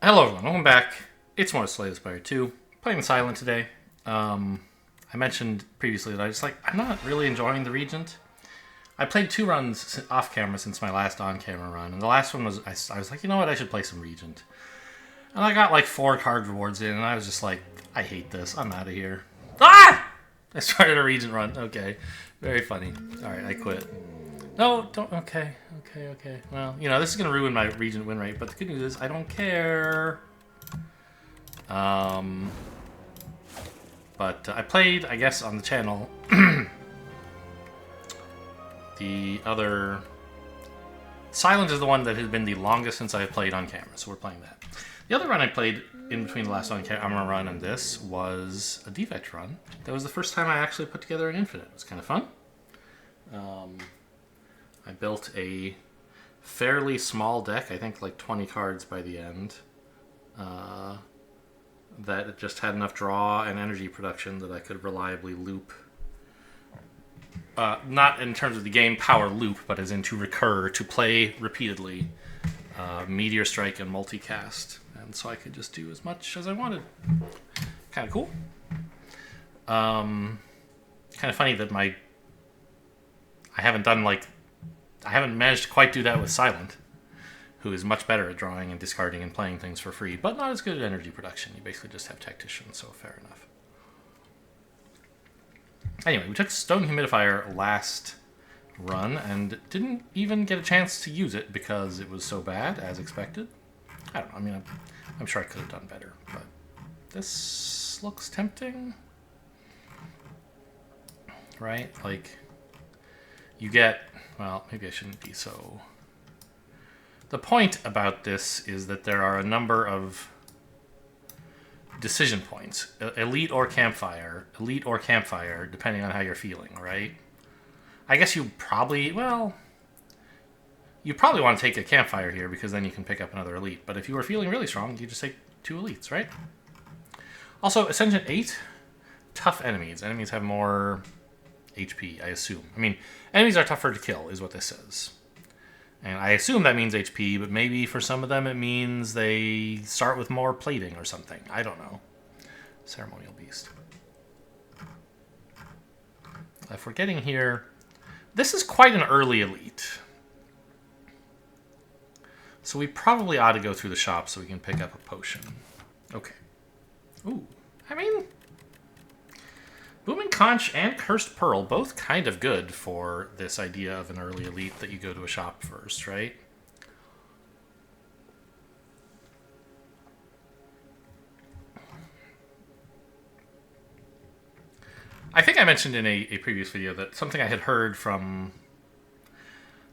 Hello everyone, welcome back. It's more Spire II. Playing Silent today. I mentioned previously that I'm not really enjoying the Regent. I played 2 runs off camera since my last on camera run, and the last one was, I was like, you know what, I should play some Regent. And I got like 4 card rewards in, and I was just like, I hate this, I'm out of here. Ah! I started a Regent run, okay. Very funny. Alright, I quit. No, don't, okay. Well, you know, this is going to ruin my Regent win rate, but the good news is I don't care. But I played, I guess, on the channel, the other... Silent is the one that has been the longest since I've played on camera, so we're playing that. The other run I played in between the last on camera run and this was a defect run. That was the first time I actually put together an Infinite. It was kind of fun. I built a fairly small deck, I think like 20 cards by the end, that just had enough draw and energy production that I could reliably loop. Not in terms of the game power loop, but as in to recur, to play repeatedly, Meteor Strike and multicast. And so I could just do as much as I wanted. Kind of cool. Kind of funny that I haven't managed to quite do that with Silent, who is much better at drawing and discarding and playing things for free, but not as good at energy production. You basically just have Tactician, so fair enough. Anyway, we took Stone Humidifier last run and didn't even get a chance to use it because it was so bad, as expected. I don't know, I mean, I'm sure I could have done better, but this looks tempting. Right? Like, you get... Well, maybe I shouldn't be so... The point about this is that there are a number of decision points. Elite or campfire, depending on how you're feeling, right? I guess you probably want to take a campfire here because then you can pick up another elite. But if you were feeling really strong, you just take 2 elites, right? Also, Ascension 8, tough enemies. Enemies have more HP, I assume. I mean, enemies are tougher to kill, is what this says. And I assume that means HP, but maybe for some of them it means they start with more plating or something. I don't know. Ceremonial Beast. If we're getting here... This is quite an early elite. So we probably ought to go through the shop so we can pick up a potion. Okay. Ooh. I mean... Booming Conch and Cursed Pearl, both kind of good for this idea of an early elite that you go to a shop first, right? I think I mentioned in a previous video that something I had heard from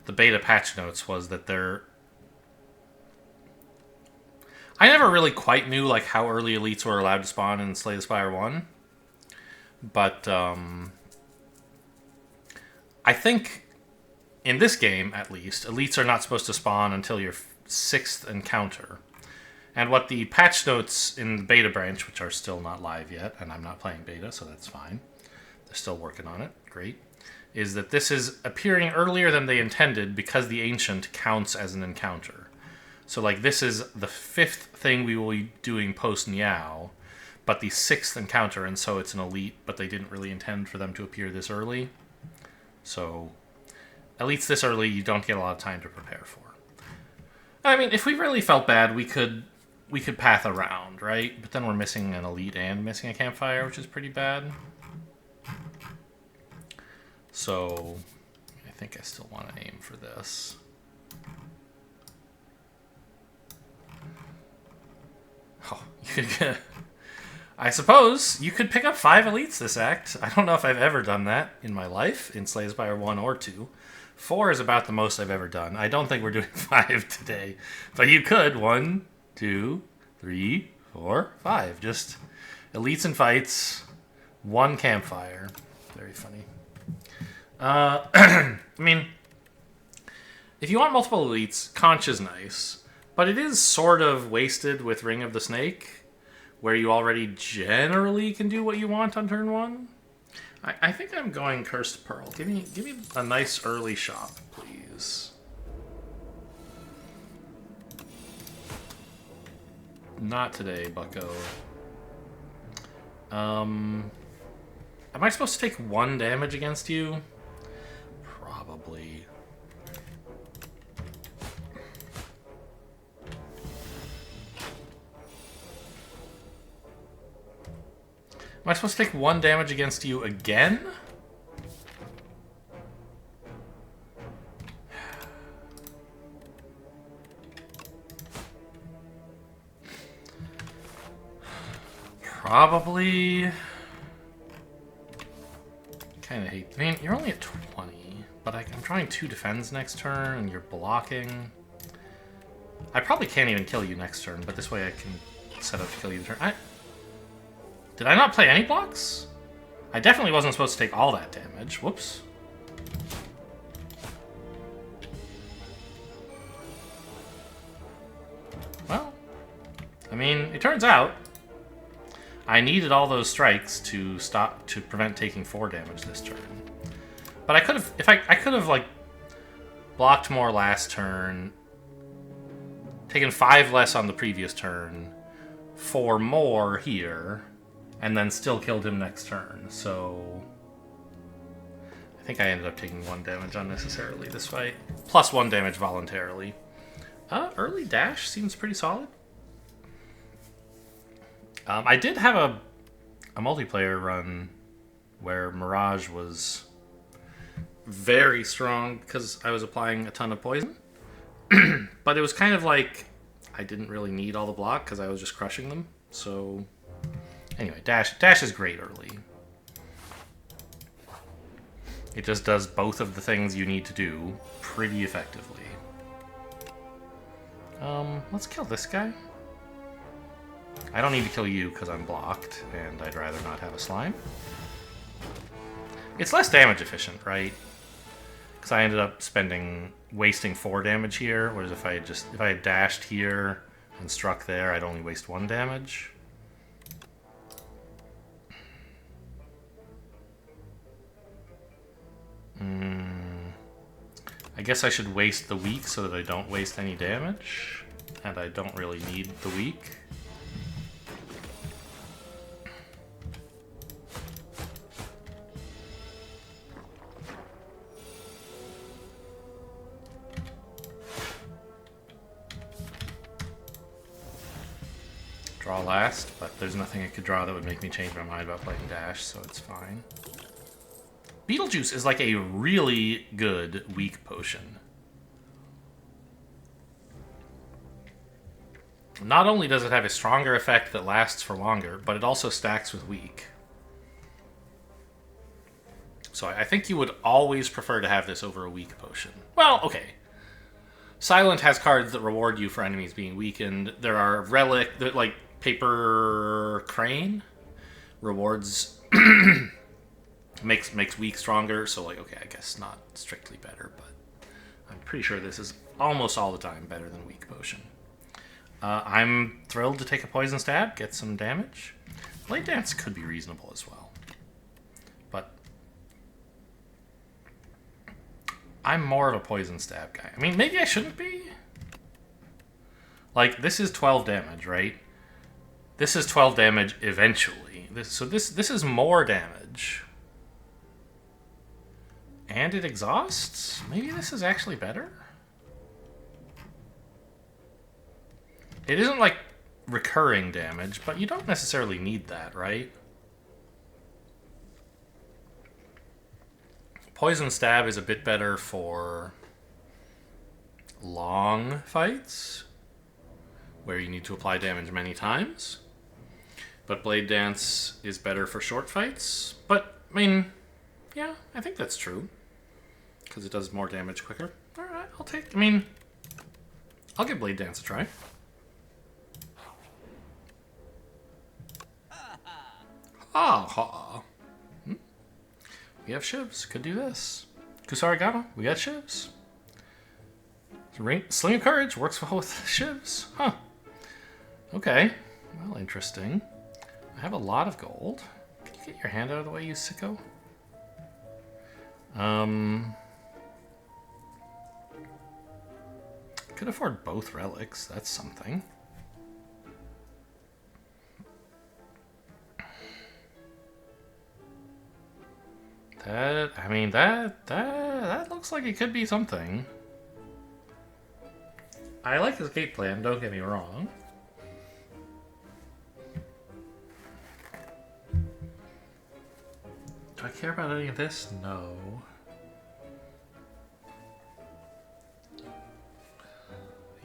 the beta patch notes was that I never really quite knew like how early elites were allowed to spawn in Slay the Spire 1. But I think in this game, at least, elites are not supposed to spawn until your 6th encounter. And what the patch notes in the beta branch, which are still not live yet, and I'm not playing beta, so that's fine. They're still working on it. Great. Is that this is appearing earlier than they intended because the Ancient counts as an encounter. So, like, this is the 5th thing we will be doing post-Niao, but the 6th encounter, and so it's an elite, but they didn't really intend for them to appear this early. So, elites this early, you don't get a lot of time to prepare for. I mean, if we really felt bad, we could path around, right? But then we're missing an elite and missing a campfire, which is pretty bad. So, I think I still want to aim for this. Oh, you could get... I suppose you could pick up 5 elites this act. I don't know if I've ever done that in my life, in Slay the Spire 1 or 2. 4 is about the most I've ever done. I don't think we're doing 5 today. But you could. 1, 2, 3, 4, 5. Just elites and fights. 1 campfire. Very funny. I mean, if you want multiple elites, Conch is nice. But it is sort of wasted with Ring of the Snake, where you already generally can do what you want on turn 1. I think I'm going Cursed Pearl. Give me a nice early shop, please. Not today, bucko. Am I supposed to take 1 damage against you? Probably. Am I supposed to take 1 damage against you again? Probably. Kind of hate. I mean, you're only at 20, but I'm trying 2 defends next turn, and you're blocking. I probably can't even kill you next turn, but this way I can set up to kill you the turn. Did I not play any blocks? I definitely wasn't supposed to take all that damage. Whoops. Well, I mean, it turns out I needed all those strikes to prevent taking 4 damage this turn. But I could have, I could have like blocked more last turn, taken 5 less on the previous turn, 4 more here, and then still killed him next turn. So I think I ended up taking 1 damage unnecessarily this fight, plus 1 damage voluntarily. Early dash seems pretty solid. I did have a multiplayer run where Mirage was very strong because I was applying a ton of poison. But it was kind of like I didn't really need all the block because I was just crushing them. So anyway, dash is great early. It just does both of the things you need to do pretty effectively. Let's kill this guy. I don't need to kill you because I'm blocked, and I'd rather not have a slime. It's less damage efficient, right? Because I ended up wasting 4 damage here, whereas if I had dashed here and struck there, I'd only waste 1 damage. I guess I should waste the weak so that I don't waste any damage, and I don't really need the weak. Draw last, but there's nothing I could draw that would make me change my mind about playing dash, so it's fine. Beetlejuice is like a really good weak potion. Not only does it have a stronger effect that lasts for longer, but it also stacks with weak. So I think you would always prefer to have this over a weak potion. Well, okay. Silent has cards that reward you for enemies being weakened. There are relic, like Paper Crane rewards makes weak stronger. So like, okay, I guess not strictly better, but I'm pretty sure this is almost all the time better than weak potion. I'm thrilled to take a poison stab, get some damage. Blade Dance could be reasonable as well, but I'm more of a poison stab guy. I mean, maybe I shouldn't be. Like, this is 12 damage, right? This is 12 damage eventually. This is more damage. And it exhausts? Maybe this is actually better? It isn't like recurring damage, but you don't necessarily need that, right? Poison Stab is a bit better for long fights, where you need to apply damage many times. But Blade Dance is better for short fights. But, I mean, yeah, I think that's true. Because it does more damage quicker. Alright, I'll give Blade Dance a try. Ha! We have shivs. Could do this. Kusarigama, we got shivs. Sling of Courage works well with shivs. Huh. Okay. Well, interesting. I have a lot of gold. Can you get your hand out of the way, you sicko? Could afford both relics. That's something. But I mean that looks like it could be something. I like his gate plan, don't get me wrong. Do I care about any of this? No.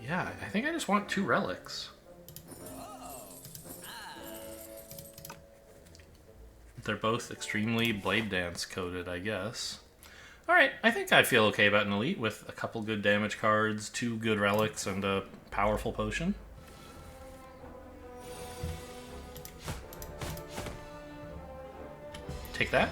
Yeah, I think I just want 2 relics. They're both extremely Blade Dance coded, I guess. Alright, I think I feel okay about an elite with a couple good damage cards, 2 good relics, and a powerful potion. Take that.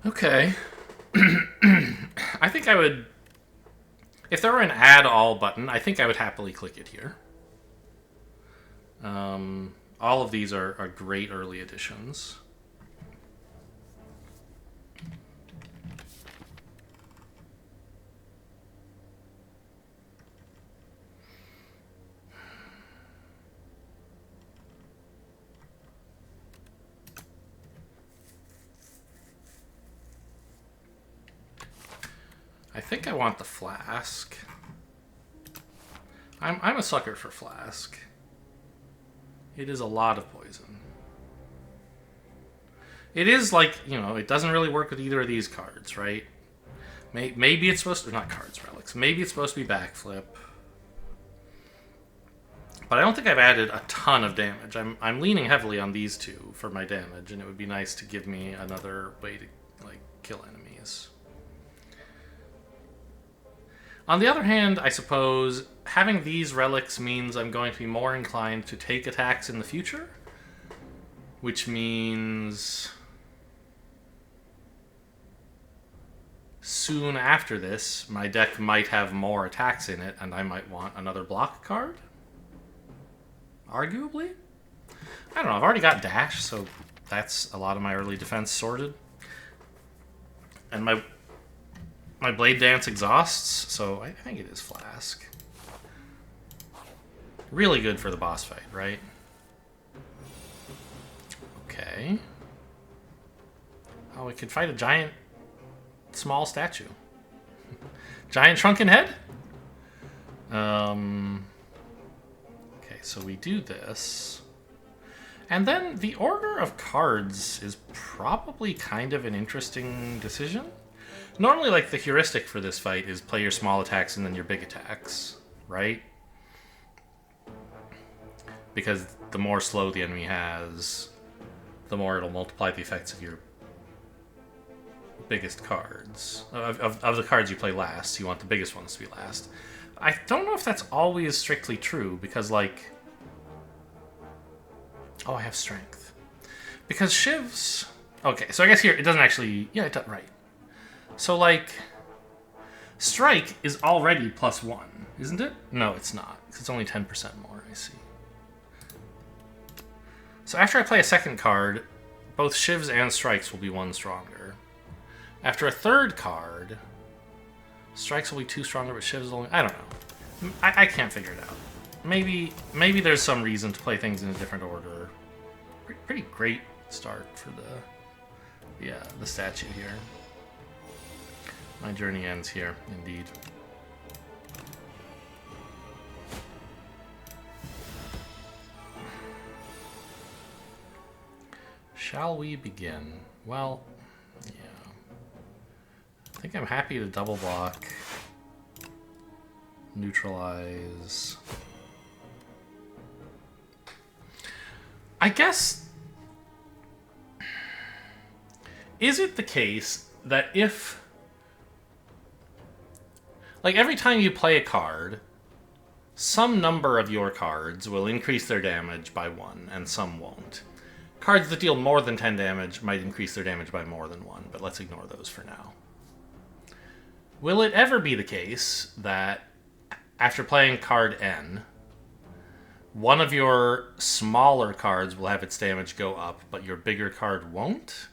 Okay. I think I would... If there were an add all button, I think I would happily click it here. All of these are great early additions. I think I want the flask. I'm a sucker for flask. It is a lot of poison. It is like, you know, it doesn't really work with either of these cards, right? Maybe it's supposed to... Not cards, relics. Maybe it's supposed to be backflip. But I don't think I've added a ton of damage. I'm leaning heavily on these 2 for my damage, and it would be nice to give me another way to, like, kill enemies. On the other hand, I suppose having these relics means I'm going to be more inclined to take attacks in the future, which means soon after this, my deck might have more attacks in it, and I might want another block card. Arguably? I don't know, I've already got dash, so that's a lot of my early defense sorted. And my Blade Dance exhausts, so I think it is Flask. Really good for the boss fight, right? Okay. Oh, we could fight a giant small statue. Giant shrunken head? Okay, so we do this. And then the order of cards is probably kind of an interesting decision. Normally, like, the heuristic for this fight is play your small attacks and then your big attacks, right? Because the more slow the enemy has, the more it'll multiply the effects of your biggest cards. Of the cards you play last, you want the biggest ones to be last. I don't know if that's always strictly true, because, like... Oh, I have strength. Because Shivs... Okay, so I guess here, it doesn't actually... Yeah, it does, right. So, like... Strike is already +1, isn't it? No, it's not, because it's only 10% more, I see. So after I play a second card, both Shivs and Strikes will be 1 stronger. After a third card, Strikes will be 2 stronger, but Shivs will only... I don't know. I can't figure it out. Maybe there's some reason to play things in a different order. Pretty great start for the statue here. My journey ends here, indeed. Shall we begin? Well, yeah. I think I'm happy to double block. Neutralize. I guess... Is it the case that if... Like, every time you play a card, some number of your cards will increase their damage by 1, and some won't. Cards that deal more than 10 damage might increase their damage by more than 1, but let's ignore those for now. Will it ever be the case that, after playing card N, one of your smaller cards will have its damage go up, but your bigger card won't?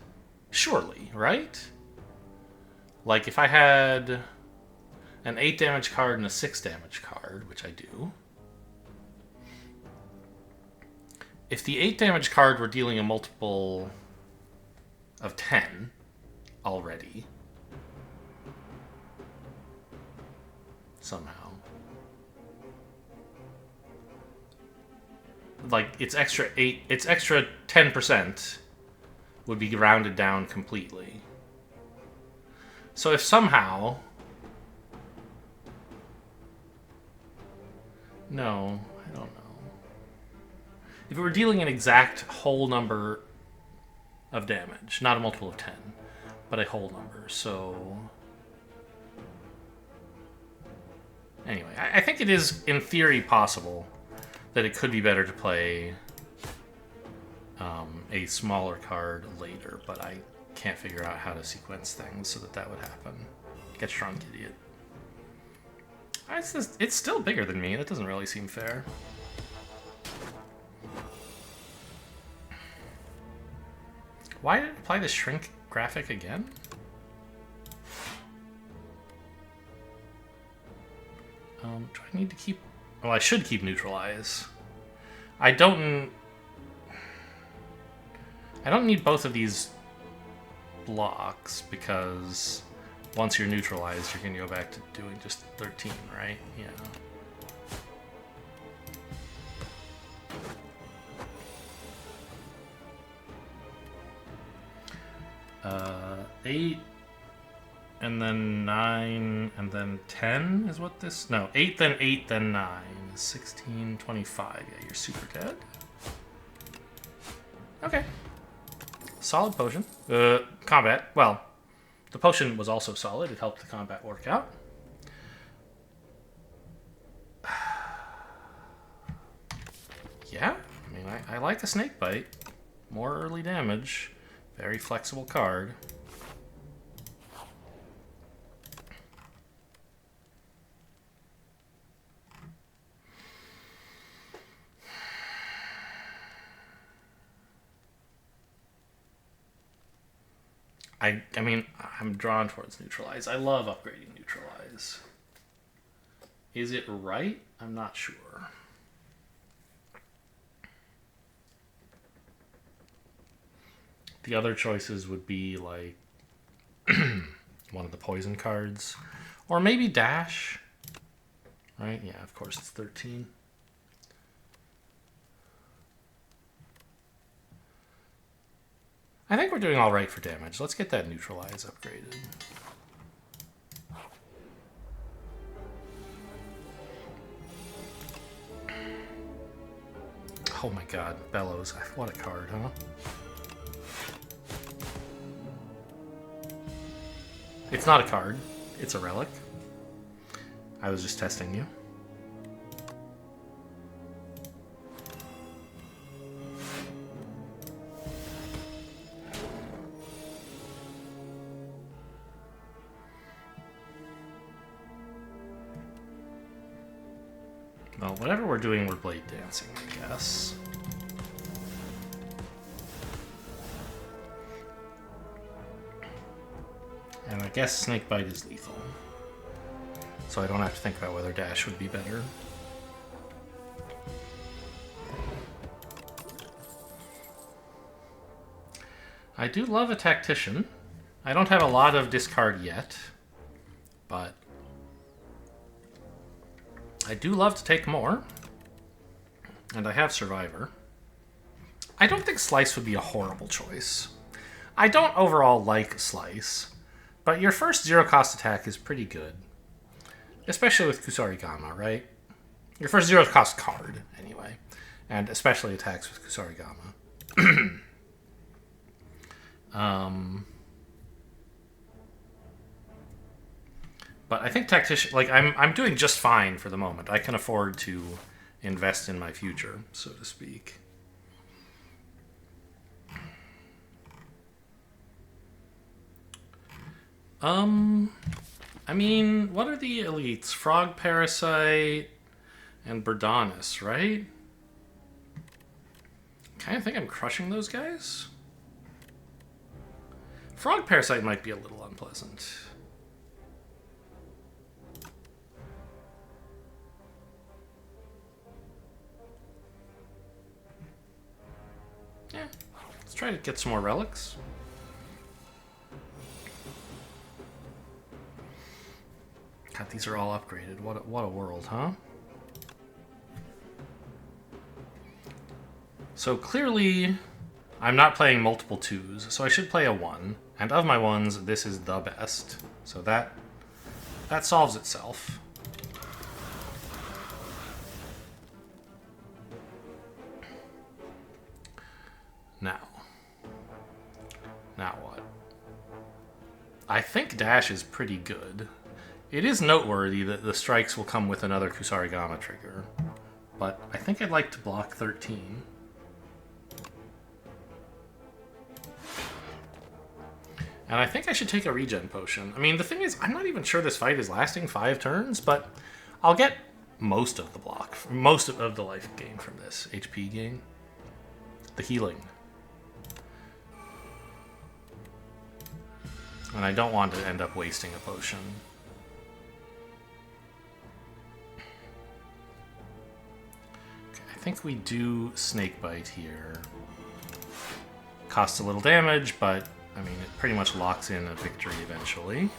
Surely, right? Like if I had an 8 damage card and a 6 damage card, which I do. If the 8 damage card were dealing a multiple of 10 already, somehow, like it's extra 10% would be rounded down completely. So if somehow, no, I don't know. If it were dealing an exact whole number of damage, not a multiple of 10, but a whole number, so anyway, I think it is in theory possible that it could be better to play a smaller card later, but I can't figure out how to sequence things so that would happen. Get drunk, idiot. It's still bigger than me. That doesn't really seem fair. Why did it apply the shrink graphic again? Do I need to keep... Well, I should keep neutralize. I don't need both of these blocks because once you're neutralized, you're going to go back to doing just 13, right? Yeah. 8, and then 9, and then 10 is what this... No, 8, then 8, then 9. 16, 25. Yeah, you're super dead. Okay. Solid potion. Combat. Well, the potion was also solid. It helped the combat work out. Yeah, I mean, I like a snake bite. More early damage. Very flexible card. I mean, I'm drawn towards neutralize. I love upgrading neutralize. Is it right? I'm not sure. The other choices would be like one of the poison cards, or maybe dash. Right? Yeah, of course it's 13. I think we're doing all right for damage. Let's get that neutralize upgraded. Oh my god, Bellows. What a card, huh? It's not a card. It's a relic. I was just testing you. Well, whatever we're doing, we're blade dancing, I guess. And I guess Snakebite is lethal. So I don't have to think about whether dash would be better. I do love a Tactician. I don't have a lot of discard yet, but I do love to take more. And I have Survivor. I don't think Slice would be a horrible choice. I don't overall like Slice, but your first zero-cost attack is pretty good. Especially with Kusarigama, right? Your first zero-cost card, anyway. And especially attacks with Kusarigama. But I think Tactician... Like, I'm doing just fine for the moment. I can afford to invest in my future, so to speak. I mean, what are the elites? Frog Parasite and Birdonis, right? Kind of think I'm crushing those guys. Frog Parasite might be a little unpleasant. Yeah, let's try to get some more relics. God, these are all upgraded. What a world, huh? So clearly, I'm not playing multiple 2s, so I should play a 1. And of my 1s, this is the best. So that solves itself. Now what? I think dash is pretty good. It is noteworthy that the strikes will come with another Kusarigama trigger, but I think I'd like to block 13. And I think I should take a regen potion. I mean, the thing is, I'm not even sure this fight is lasting 5 turns, but I'll get most of the block, most of the life gain from this, HP gain. The healing. And I don't want to end up wasting a potion. Okay, I think we do Snakebite here. Costs a little damage, but I mean, it pretty much locks in a victory eventually.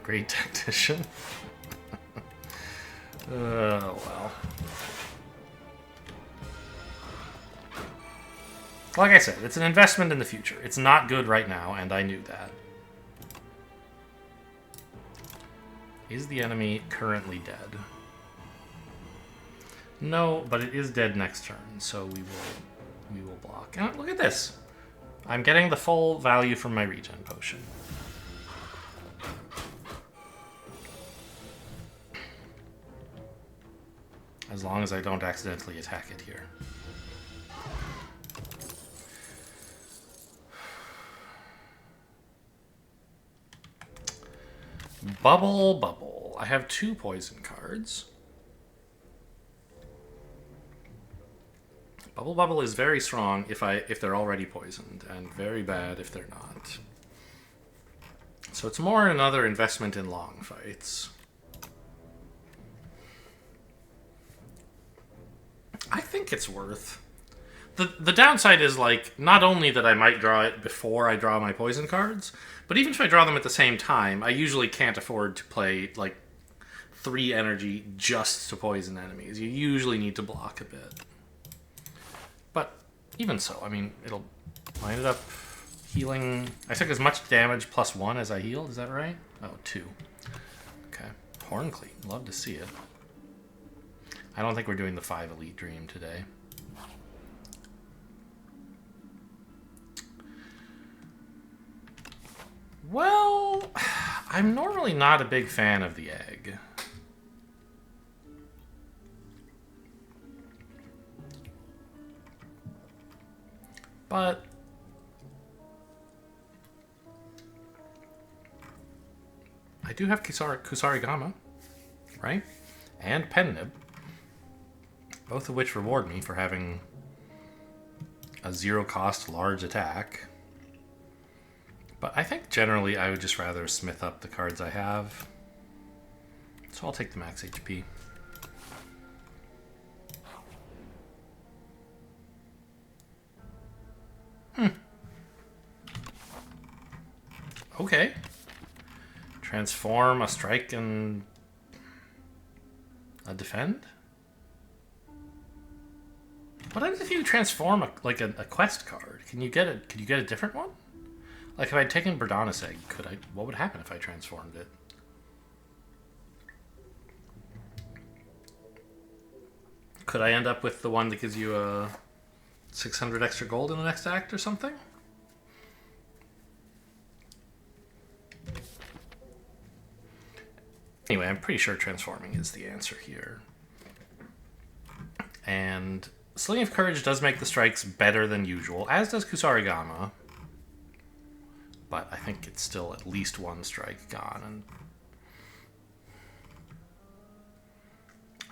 Great Tactician. Well. Like I said, it's an investment in the future. It's not good right now, and I knew that. Is the enemy currently dead? No, but it is dead next turn, so we will block. And look at this. I'm getting the full value from my regen potion. As long as I don't accidentally attack it here. Bubble. I have 2 poison cards. Bubble is very strong if they're already poisoned, and very bad if they're not. So it's more another investment in long fights. I think it's worth. The downside is, like, not only that I might draw it before I draw my poison cards, but even if I draw them at the same time, I usually can't afford to play, like, 3 energy just to poison enemies. You usually need to block a bit. But even so, I mean, I ended up healing. I took as much damage plus 1 as I healed, is that right? Oh, 2. Okay. Horncleat, love to see it. I don't think we're doing the 5 Elite Dream today. Well, I'm normally not a big fan of the egg. But I do have Kusarigama, right? And Pennib, both of which reward me for having a 0-cost large attack. But I think generally I would just rather smith up the cards I have. So I'll take the max HP. Okay. Transform a strike and a defend? What happens if you transform a quest card? Could you get a different one? Like, if I'd taken Berdanis Egg, what would happen if I transformed it? Could I end up with the one that gives you a 600 extra gold in the next act or something? Anyway, I'm pretty sure transforming is the answer here. And Sling of Courage does make the strikes better than usual, as does Kusarigama. But I think it's still at least 1 strike gone. And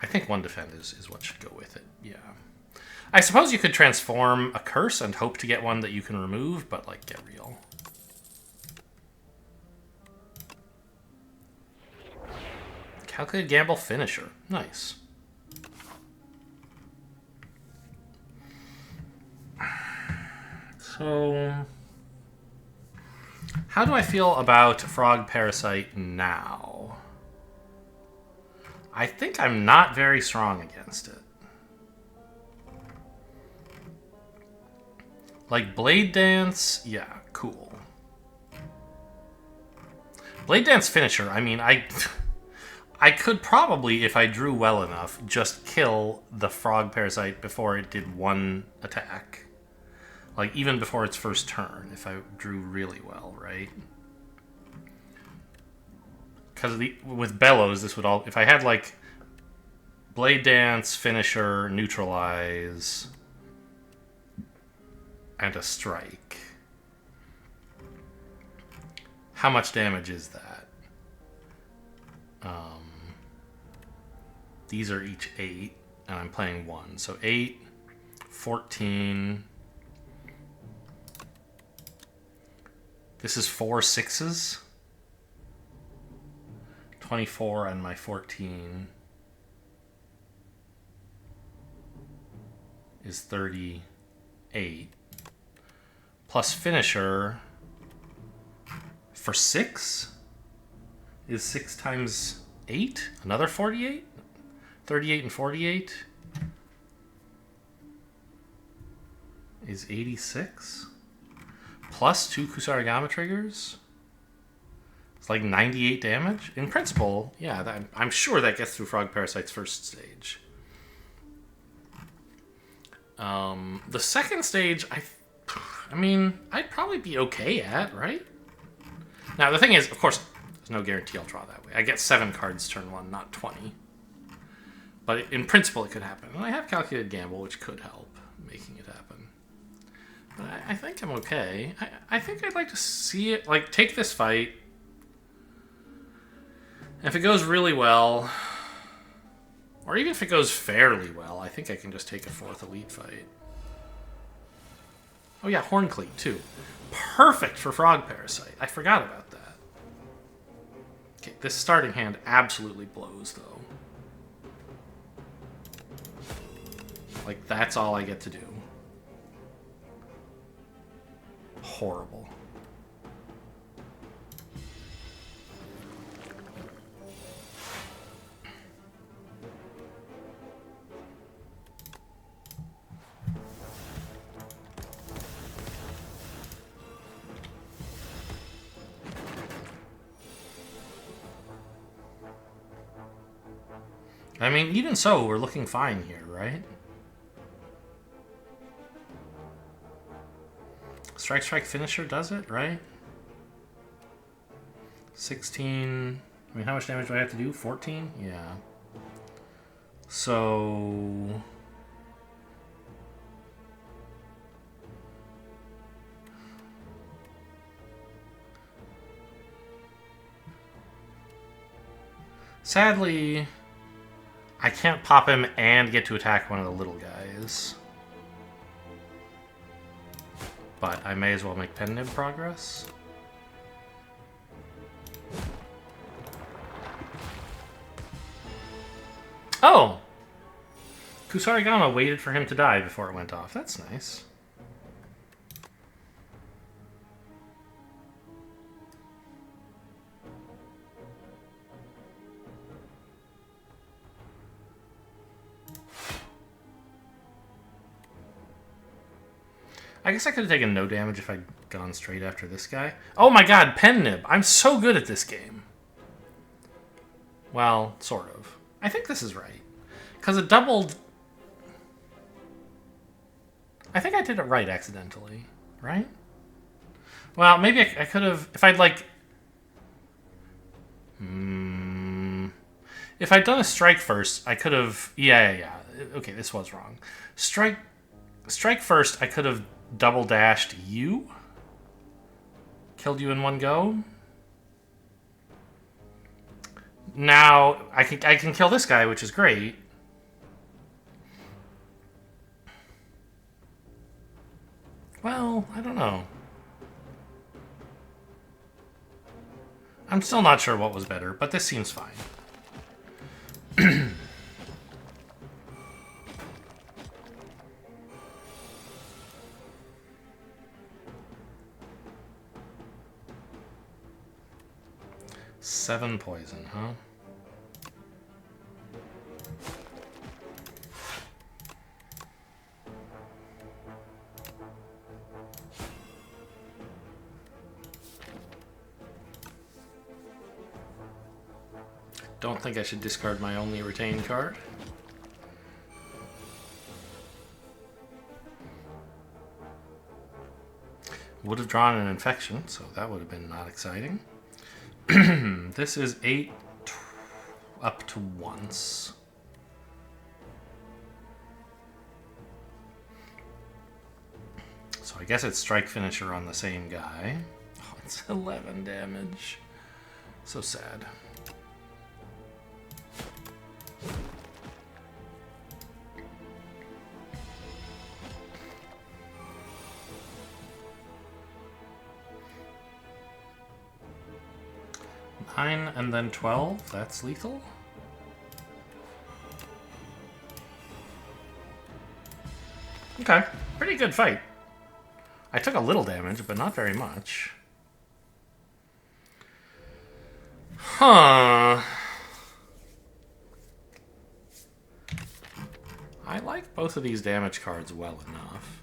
I think 1 defend is what should go with it, yeah. I suppose you could transform a curse and hope to get one that you can remove, but, like, get real. Calculated Gamble Finisher. Nice. So, how do I feel about Frog Parasite now? I think I'm not very strong against it. Like Blade Dance, yeah, cool. Blade Dance Finisher, I mean, I could probably, if I drew well enough, just kill the Frog Parasite before it did one attack. Like, even before its first turn, if I drew really well, right? Because with Bellows, this would all... If I had, like, Blade Dance, Finisher, Neutralize, and a Strike. How much damage is that? These are each 8, and I'm playing 1. So 8, 14... This is 4 6s. 24 and my 14 is 38. Plus Finisher for 6 is 6 times 8. Another 48? 38 and 48 is 86. Plus 2 Kusarigama triggers. It's like 98 damage. In principle, yeah, I'm sure that gets through Frog Parasite's first stage. The second stage, I mean, I'd probably be okay at, right? Now, the thing is, of course, there's no guarantee I'll draw that way. I get 7 cards turn 1, not 20. But in principle, it could happen. And I have Calculated Gamble, which could help making it happen. But I think I'm okay. I think I'd like to see it, like, take this fight. And if it goes really well, or even if it goes fairly well, I think I can just take a 4th Elite fight. Oh yeah, Horncleat, too. Perfect for Frog Parasite. I forgot about that. Okay, this starting hand absolutely blows, though. Like, that's all I get to do. Horrible. I mean, even so, we're looking fine here, right? Strike, strike, finisher does it, right? 16... I mean, how much damage do I have to do? 14? Yeah. So... Sadly, I can't pop him and get to attack one of the little guys. But I may as well make pen nib progress. Oh! Kusarigama waited for him to die before it went off. That's nice. I guess I could have taken no damage if I'd gone straight after this guy. Oh my god, pen nib! I'm so good at this game. Well, sort of. I think this is right. Because it doubled... I think I did it right accidentally, right? Well, maybe I could have... If I'd, like... If I'd done a strike first, I could have... Yeah. Okay, this was wrong. Strike first, I could have double dashed you. Killed you in one go. Now, I can kill this guy, which is great. don't know. I'm still not sure what was better, but this seems fine. 7 poison, huh? Don't think I should discard my only retained card. Would have drawn an infection, so that would have been not exciting. This is 8 up to once. So I guess it's strike finisher on the same guy. Oh, it's 11 damage. So sad. And then 12, that's lethal. Okay, pretty good fight. I took a little damage, but not very much. Huh. I like both of these damage cards well enough.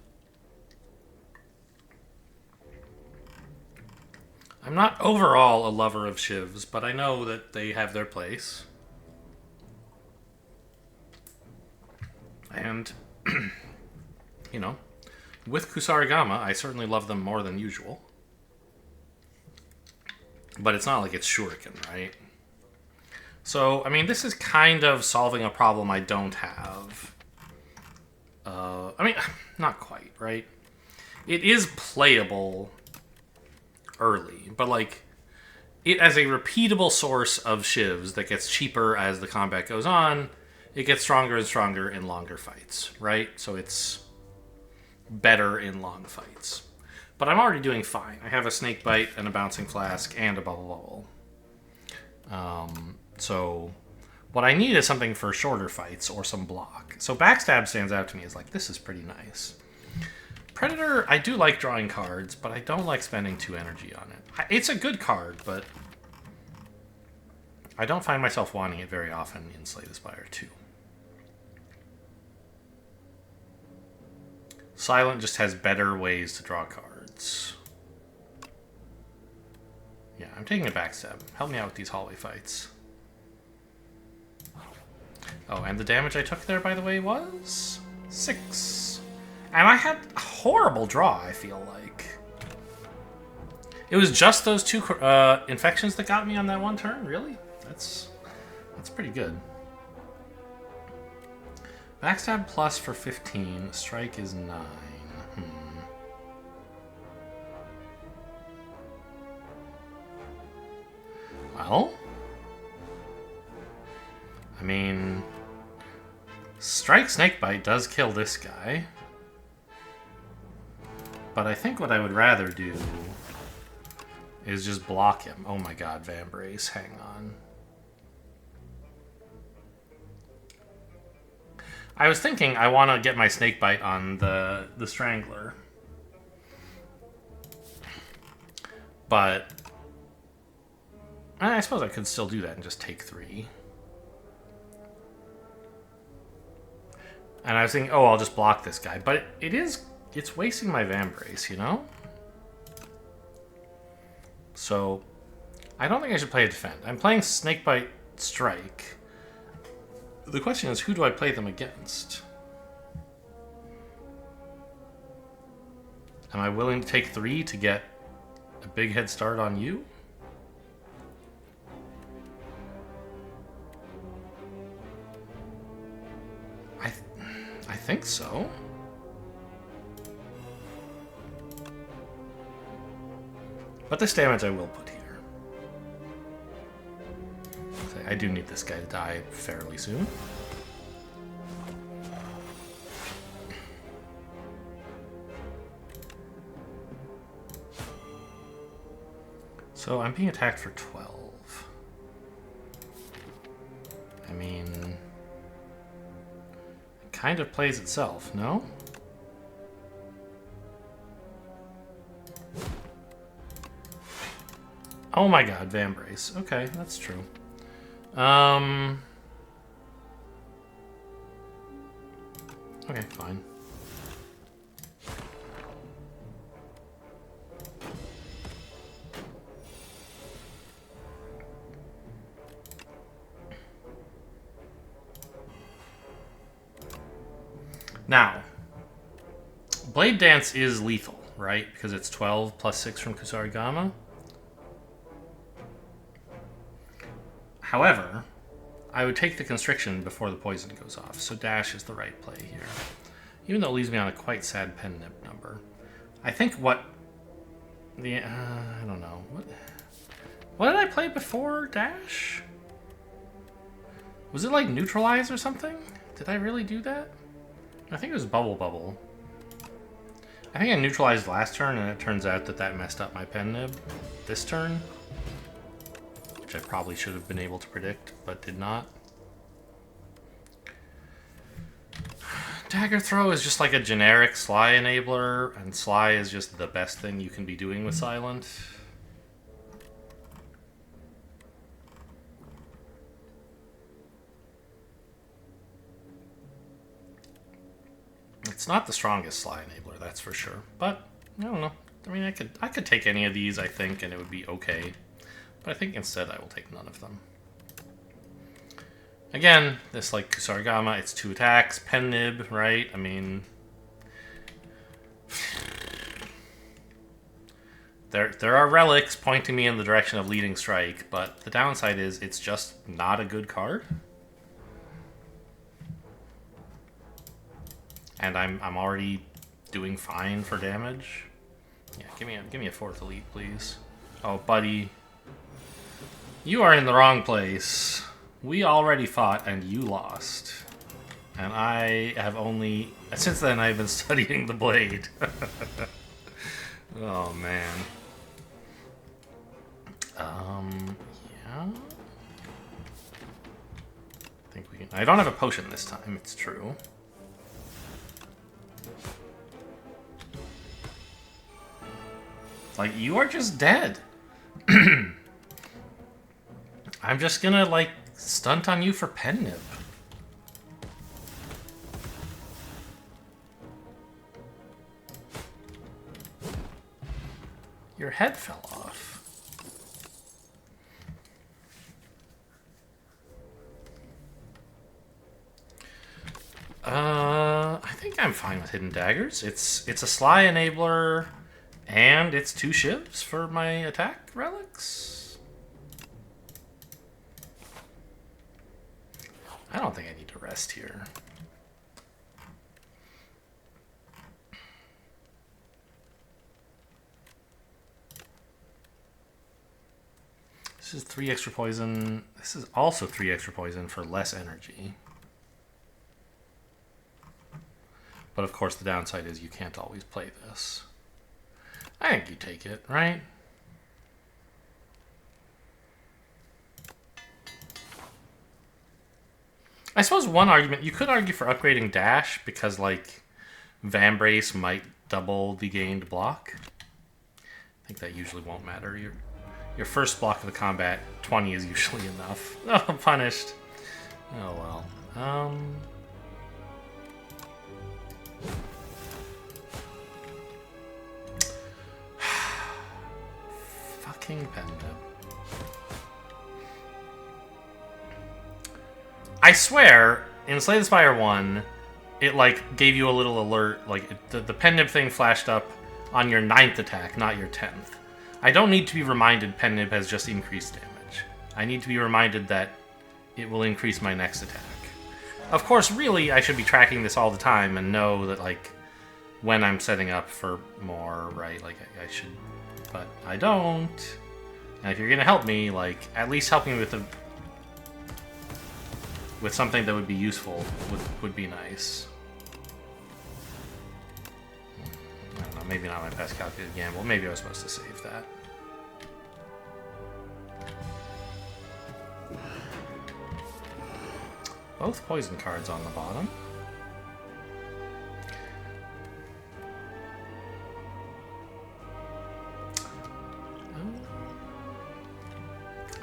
I'm not overall a lover of shivs, but I know that they have their place. And, you know, with Kusarigama, I certainly love them more than usual. But it's not like it's shuriken, right? So, I mean, this is kind of solving a problem I don't have. I mean, not quite, right? It is playable early, but like it as a repeatable source of shivs that gets cheaper as the combat goes on, it gets stronger and stronger in longer fights, right? So it's better in long fights. But I'm already doing fine. I have a snake bite and a bouncing flask and a bubble bubble. So what I need is something for shorter fights or some block. So backstab stands out to me as like, this is pretty nice. Predator, I do like drawing cards, but I don't like spending 2 energy on it. It's a good card, but I don't find myself wanting it very often in Slay the Spire II. Silent just has better ways to draw cards. Yeah, I'm taking a backstab. Help me out with these hallway fights. Oh, and the damage I took there, by the way, was 6. And I had a horrible draw, I feel like. It was just those 2 infections that got me on that one turn? Really? That's pretty good. Backstab plus for 15. Strike is 9. Well, I mean, Strike Snakebite does kill this guy. But I think what I would rather do is just block him. Oh my god, Vambrace, hang on. I was thinking I want to get my Snakebite on the Strangler. But I suppose I could still do that and just take 3. And I was thinking, oh, I'll just block this guy. But it's wasting my Vambrace, you know? So, I don't think I should play a defend. I'm playing Snakebite Strike. The question is, who do I play them against? Am I willing to take 3 to get a big head start on you? I think so. But this damage I will put here. I do need this guy to die fairly soon. So I'm being attacked for 12. I mean, it kind of plays itself, no? Oh my god, Vambrace. Okay, that's true. Okay, fine. Now, Blade Dance is lethal, right? Because it's 12 plus 6 from Kusarigama. However, I would take the Constriction before the poison goes off, so dash is the right play here. Even though it leaves me on a quite sad pen nib number. I think what... I don't know. What did I play before dash? Was it like Neutralize or something? Did I really do that? I think it was Bubble Bubble. I think I neutralized last turn, and it turns out that that messed up my pen nib this turn. Which I probably should have been able to predict, but did not. Dagger Throw is just like a generic Sly enabler, and Sly is just the best thing you can be doing with Silent. It's not the strongest Sly enabler, that's for sure. But I don't know. I mean, I could take any of these, I think, and it would be okay. But I think instead I will take none of them. Again, this like Kusarigama, it's 2 attacks, pen nib, right? I mean, there are relics pointing me in the direction of Leading Strike, but the downside is it's just not a good card. And I'm already doing fine for damage. Yeah, give me a 4th elite, please. Oh, buddy. You are in the wrong place. We already fought and you lost. And I have only... Since then, I've been studying the blade. Oh, man. Yeah? I think we can... I don't have a potion this time, it's true. Like, you are just dead. I'm just gonna, like, stunt on you for pen nib. Your head fell off. I think I'm fine with Hidden Daggers. It's a Sly enabler, and it's 2 shivs for my attack relics. I don't think I need to rest here. This is 3 extra poison. This is also 3 extra poison for less energy. But of course the downside is you can't always play this. I think you take it, right? I suppose one argument, you could argue for upgrading dash because, like, Vambrace might double the gained block. I think that usually won't matter. Your first block of the combat, 20 is usually enough. Oh, punished. Oh, well. Fucking Penda. I swear, in Slay the Spire 1, it, like, gave you a little alert. Like, the pen nib thing flashed up on your 9th attack, not your 10th. I don't need to be reminded pen nib has just increased damage. I need to be reminded that it will increase my next attack. Of course, really, I should be tracking this all the time and know that, like, when I'm setting up for more, right? Like, I should... But I don't. And if you're gonna help me, like, at least help me with something that would be useful would be nice. I don't know, maybe not my best calculated gamble. Maybe I was supposed to save that. both poison cards on the bottom.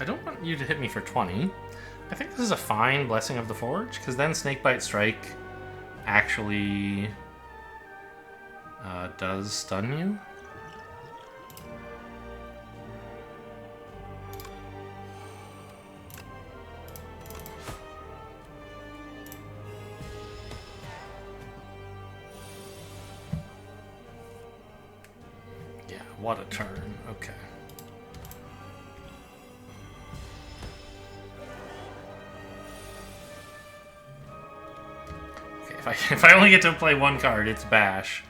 I don't want you to hit me for 20. I think this is a fine Blessing of the Forge, because then Snakebite Strike actually does stun you. Yeah, what a turn. Okay. If I only get to play one card, it's Bash.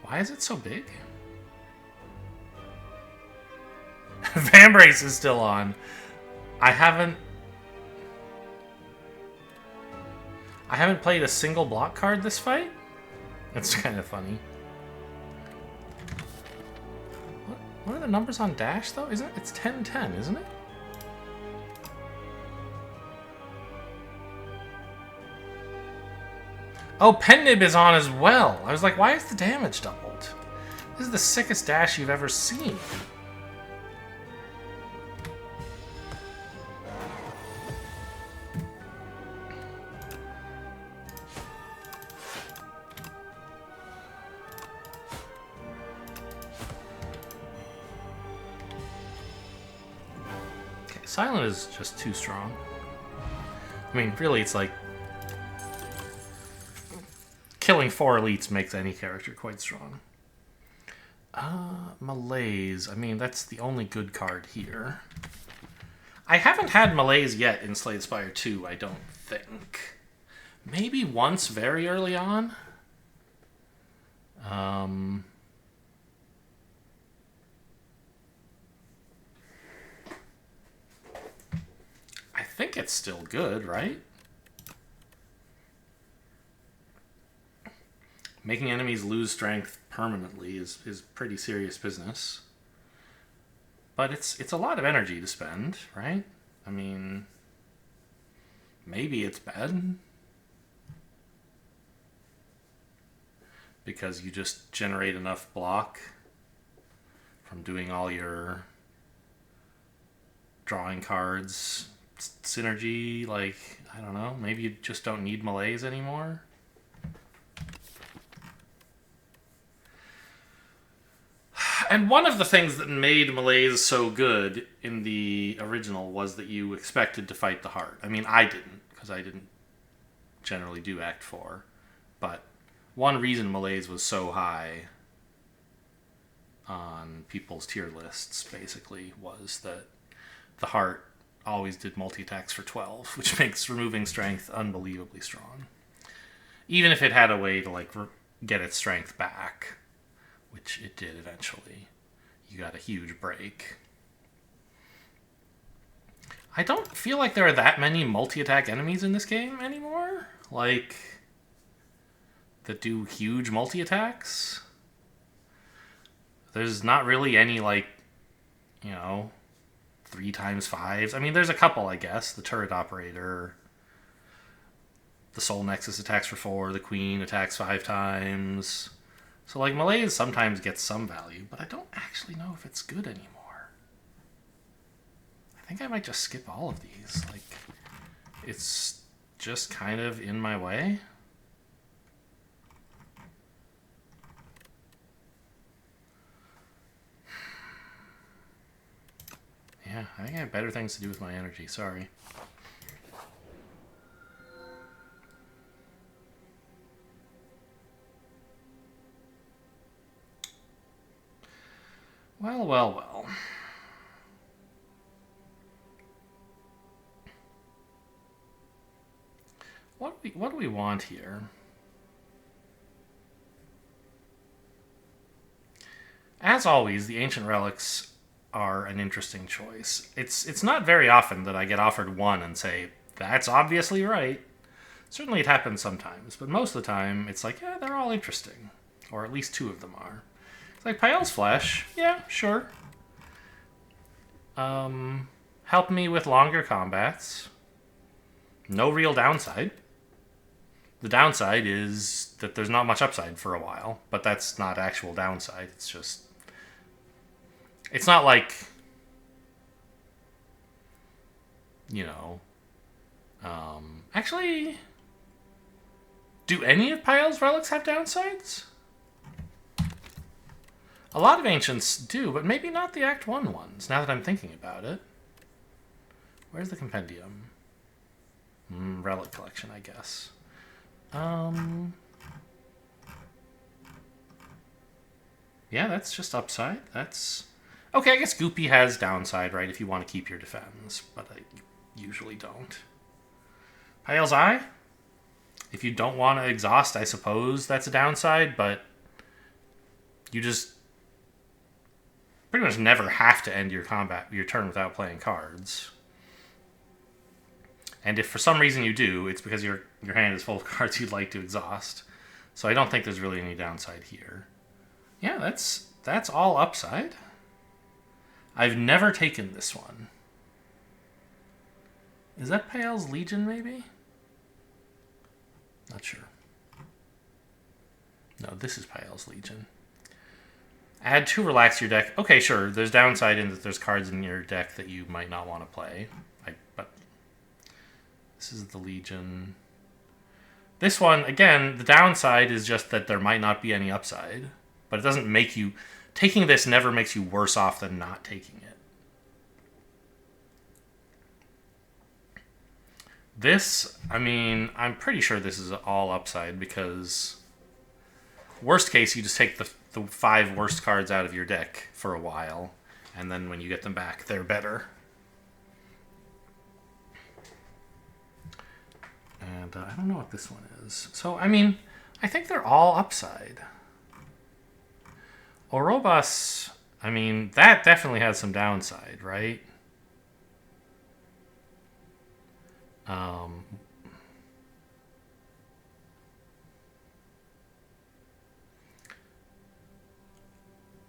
Why is it so big? Vambrace is still on. I haven't played a single block card this fight. That's kind of funny. What are the numbers on Dash though? Isn't it? It's 10-10, isn't it? Oh, Pendib is on as well. I was like, why is the damage doubled? This is the sickest dash you've ever seen. Okay, Silent is just too strong. I mean, really, it's like killing 4 elites makes any character quite strong. Malaise. I mean, that's the only good card here. I haven't had Malaise yet in Slay the Spire II, I don't think. Maybe once very early on. I think it's still good, right? Making enemies lose strength permanently is pretty serious business. But it's a lot of energy to spend, right? I mean, maybe it's bad. Because you just generate enough block from doing all your drawing cards, synergy, like, I don't know, maybe you just don't need Malaise anymore. And one of the things that made Malaise so good in the original was that you expected to fight the heart. I mean, I didn't, because I didn't generally do Act 4. But one reason Malaise was so high on people's tier lists, basically, was that the heart always did multi-attacks for 12, which makes removing strength unbelievably strong. Even if it had a way to, like, get its strength back, which it did eventually. You got a huge break. I don't feel like there are that many multi-attack enemies in this game anymore. Like, that do huge multi-attacks. There's not really any, like, you know, 3x5s. I mean, there's a couple, I guess. The Turret Operator. The Soul Nexus attacks for 4. The Queen attacks 5 times. So, like, Malaise sometimes gets some value, but I don't actually know if it's good anymore. I think I might just skip all of these. Like, it's just kind of in my way. Yeah, I think I have better things to do with my energy. Sorry. Well, well, well. What do we want here? As always, the Ancient Relics are an interesting choice. It's not very often that I get offered one and say, that's obviously right. Certainly it happens sometimes, but most of the time it's like, yeah, they're all interesting. Or at least 2 of them are. It's like Pael's Flesh, yeah, sure. help me with longer combats. No real downside. The downside is that there's not much upside for a while, but that's not actual downside. It's just... It's not like... You know... actually... Do any of Pyle's relics have downsides? A lot of Ancients do, but maybe not the Act 1 ones, now that I'm thinking about it. Where's the compendium? Relic collection, I guess. Yeah, that's just upside. That's... Okay, I guess Goopy has downside, right, if you want to keep your defense, but I usually don't. Pyle's Eye? If you don't want to exhaust, I suppose that's a downside, but you just pretty much never have to end your turn without playing cards. And if for some reason you do, it's because your hand is full of cards you'd like to exhaust. So I don't think there's really any downside here. Yeah, that's all upside. I've never taken this one. Is that Pyle's Legion, maybe? Not sure. No, this is Pyle's Legion. Add 2 relax to your deck. Okay, sure. There's downside in that there's cards in your deck that you might not want to play. But this is the Legion. This one, again, the downside is just that there might not be any upside. But it doesn't make you... Taking this never makes you worse off than not taking it. This, I mean, I'm pretty sure this is all upside because worst case, you just take the 5 worst cards out of your deck for a while, and then when you get them back, they're better. And I don't know what this one is. So, I mean, I think they're all upside. Orobas, I mean, that definitely has some downside, right?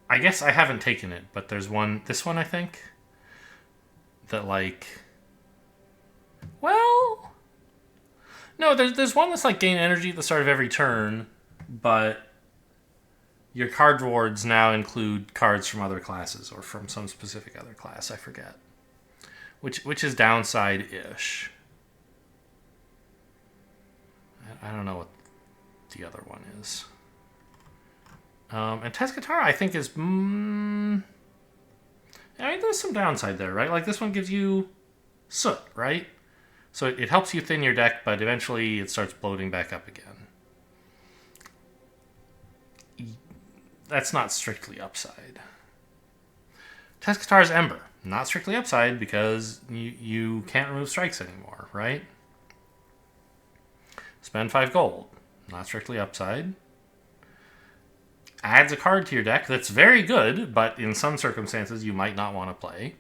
I guess I haven't taken it, but there's one, this one I think, that like, well, no, there's one that's like gain energy at the start of every turn, but your card rewards now include cards from other classes or from some specific other class, I forget, which is downside-ish. I don't know what the other one is. And Tezcatara, I think, is... I mean, there's some downside there, right? Like, this one gives you Soot, right? So it helps you thin your deck, but eventually it starts bloating back up again. That's not strictly upside. Tezcatara's Ember. Not strictly upside because you can't remove strikes anymore, right? Spend 5 gold. Not strictly upside. Adds a card to your deck that's very good, but in some circumstances you might not want to play.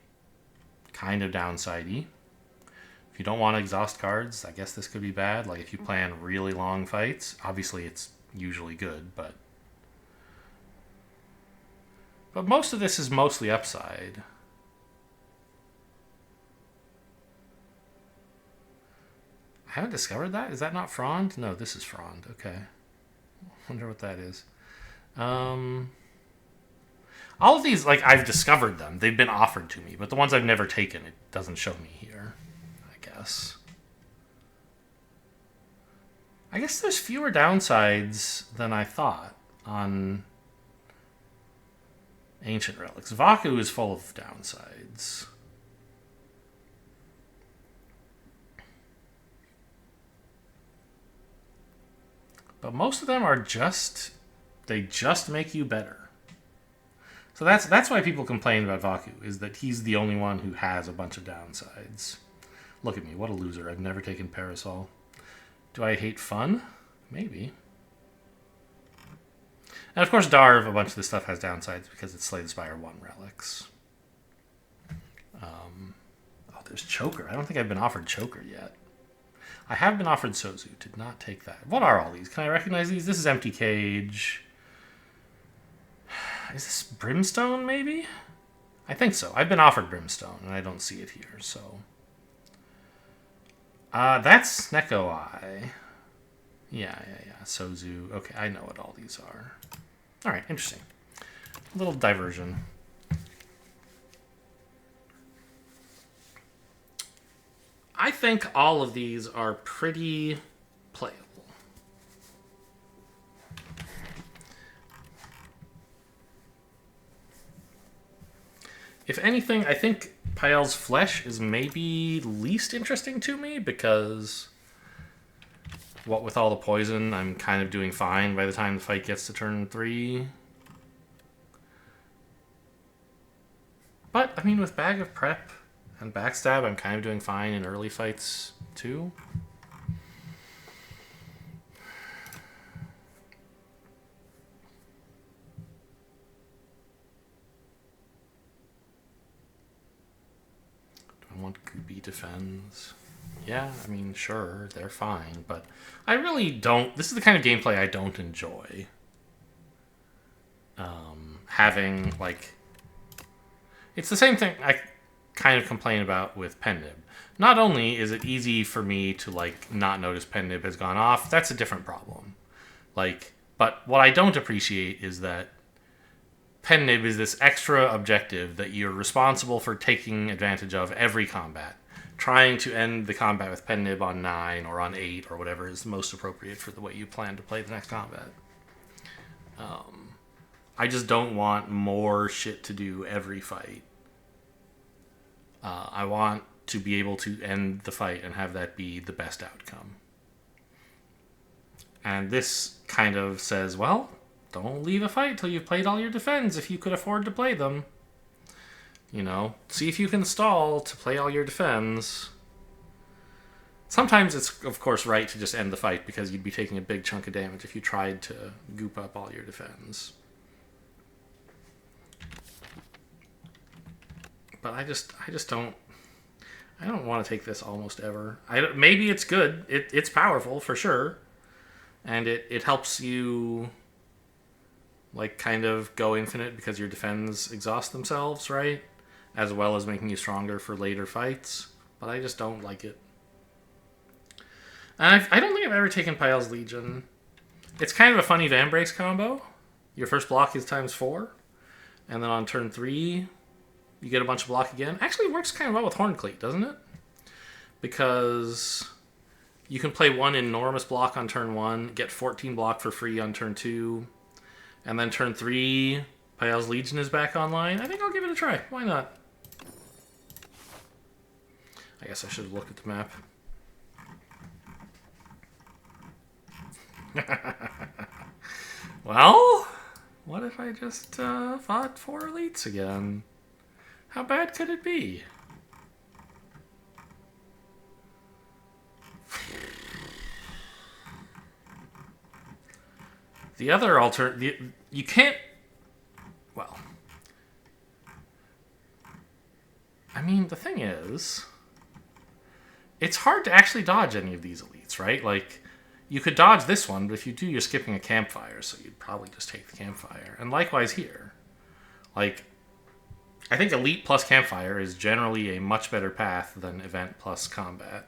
Kind of downside-y. If you don't want to exhaust cards, I guess this could be bad. Like if you plan really long fights, obviously it's usually good, but most of this is mostly upside. I haven't discovered that. Is that not Frond? No, this is Frond. Okay. Wonder what that is. All of these, like, I've discovered them. They've been offered to me, but the ones I've never taken, it doesn't show me here, I guess. I guess there's fewer downsides than I thought on Ancient Relics. Vaku is full of downsides. But most of them are just... They just make you better. So that's why people complain about Vaku, is that he's the only one who has a bunch of downsides. Look at me, what a loser. I've never taken Parasol. Do I hate fun? Maybe. And of course Darv, a bunch of this stuff has downsides because it's Slay the Spire 1 relics. Oh, there's Choker. I don't think I've been offered Choker yet. I have been offered Sozu. Did not take that. What are all these? Can I recognize these? This is Empty Cage. Is this Brimstone, maybe? I think so. I've been offered Brimstone, and I don't see it here, so... that's Neko Eye. Yeah. Sozu. Okay, I know what all these are. Alright, interesting. A little diversion. I think all of these are pretty playable. If anything, I think Pael's Flesh is maybe least interesting to me because what with all the poison, I'm kind of doing fine by the time the fight gets to turn 3. But, I mean, with Bag of Prep and Backstab, I'm kind of doing fine in early fights, too. Do I want Goopy Defends? Yeah, I mean, sure, they're fine, but I really don't... This is the kind of gameplay I don't enjoy. Having, like... It's the same thing I kind of complain about with Pen-Nib. Not only is it easy for me to, like, not notice Pen-Nib has gone off, that's a different problem. Like, but what I don't appreciate is that Pen-Nib is this extra objective that you're responsible for taking advantage of every combat. Trying to end the combat with Pen-Nib on 9 or on 8 or whatever is most appropriate for the way you plan to play the next combat. I just don't want more shit to do every fight. I want to be able to end the fight and have that be the best outcome. And this kind of says, well, don't leave a fight till you've played all your defends if you could afford to play them. You know, see if you can stall to play all your defends. Sometimes it's, of course, right to just end the fight because you'd be taking a big chunk of damage if you tried to goop up all your defends. But I just don't... I don't want to take this almost ever. Maybe it's good. It's powerful, for sure. And it helps you, like, kind of go infinite because your defends exhaust themselves, right? As well as making you stronger for later fights. But I just don't like it. And I don't think I've ever taken Pael's Legion. It's kind of a funny Vambrace combo. Your first block is ×4. And then on turn 3... you get a bunch of block again. Actually, it works kind of well with Horncleat, doesn't it? Because you can play one enormous block on turn 1, get 14 block for free on turn 2, and then turn 3, Pael's Legion is back online. I think I'll give it a try. Why not? I guess I should have looked at the map. Well, what if I just fought 4 elites again? How bad could it be? The other alternative... You can't... Well... I mean, the thing is... It's hard to actually dodge any of these elites, right? Like, you could dodge this one, but if you do, you're skipping a campfire, so you'd probably just take the campfire. And likewise here. Like... I think Elite plus Campfire is generally a much better path than Event plus Combat.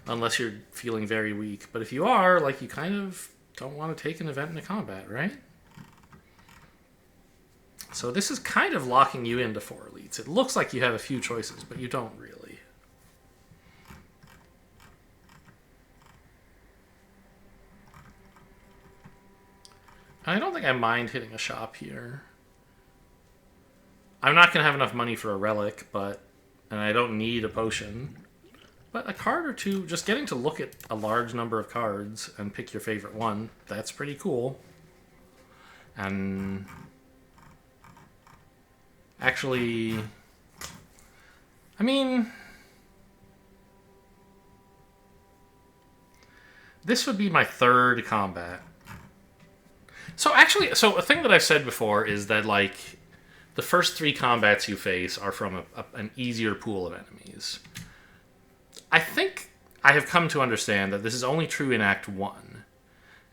Unless you're feeling very weak. But if you are, like, you kind of don't want to take an Event into Combat, right? So this is kind of locking you into 4 Elites. It looks like you have a few choices, but you don't really. I don't think I mind hitting a shop here. I'm not going to have enough money for a relic, and I don't need a potion. But a card or two, just getting to look at a large number of cards and pick your favorite one, that's pretty cool. And actually, I mean, this would be my 3rd combat. So a thing that I've said before is that, like, the first 3 combats you face are from an easier pool of enemies. I think I have come to understand that this is only true in Act 1.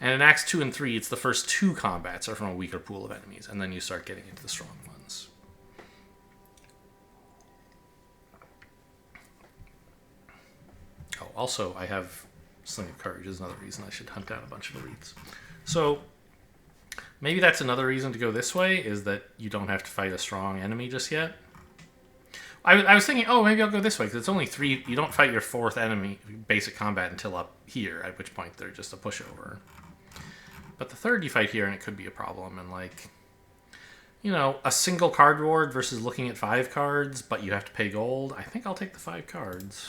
And in Acts 2 and 3, it's the first 2 combats are from a weaker pool of enemies, and then you start getting into the strong ones. also, I have Sling of Courage is another reason I should hunt down a bunch of elites. So, maybe that's another reason to go this way, is that you don't have to fight a strong enemy just yet. I was thinking, oh, maybe I'll go this way, because it's only 3... You don't fight your 4th enemy, basic combat, until up here, at which point they're just a pushover. But the 3rd you fight here, and it could be a problem, and like... You know, a single card reward versus looking at 5 cards, but you have to pay gold. I think I'll take the 5 cards.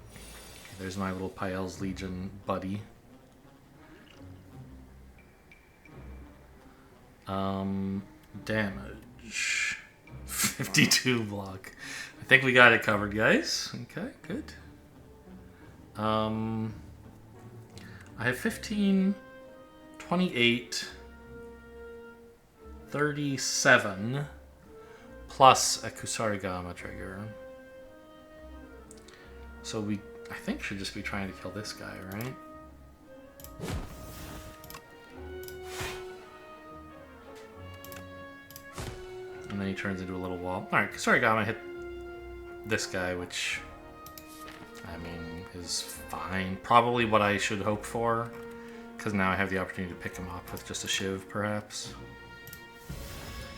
Okay, there's my little Pael's Legion buddy. Damage. 52 block. I think we got it covered, guys. Okay, good. I have 15... 28, 37, plus a Kusarigama trigger. So we, I think, should just be trying to kill this guy, right? And then he turns into a little wall. Alright, Kusarigama hit this guy, which, I mean, is fine. Probably what I should hope for. Because now I have the opportunity to pick him up with just a Shiv, perhaps.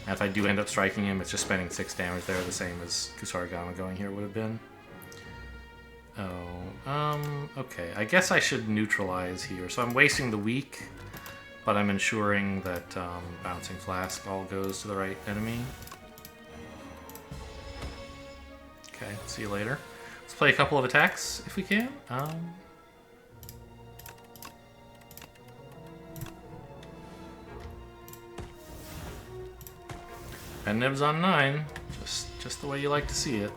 And if I do end up striking him, it's just spending 6 damage there, the same as Kusarigama going here would have been. Oh, okay. I guess I should neutralize here. So I'm wasting the weak, but I'm ensuring that Bouncing Flask all goes to the right enemy. Okay, see you later. Let's play a couple of attacks, if we can. And Nibs on 9, just the way you like to see it.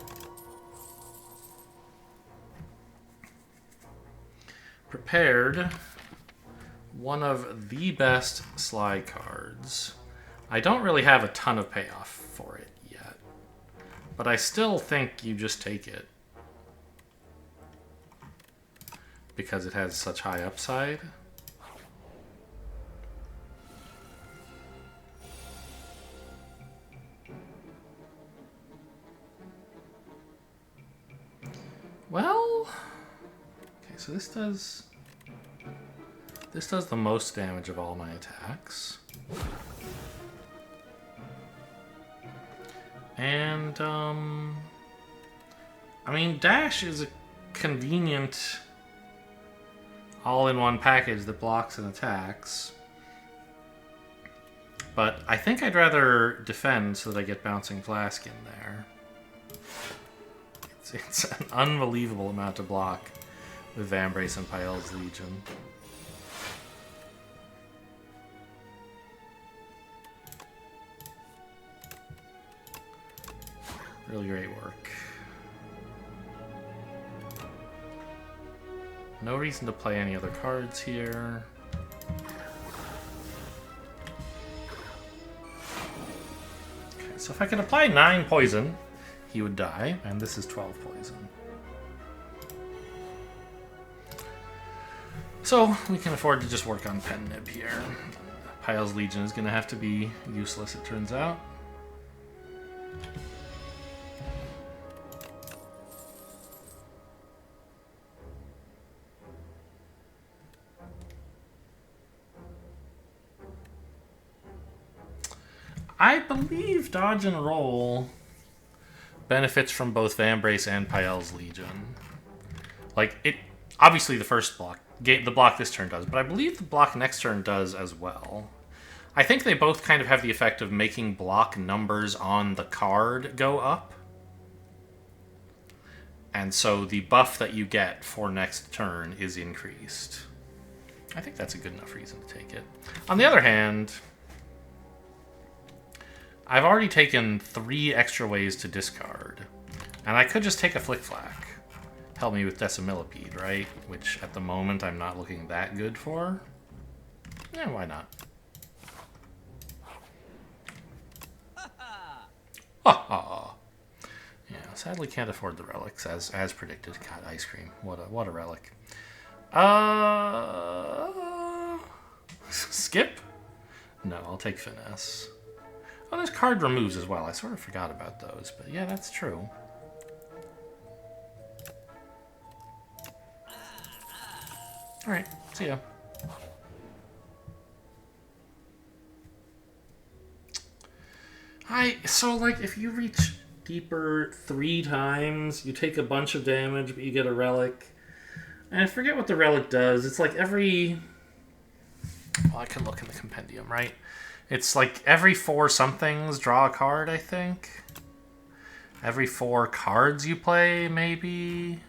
Prepared one of the best slide cards. I don't really have a ton of payoff for it yet, but I still think you just take it because it has such high upside. Well, okay, so this does the most damage of all my attacks. And I mean, Dash is a convenient all-in-one package that blocks and attacks. But I think I'd rather defend so that I get Bouncing Flask in there. It's an unbelievable amount to block with Vambrace and Pael's Legion. Really great work. No reason to play any other cards here. Okay, so if I can apply 9 poison, he would die, and this is 12 poison. So we can afford to just work on Pen Nib here. Pael's Legion is going to have to be useless, it turns out. I believe Dodge and Roll benefits from both Vambrace and Pael's Legion. Like, it obviously the first block, the block this turn does, but I believe the block next turn does as well. I think they both kind of have the effect of making block numbers on the card go up. And so the buff that you get for next turn is increased. I think that's a good enough reason to take it. On the other hand, I've already taken 3 extra ways to discard. And I could just take a Flick Flack. Help me with Decimillipede, right? Which, at the moment, I'm not looking that good for. Yeah, why not? Ha ha! Yeah, sadly can't afford the relics, as predicted. God, ice cream. What a relic. Skip? No, I'll take Finesse. Oh, there's card removes as well. I sort of forgot about those, but yeah, that's true. Alright, see ya. So, like, if you reach deeper 3 times, you take a bunch of damage, but you get a relic. And I forget what the relic does. It's like every... Well, I can look in the compendium, right? It's like every 4 somethings, draw a card, I think. Every 4 cards you play, maybe.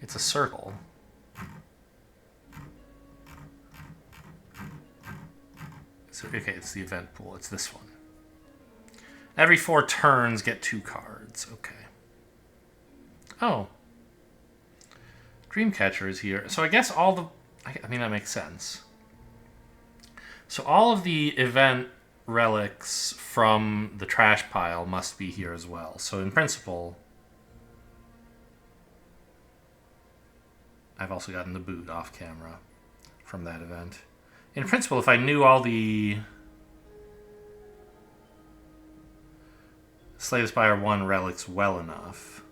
It's a circle. So, okay, it's the event pool. It's this one. Every 4 turns, get 2 cards. Okay. Oh. Dreamcatcher is here. So I guess all the... I mean, that makes sense. So all of the event relics from the trash pile must be here as well. So in principle... I've also gotten the boot off camera from that event. In principle, if I knew all the Slay the Spire 1 relics well enough,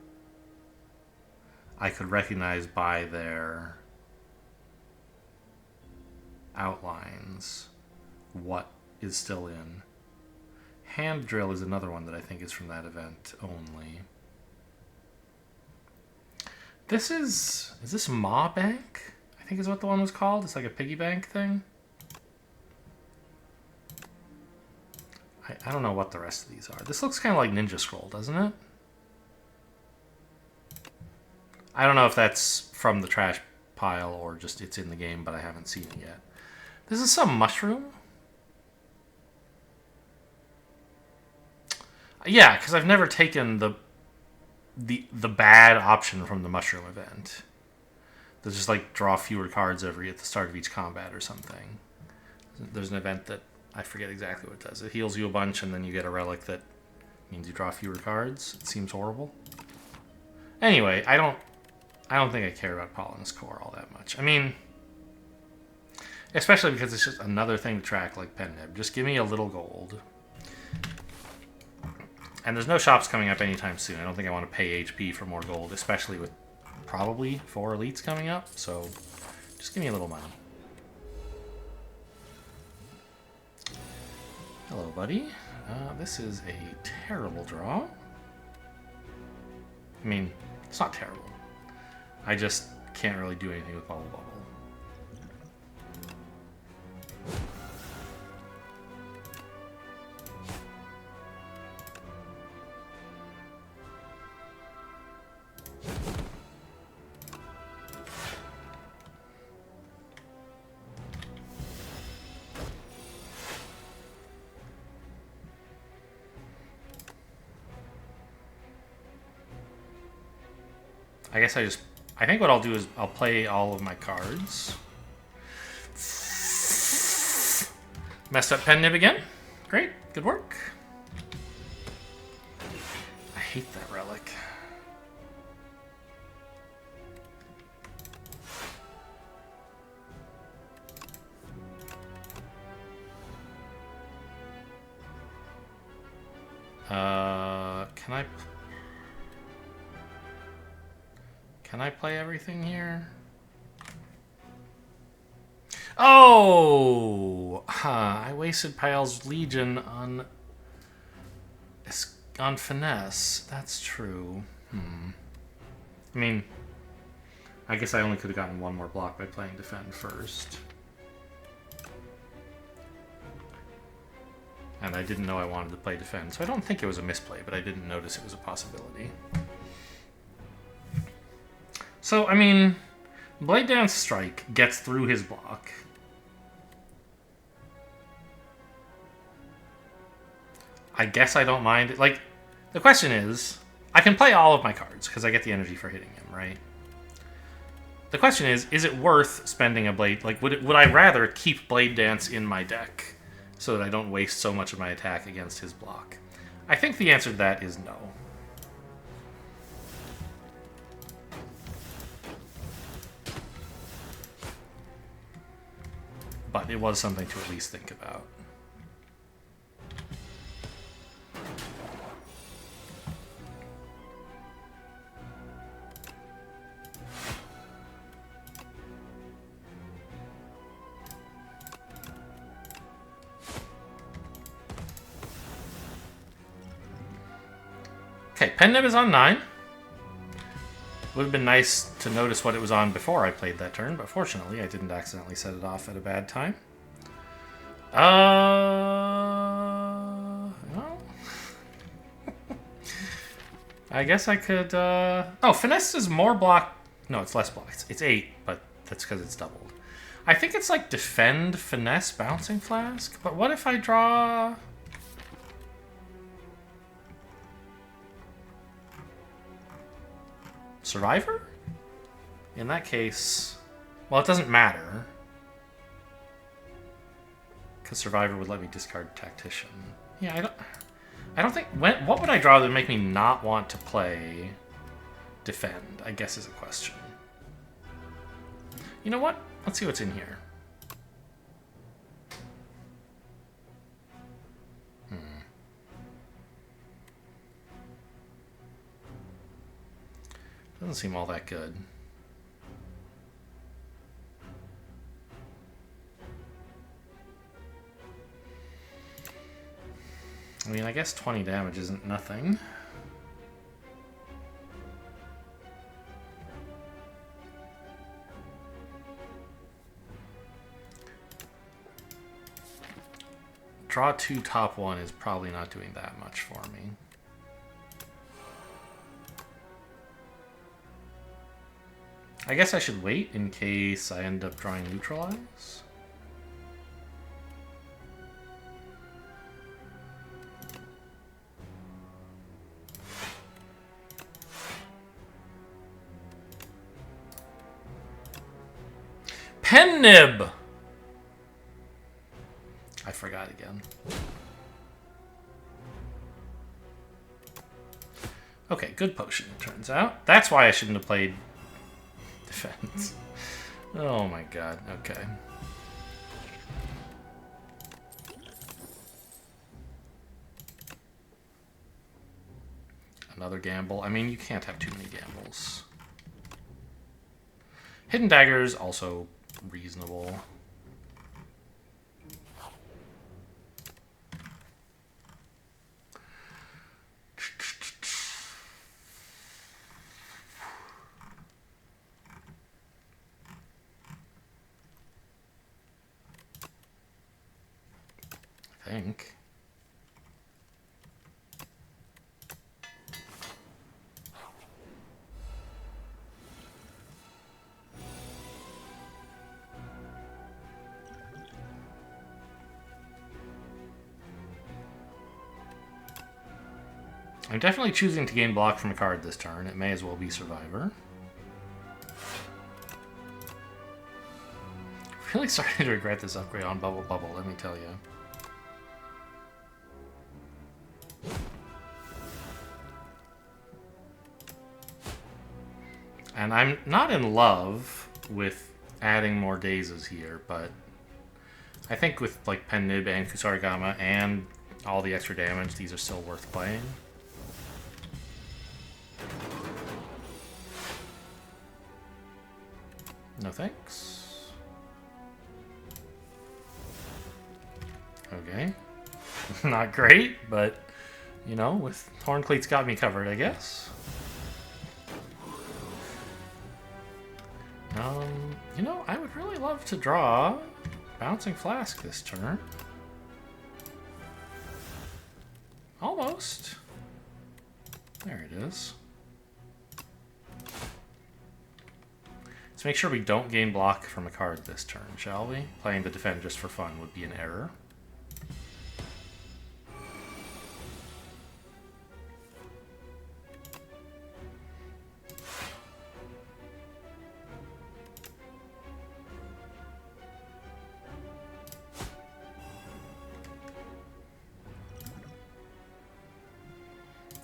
I could recognize by their outlines what is still in. Hand Drill is another one that I think is from that event only. This is this Ma Bank? I think is what the one was called. It's like a piggy bank thing. I don't know what the rest of these are. This looks kind of like Ninja Scroll, doesn't it? I don't know if that's from the trash pile or just it's in the game, but I haven't seen it yet. This is some mushroom? Yeah, because I've never taken the bad option from the mushroom event. There's just like draw fewer cards at the start of each combat or something. There's an event that I forget exactly what it does. It heals you a bunch and then you get a relic that means you draw fewer cards. It seems horrible. Anyway, I don't think I care about Polynus Core all that much. I mean, especially because it's just another thing to track like Pen Nib. Just give me a little gold. And there's no shops coming up anytime soon. I don't think I want to pay HP for more gold, especially with probably 4 elites coming up. So just give me a little money. Hello, buddy. This is a terrible draw. I mean, it's not terrible. I just can't really do anything with Bubble Bubble. I think what I'll do is I'll play all of my cards. Messed up Pen Nib again. Great, good work. I hate that relic. Can I play everything here? Oh! I wasted Pyle's Legion on Finesse. That's true. I mean, I guess I only could have gotten one more block by playing Defend first. And I didn't know I wanted to play Defend, so I don't think it was a misplay, but I didn't notice it was a possibility. So, I mean, Blade Dance Strike gets through his block. I guess I don't mind it. Like, the question is, I can play all of my cards, because I get the energy for hitting him, right? The question is it worth spending a Blade... Like, would I rather keep Blade Dance in my deck, so that I don't waste so much of my attack against his block? I think the answer to that is no. But it was something to at least think about. Okay, Pen Nib is on 9. Would have been nice to notice what it was on before I played that turn, but fortunately I didn't accidentally set it off at a bad time. Well, I guess I could, Oh, Finesse is more block... No, it's less block. It's 8, but that's because it's doubled. I think it's like Defend, Finesse, Bouncing Flask, but what if I draw... Survivor? In that case... Well, it doesn't matter. Because Survivor would let me discard Tactician. Yeah, I don't think... What would I draw that would make me not want to play Defend, I guess is a question. You know what? Let's see what's in here. Doesn't seem all that good. I mean, I guess 20 damage isn't nothing. Draw 2 top 1 is probably not doing that much for me. I guess I should wait in case I end up drawing Neutralize. Pen Nib! I forgot again. Okay, good potion, it turns out. That's why I shouldn't have played Defense. Oh my god, okay. Another gamble. I mean, you can't have too many gambles. Hidden Daggers, also reasonable. I think. I'm definitely choosing to gain block from a card this turn. It may as well be Survivor. Really starting to regret this upgrade on Bubble Bubble, let me tell you. And I'm not in love with adding more Dazes here, but I think with like Pen Nib and Kusarigama and all the extra damage, these are still worth playing. No thanks. Okay. Not great, but, you know, with Horncleats got me covered, I guess. You know, I would really love to draw Bouncing Flask this turn. Almost. There it is. Let's make sure we don't gain block from a card this turn, shall we? Playing the Defend just for fun would be an error.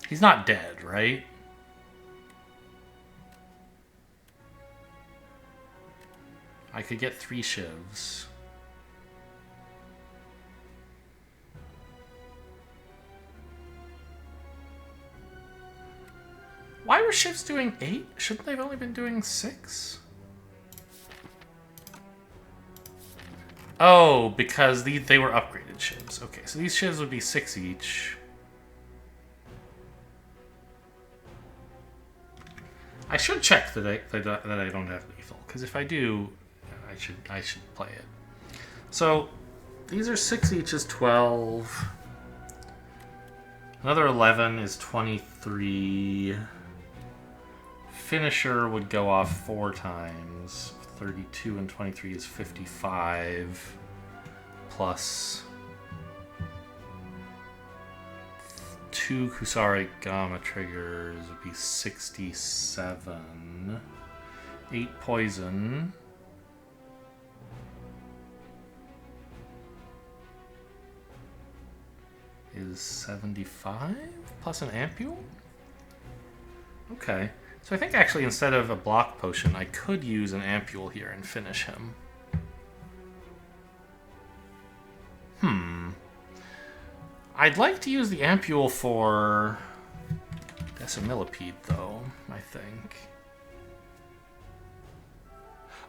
He's not dead, right? I could get 3 shivs. Why were shivs doing 8? Shouldn't they have only been doing 6? Oh, because they were upgraded shivs. Okay, so these shivs would be 6 each. I should check that I don't have lethal, because if I do, I should play it. So these are 6 each is 12. Another 11 is 23. Finisher would go off 4 times. 32 and 23 is 55. Plus 2 Kusari Gamma triggers would be 67. 8 poison. Is 75 plus an ampule? Okay. So I think actually instead of a block potion, I could use an ampule here and finish him. I'd like to use the ampule for Decimillipede, though, I think.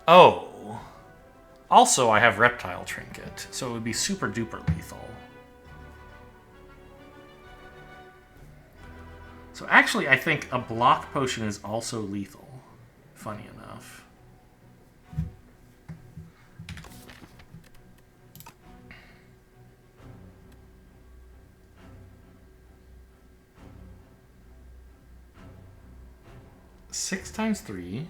Oh! Also, I have Reptile Trinket, so it would be super duper lethal. So actually, I think a block potion is also lethal, funny enough. Six times 3.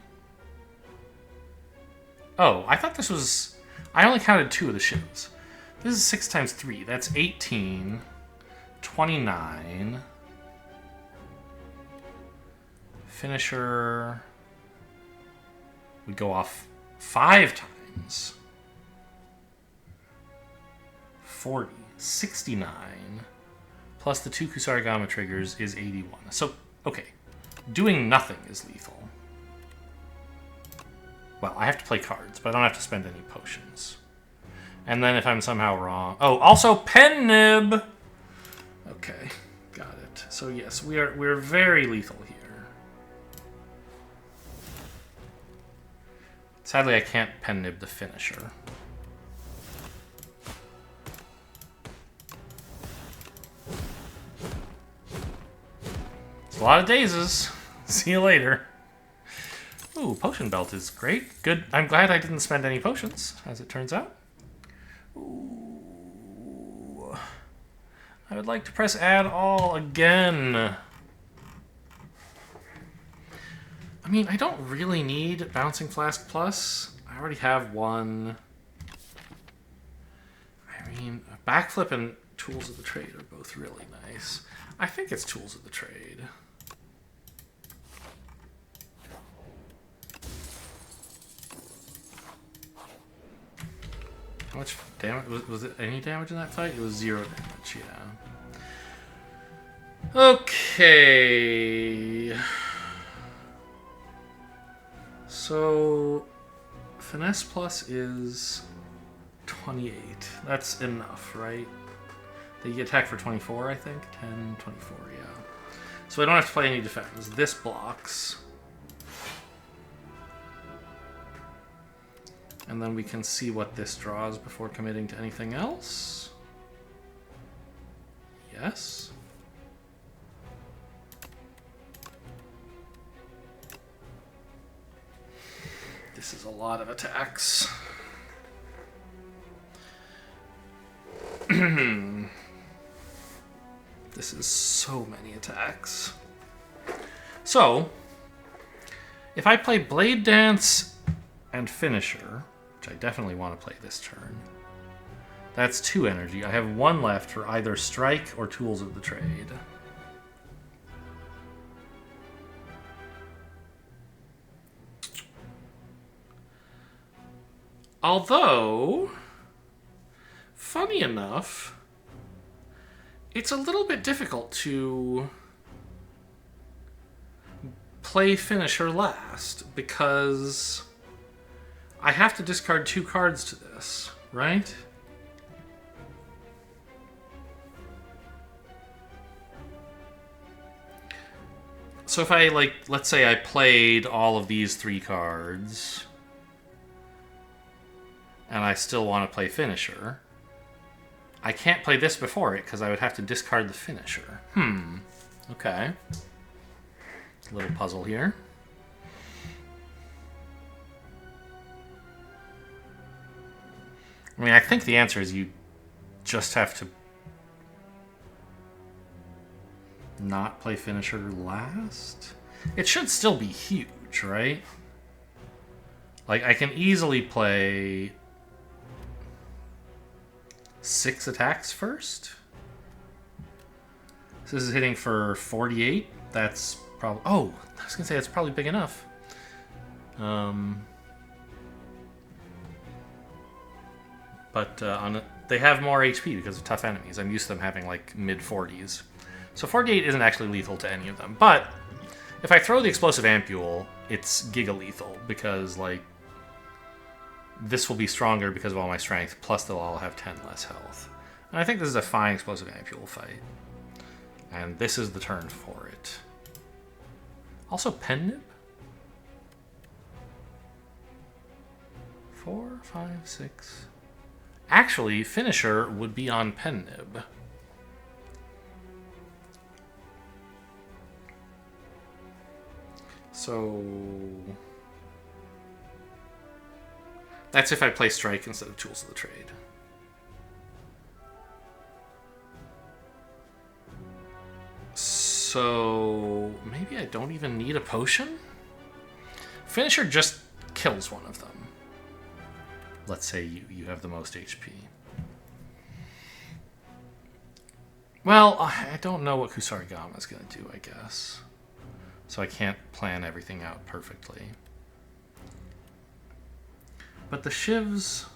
Oh, I thought this was... I only counted 2 of the shivs. This is 6 times 3. That's 18. 29. Finisher would go off 5 times. 40. 69. Plus the 2 Kusarigama triggers is 81. So, okay. Doing nothing is lethal. Well, I have to play cards, but I don't have to spend any potions. And then if I'm somehow wrong... Oh, also pen nib! Okay, got it. So yes, we're very lethal here. Sadly, I can't pen nib the finisher. It's a lot of dazes. See you later. Ooh, potion belt is great. Good. I'm glad I didn't spend any potions, as it turns out. Ooh. I would like to press add all again. I mean, I don't really need Bouncing Flask Plus. I already have one. I mean, Backflip and Tools of the Trade are both really nice. I think it's Tools of the Trade. How much damage? Was it any damage in that fight? It was 0 damage, yeah. Okay. So, Finesse Plus is 28. That's enough, right? They attack for 24, I think? 10, 24, yeah. So I don't have to play any defense. This blocks. And then we can see what this draws before committing to anything else. Yes. This is a lot of attacks. This is so many attacks. So, if I play Blade Dance and Finisher, which I definitely want to play this turn, that's 2 energy. I have 1 left for either Strike or Tools of the Trade. Although, funny enough, it's a little bit difficult to play Finisher last because I have to discard 2 cards to this, right? So if I, like, let's say I played all of these 3 cards and I still want to play Finisher, I can't play this before it because I would have to discard the Finisher. Okay. Little puzzle here. I mean, I think the answer is you just have to not play finisher last. It should still be huge, right? Like, I can easily play 6 attacks first. So this is hitting for 48. That's probably... Oh, I was going to say that's probably big enough. But they have more HP because of tough enemies. I'm used to them having like mid-40s. So 48 isn't actually lethal to any of them. But if I throw the explosive ampule, it's giga lethal because like this will be stronger because of all my strength, plus they'll all have 10 less health. And I think this is a fine explosive ampule fight. And this is the turn for it. Also pen nib? 4, 5, 6. Actually, finisher would be on pen nib. So that's if I play strike instead of tools of the trade. So maybe I don't even need a potion? Finisher just kills one of them. Let's say you have the most HP. Well, I don't know what Kusarigama is going to do, I guess. So I can't plan everything out perfectly. But the shivs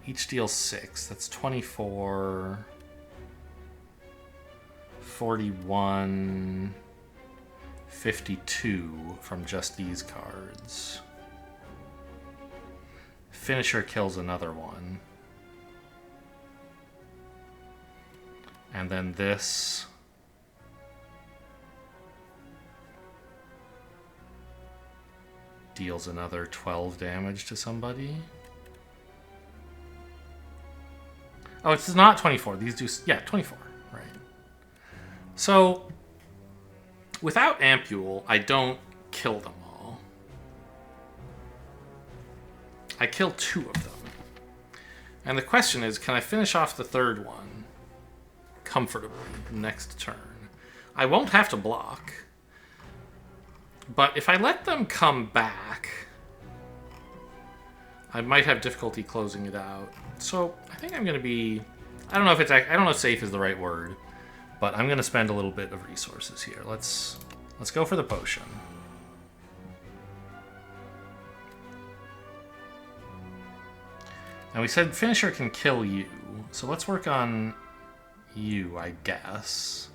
each deal 6. That's 24, 41, 52 from just these cards. Finisher kills another one. And then this... deals another 12 damage to somebody. Oh, it's not 24. These do... Yeah, 24. Right. So, without Ampule, I don't kill them all. I kill 2 of them. And the question is, can I finish off the third one comfortably next turn? I won't have to block. But if I let them come back, I might have difficulty closing it out. So I think I'm going to be... I don't know if safe is the right word, but I'm going to spend a little bit of resources here. Let's go for the potion. And we said finisher can kill you, so let's work on you, I guess.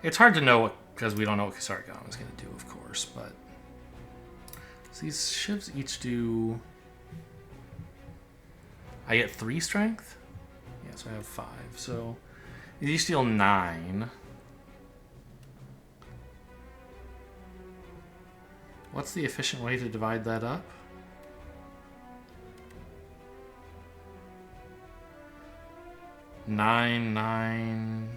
It's hard to know what, because we don't know what Kusarigama is going to do, of course, but... So these shivs each do... I get 3 strength? Yeah, so I have 5. So these each deal 9. What's the efficient way to divide that up? 9,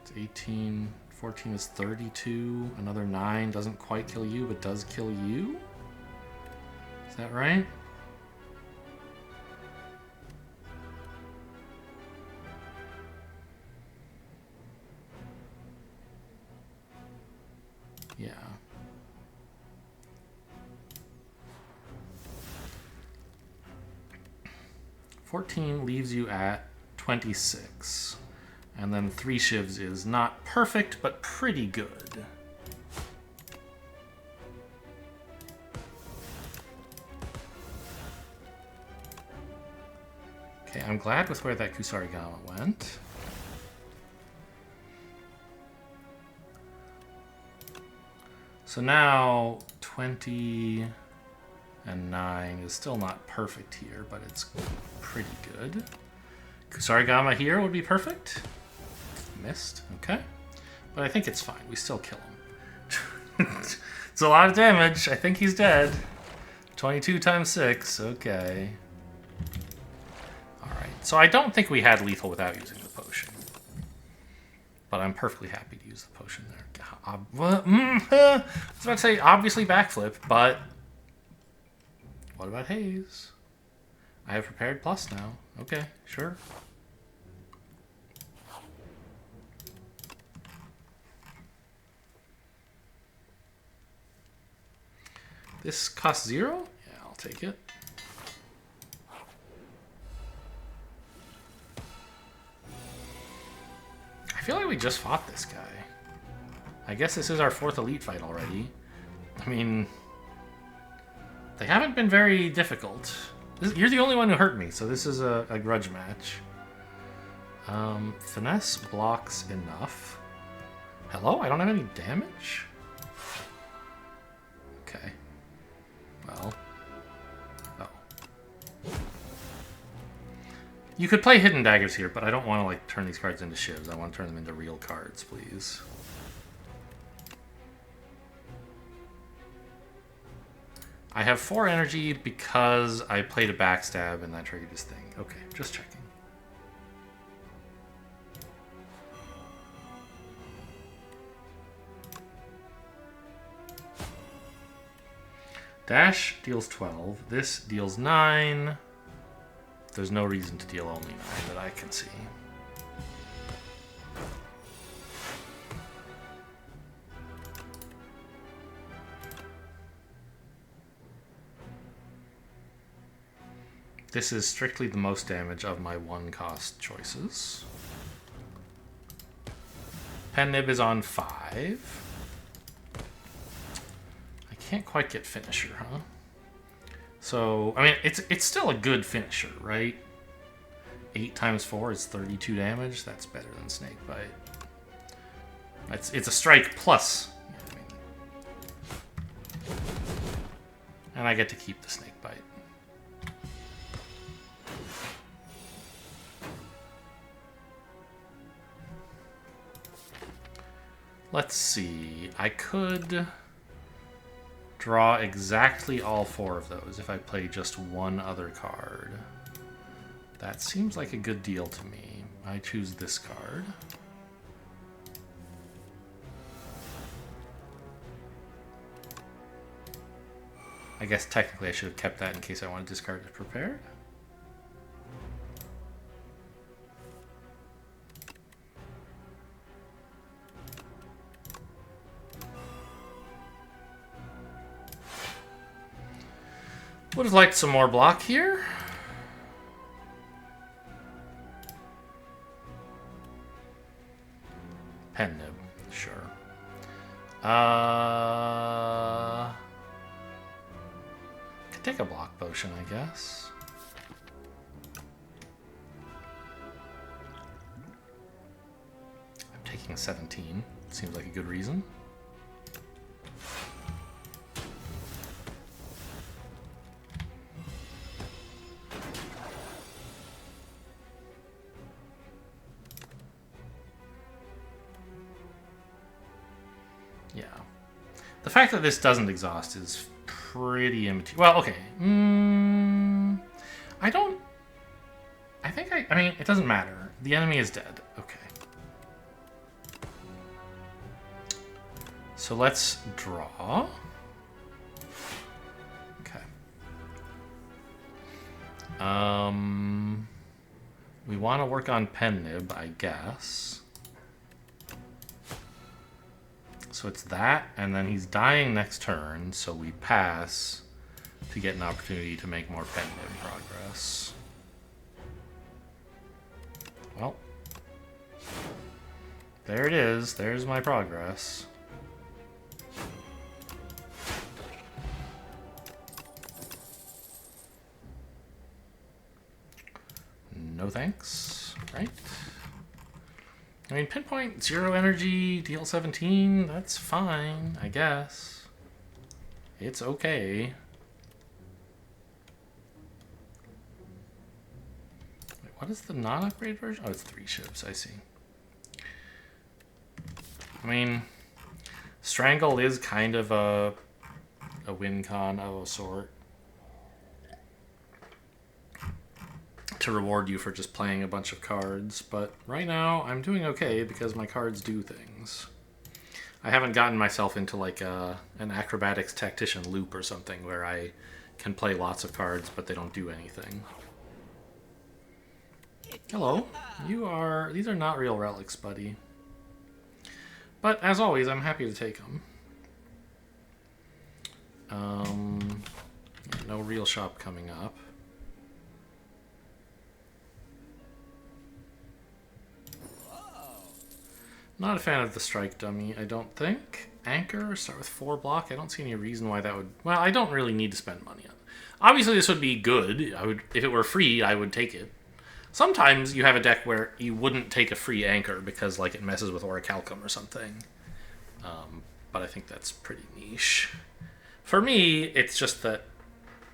it's 18, 14 is 32. Another 9 doesn't quite kill you, but does kill you? Is that right? Yeah. $14 leaves you at 26. And then 3 shivs is not perfect, but pretty good. Okay, I'm glad with where that Kusarigama went. So now 20 and 9 is still not perfect here, but it's pretty good. Kusarigama here would be perfect. Missed, okay. But I think it's fine. We still kill him. It's a lot of damage. I think he's dead. 22 times 6, okay. Alright, so I don't think we had lethal without using the potion. But I'm perfectly happy to use the potion there. I was about to say, obviously backflip, but... What about haze? I have prepared plus now. Okay, sure. This costs 0? Yeah, I'll take it. I feel like we just fought this guy. I guess this is our 4th elite fight already. I mean, they haven't been very difficult. You're the only one who hurt me, so this is a grudge match. Finesse blocks enough. Hello? I don't have any damage? Okay. Well. Oh. You could play hidden daggers here, but I don't want to like turn these cards into shivs. I want to turn them into real cards, please. I have 4 energy because I played a backstab and that triggered this thing. Okay, just checking. Dash deals 12. This deals 9. There's no reason to deal only 9 that I can see. This is strictly the most damage of my 1-cost choices. Pen Nib is on 5. I can't quite get Finisher, huh? So, I mean, it's still a good finisher, right? 8 times 4 is 32 damage. That's better than Snakebite. It's a strike plus. Yeah, I mean, and I get to keep the Snakebite. Let's see. I could draw exactly all 4 of those if I play just one other card. That seems like a good deal to me. I choose this card. I guess technically I should have kept that in case I want to discard it prepared. Would have liked some more block here. Pen Nib, sure. Could take a block potion, I guess. I'm taking 17. Seems like a good reason. Yeah. The fact that this doesn't exhaust is pretty immaterial. Well, okay. I don't... I mean, it doesn't matter. The enemy is dead. Okay. So let's draw. Okay. We want to work on Pen Nib, I guess. So it's that, and then he's dying next turn, so we pass to get an opportunity to make more Pen Nib progress. Well, there it is. There's my progress. No thanks, right? I mean, pinpoint 0 energy, deal 17, that's fine, I guess. It's okay. Wait, what is the non-upgrade version? Oh, it's 3 ships, I see. I mean, Strangle is kind of a win con of a sort. To reward you for just playing a bunch of cards, but right now I'm doing okay because my cards do things. I haven't gotten myself into like an acrobatics tactician loop or something where I can play lots of cards but they don't do anything. Hello. These are not real relics, buddy. But as always, I'm happy to take them. No real shop coming up. Not a fan of the strike dummy, I don't think. Anchor, start with 4 block. I don't see any reason why that would... Well, I don't really need to spend money on it. Obviously, this would be good. If it were free, I would take it. Sometimes you have a deck where you wouldn't take a free anchor because, like, it messes with Orichalcum or something. But I think that's pretty niche. For me, it's just that...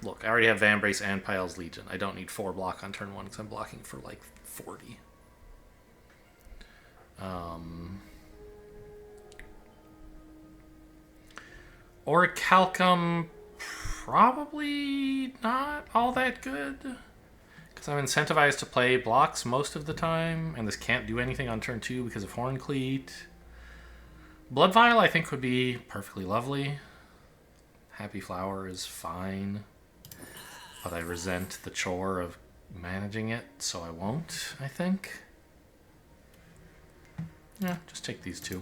Look, I already have Vambrace and Pyle's Legion. I don't need 4 block on turn 1 because I'm blocking for, like, 40. Orichalcum, probably not all that good. Because I'm incentivized to play blocks most of the time, and this can't do anything on turn 2 because of Horncleat. Blood Vial, I think, would be perfectly lovely. Happy Flower is fine. But I resent the chore of managing it, so I won't, I think. Yeah, just take these 2.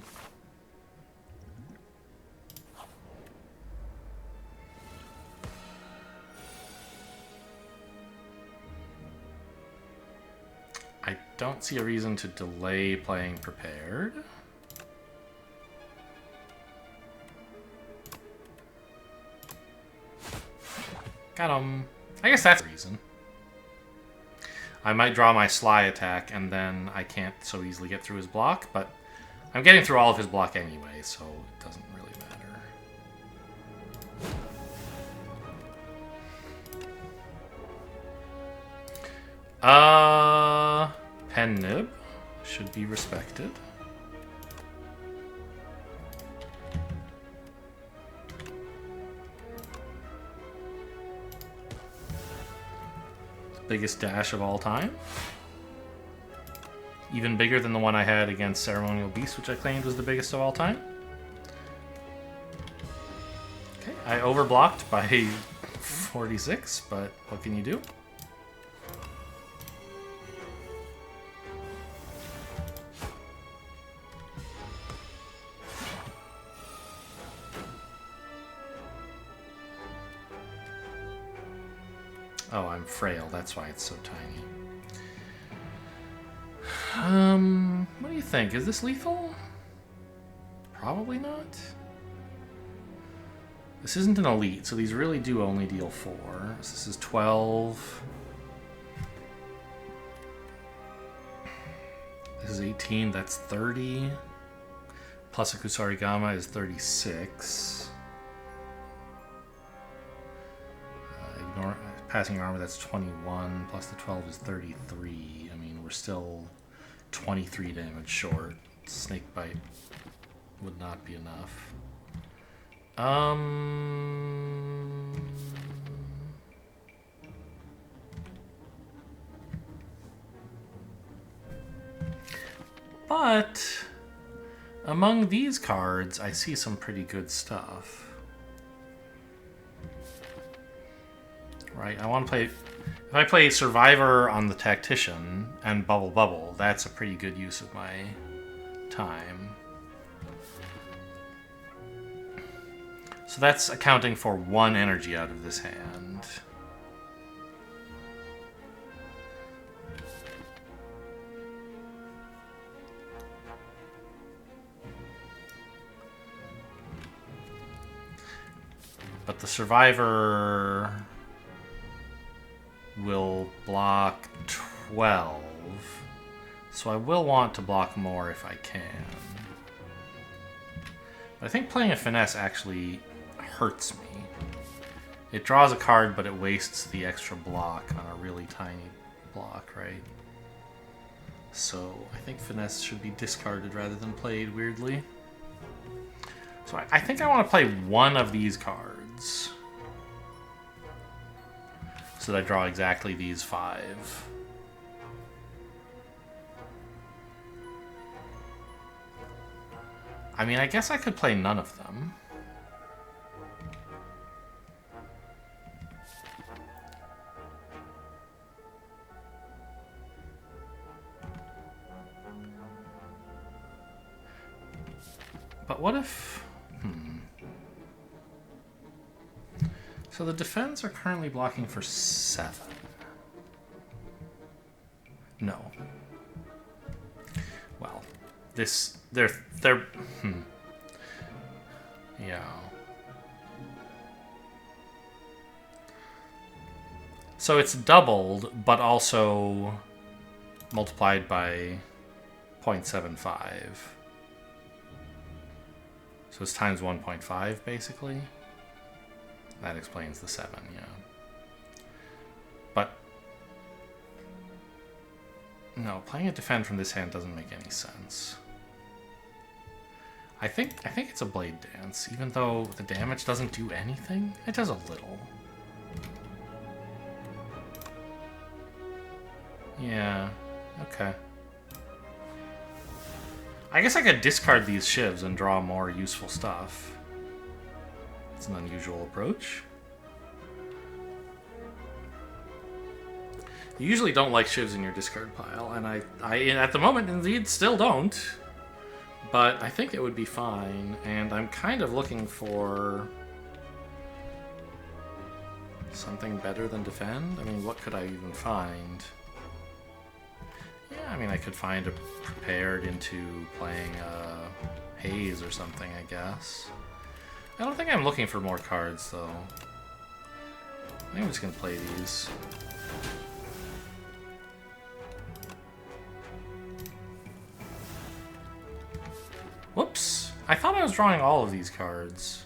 I don't see a reason to delay playing Prepared. Got him. I guess that's the reason. I might draw my Sly attack, and then I can't so easily get through his block, but I'm getting through all of his block anyway, so it doesn't really matter. Pen Nib should be respected. Biggest dash of all time. Even bigger than the one I had against Ceremonial Beast, which I claimed was the biggest of all time. Okay, I overblocked by 46, but what can you do? Oh, I'm frail. That's why it's so tiny. What do you think? Is this lethal? Probably not. This isn't an elite, so these really do only deal 4. So this is 12. This is 18. That's 30. Plus a Kusarigama is 36. Ignore passing armor, that's 21. Plus the 12 is 33. I mean, we're still 23 damage short. Snake Bite would not be enough. But among these cards, I see some pretty good stuff. Right, I want to play... If I play Survivor on the Tactician and Bubble Bubble, that's a pretty good use of my time. So that's accounting for 1 energy out of this hand. But the Survivor will block 12. So I will want to block more if I can. But I think playing a Finesse actually hurts me. It draws a card, but it wastes the extra block on a really tiny block, right? So I think Finesse should be discarded rather than played, weirdly. So I think I want to play one of these cards. So that I draw exactly these 5. I mean, I guess I could play none of them. But what if... So the defense are currently blocking for 7. No. Well, this... They're... Yeah. So it's doubled, but also multiplied by 0.75. So it's times 1.5, basically. That explains the 7, yeah. But... No, playing a defend from this hand doesn't make any sense. I think it's a Blade Dance, even though the damage doesn't do anything. It does a little. Yeah, okay. I guess I could discard these shivs and draw more useful stuff. It's an unusual approach. You usually don't like shivs in your discard pile, and I at the moment indeed still don't. But I think it would be fine, and I'm kind of looking for something better than defend. I mean, what could I even find? Yeah, I mean, I could find a prepared into playing Haze or something, I guess. I don't think I'm looking for more cards, though. I think I'm just going to play these. Whoops! I thought I was drawing all of these cards.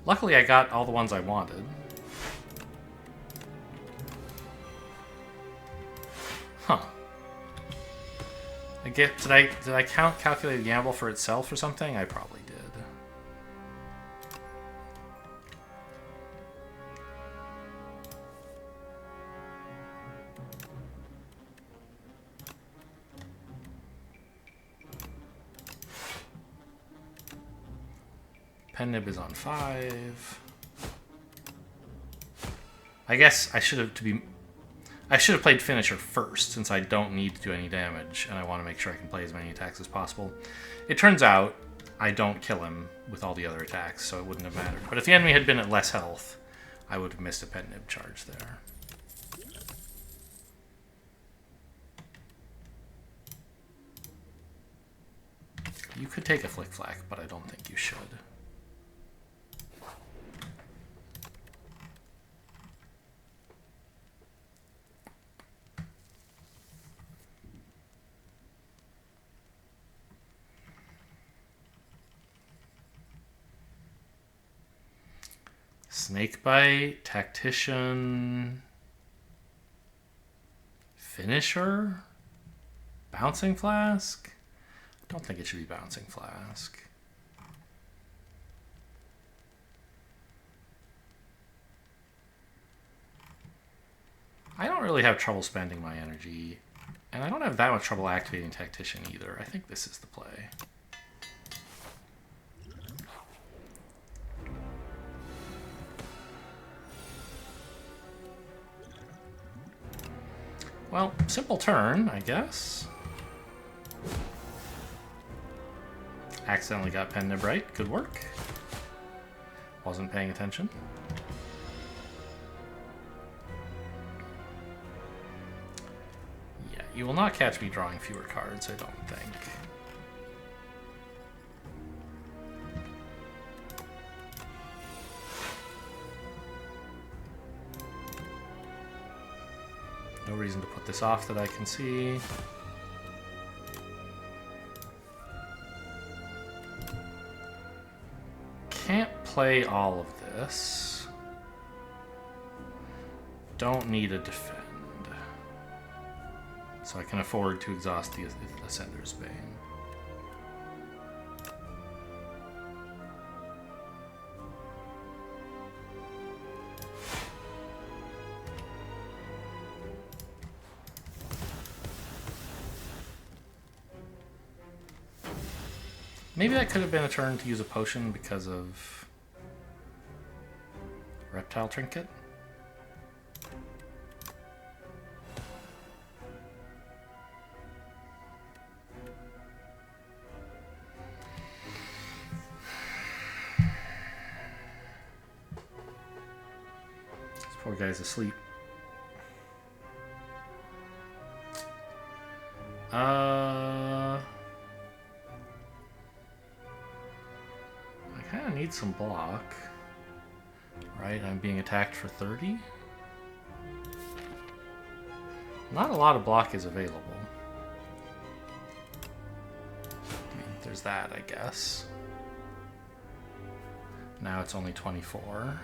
Luckily, I got all the ones I wanted. Huh. Did I calculate a gamble for itself or something? I probably did. Pen Nib is on 5. I guess I should have played Finisher first, since I don't need to do any damage, and I want to make sure I can play as many attacks as possible. It turns out I don't kill him with all the other attacks, so it wouldn't have mattered. But if the enemy had been at less health, I would have missed a Pen Nib charge there. You could take a Flick Flack, but I don't think you should. Snakebite, Tactician, Finisher, Bouncing Flask? I don't think it should be Bouncing Flask. I don't really have trouble spending my energy, and I don't have that much trouble activating Tactician either. I think this is the play. Well, simple turn, I guess. Accidentally got Pen Nib right. Good work. Wasn't paying attention. Yeah, you will not catch me drawing fewer cards, I don't think. No reason to put this off that I can see. Can't play all of this. Don't need a defend. So I can afford to exhaust the Ascender's Bane. Maybe that could have been a turn to use a potion because of Reptile Trinket. Poor guy's asleep. I kind of need some block. Right, I'm being attacked for 30. Not a lot of block is available. I mean, there's that, I guess. Now it's only 24.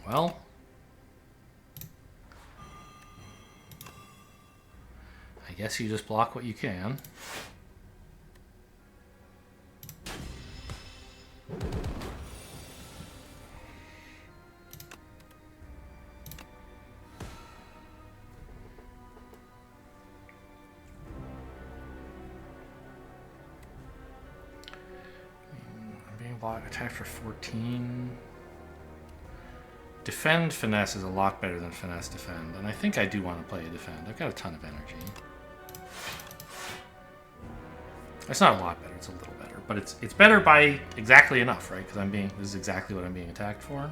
Well, I guess you just block what you can. I'm being attacked for 14. Defend finesse is a lot better than finesse defend, and I think I do want to play a defend. I've got a ton of energy. It's not a lot better, it's a little better, but it's better by exactly enough, right? Because this is exactly what I'm being attacked for.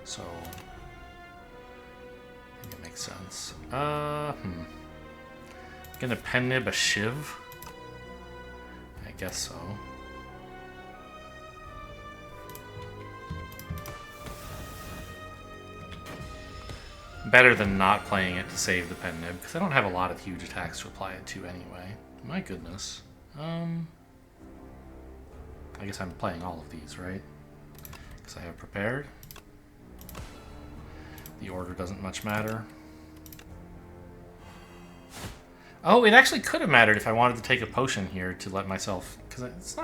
So I think it makes sense. Gonna pen nib a shiv? I guess so. Better than not playing it to save the pen nib, because I don't have a lot of huge attacks to apply it to anyway. My goodness. I guess I'm playing all of these, right? Because I have prepared. The order doesn't much matter. Oh, it actually could have mattered if I wanted to take a potion here to let myself... Because it's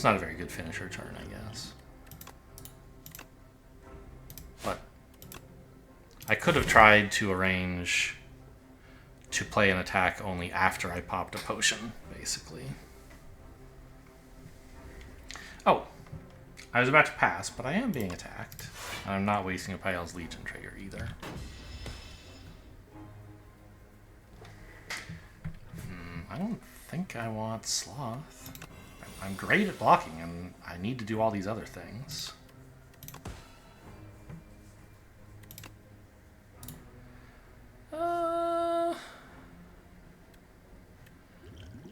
not a very good finisher turn, I guess. But I could have tried to arrange to play an attack only after I popped a potion, basically. Oh, I was about to pass, but I am being attacked. And I'm not wasting a Pyle's Legion trigger either. I don't think I want Sloth. I'm great at blocking, and I need to do all these other things.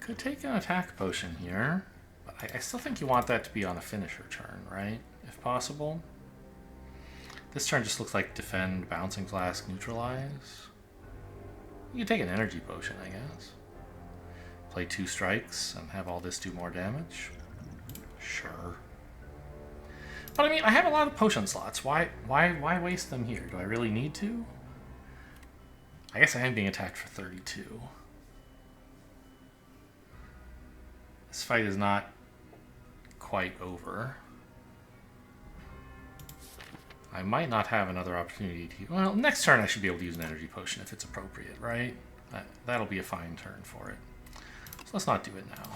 Could take an attack potion here, but I still think you want that to be on a finisher turn, right? If possible. This turn just looks like defend, bouncing flask, neutralize. You can take an energy potion, I guess. Play 2 strikes and have all this do more damage. Sure. But I mean, I have a lot of potion slots. Why waste them here? Do I really need to? I guess I am being attacked for 32. This fight is not quite over. I might not have another opportunity to... Well, next turn I should be able to use an energy potion if it's appropriate, right? That'll be a fine turn for it. So let's not do it now.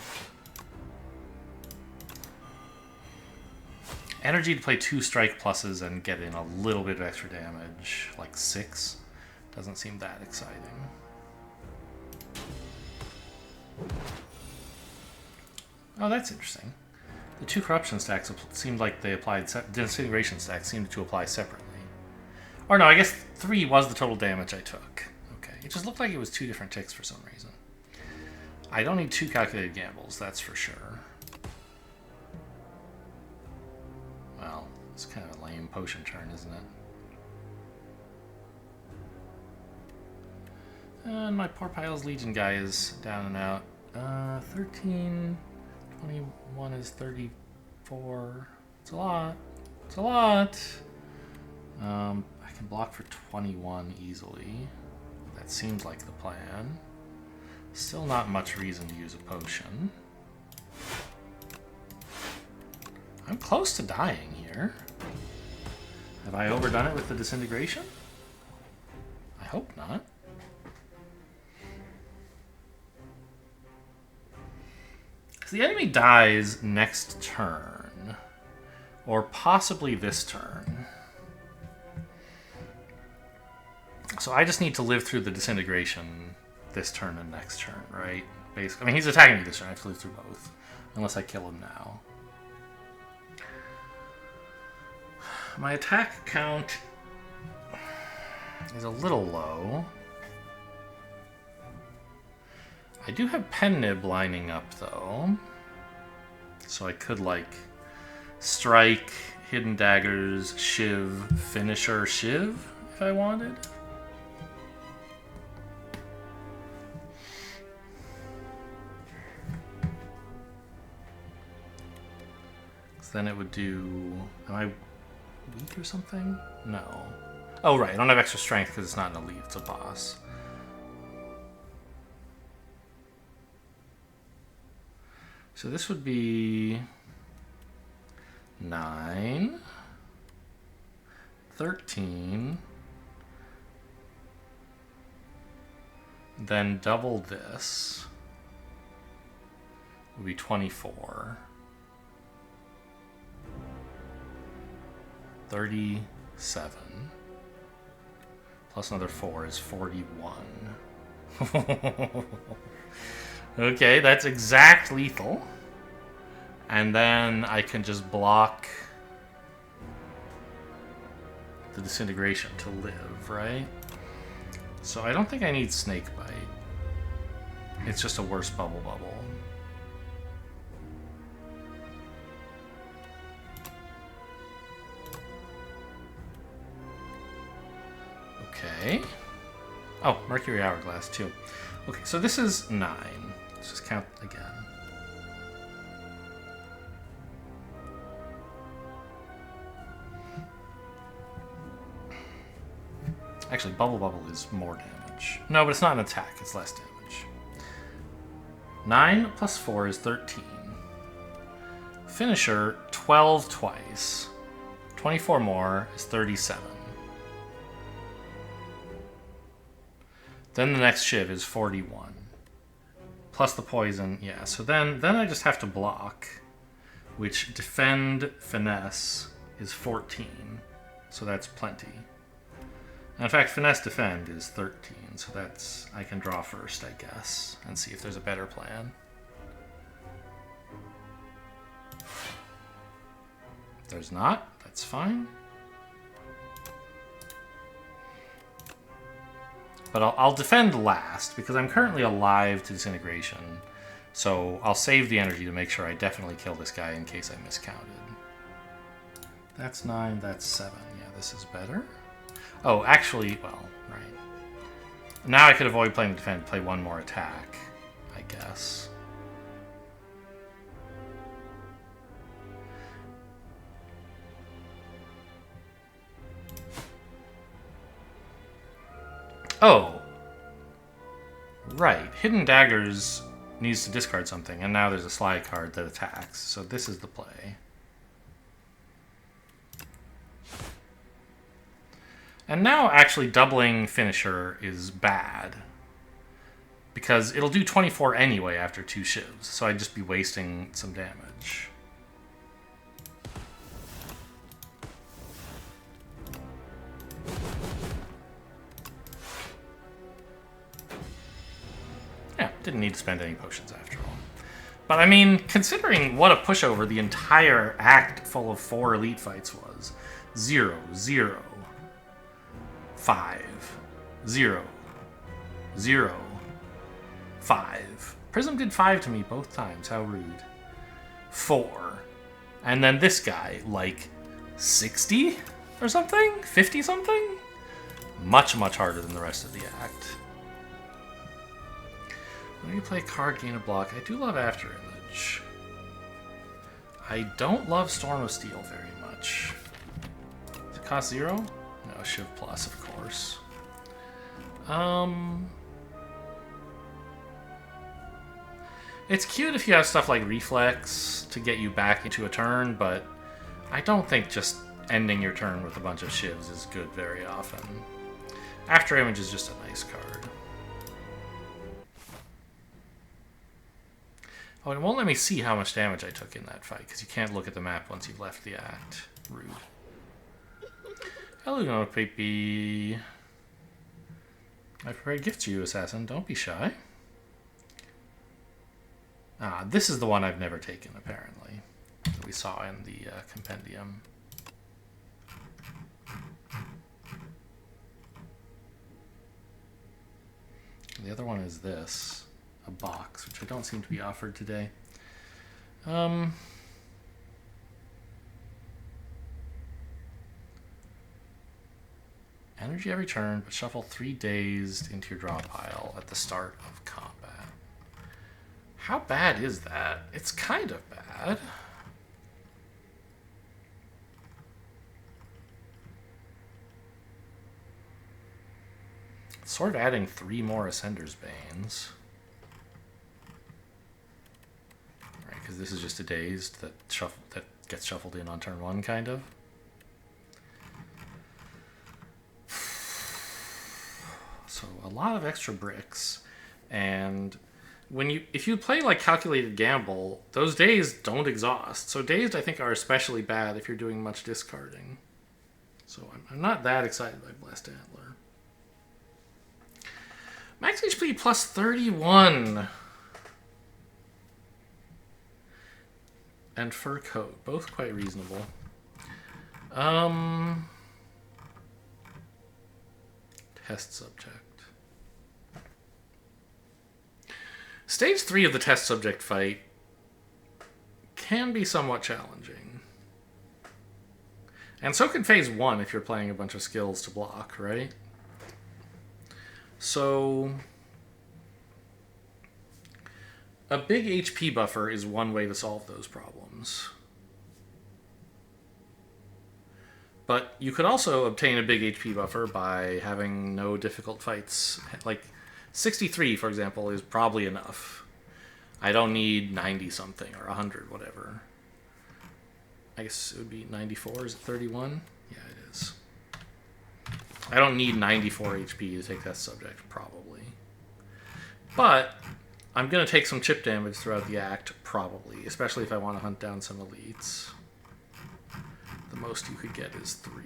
Energy to play 2 strike pluses and get in a little bit of extra damage, like 6, doesn't seem that exciting. Oh, that's interesting. The 2 corruption stacks seemed like they applied... Disintegration stacks seemed to apply separately. Or no, I guess 3 was the total damage I took. Okay, it just looked like it was 2 different ticks for some reason. I don't need 2 calculated gambles, that's for sure. Well, it's kind of a lame potion turn, isn't it? And my poor Pyle's Legion guy is down and out. 13... 21 is 34. It's a lot. It's a lot. I can block for 21 easily. That seems like the plan. Still not much reason to use a potion. I'm close to dying here. Have I overdone it with the disintegration? I hope not. The enemy dies next turn, or possibly this turn. So I just need to live through the disintegration this turn and next turn, right? basically. I mean, he's attacking me this turn. I flew through both. Unless I kill him now. My attack count is a little low. I do have Pen Nib lining up, though. So I could, like, strike, hidden daggers, shiv, finisher, shiv, if I wanted. So then it would do... Am I weak or something? No. Oh, right. I don't have extra strength because it's not an elite. It's a boss. So this would be 9, 13, then double this would be 24, 37, plus another 4 is 41. Okay, that's exact lethal. And then I can just block the disintegration to live, right? So I don't think I need Snake Bite. It's just a worse bubble. Okay. Oh, Mercury Hourglass too. Okay, so this is 9. Let's just count again. Actually, Bubble is more damage. No, but it's not an attack. It's less damage. 9 plus 4 is 13. Finisher, 12 twice. 24 more is 37. Then the next shiv is 41. Plus the poison, yeah. So then I just have to block, which defend finesse is 14. So that's plenty. And in fact, finesse defend is 13. So that's, I can draw first, I guess, and see if there's a better plan. There's not. That's fine. But I'll defend last, because I'm currently alive to disintegration. So I'll save the energy to make sure I definitely kill this guy in case I miscounted. That's 9, that's 7. Yeah, this is better. Oh, actually, well, right. Now I could avoid playing defend, play one more attack, I guess. Oh. Right. Hidden Daggers needs to discard something, and now there's a slide card that attacks. So this is the play. And now actually doubling Finisher is bad. Because it'll do 24 anyway after 2 shivs, so I'd just be wasting some damage. Yeah, didn't need to spend any potions after all. But I mean, considering what a pushover the entire act full of 4 elite fights was. 0, 0, 5, 0, 0, 5. Prism did 5 to me both times, how rude. 4. And then this guy, like 60 or something? 50 something? Much, much harder than the rest of the act. When you play card, gain a block, I do love Afterimage. I don't love Storm of Steel very much. Does it cost 0? No, Shiv Plus, of course. It's cute if you have stuff like Reflex to get you back into a turn, but I don't think just ending your turn with a bunch of Shivs is good very often. Afterimage is just a nice card. Oh, it won't let me see how much damage I took in that fight, because you can't look at the map once you've left the act. Rude. Hello, no Peepee. I prepared gifts for you, Assassin. Don't be shy. This is the one I've never taken, apparently, that we saw in the compendium. The other one is this, a box, which I don't seem to be offered today. Energy every turn, but shuffle 3 dazed into your draw pile at the start of combat. How bad is that? It's kind of bad. It's sort of adding 3 more Ascender's Banes. Right, because this is just a dazed that gets shuffled in on turn 1, kind of. So a lot of extra bricks, and if you play like Calculated Gamble, those dazed don't exhaust. So dazed, I think, are especially bad if you're doing much discarding. So I'm not that excited by Blessed Antler. Max HP plus 31. And Fur Coat, both quite reasonable. Test subject. Stage 3 of the test subject fight can be somewhat challenging. And so can phase 1 if you're playing a bunch of skills to block, right? So a big HP buffer is one way to solve those problems. But you could also obtain a big HP buffer by having no difficult fights. Like 63, for example, is probably enough. I don't need 90-something or 100, whatever. I guess it would be 94. Is it 31? Yeah, it is. I don't need 94 HP to take that subject, probably. But I'm going to take some chip damage throughout the act, probably, especially if I want to hunt down some elites. The most you could get is 3.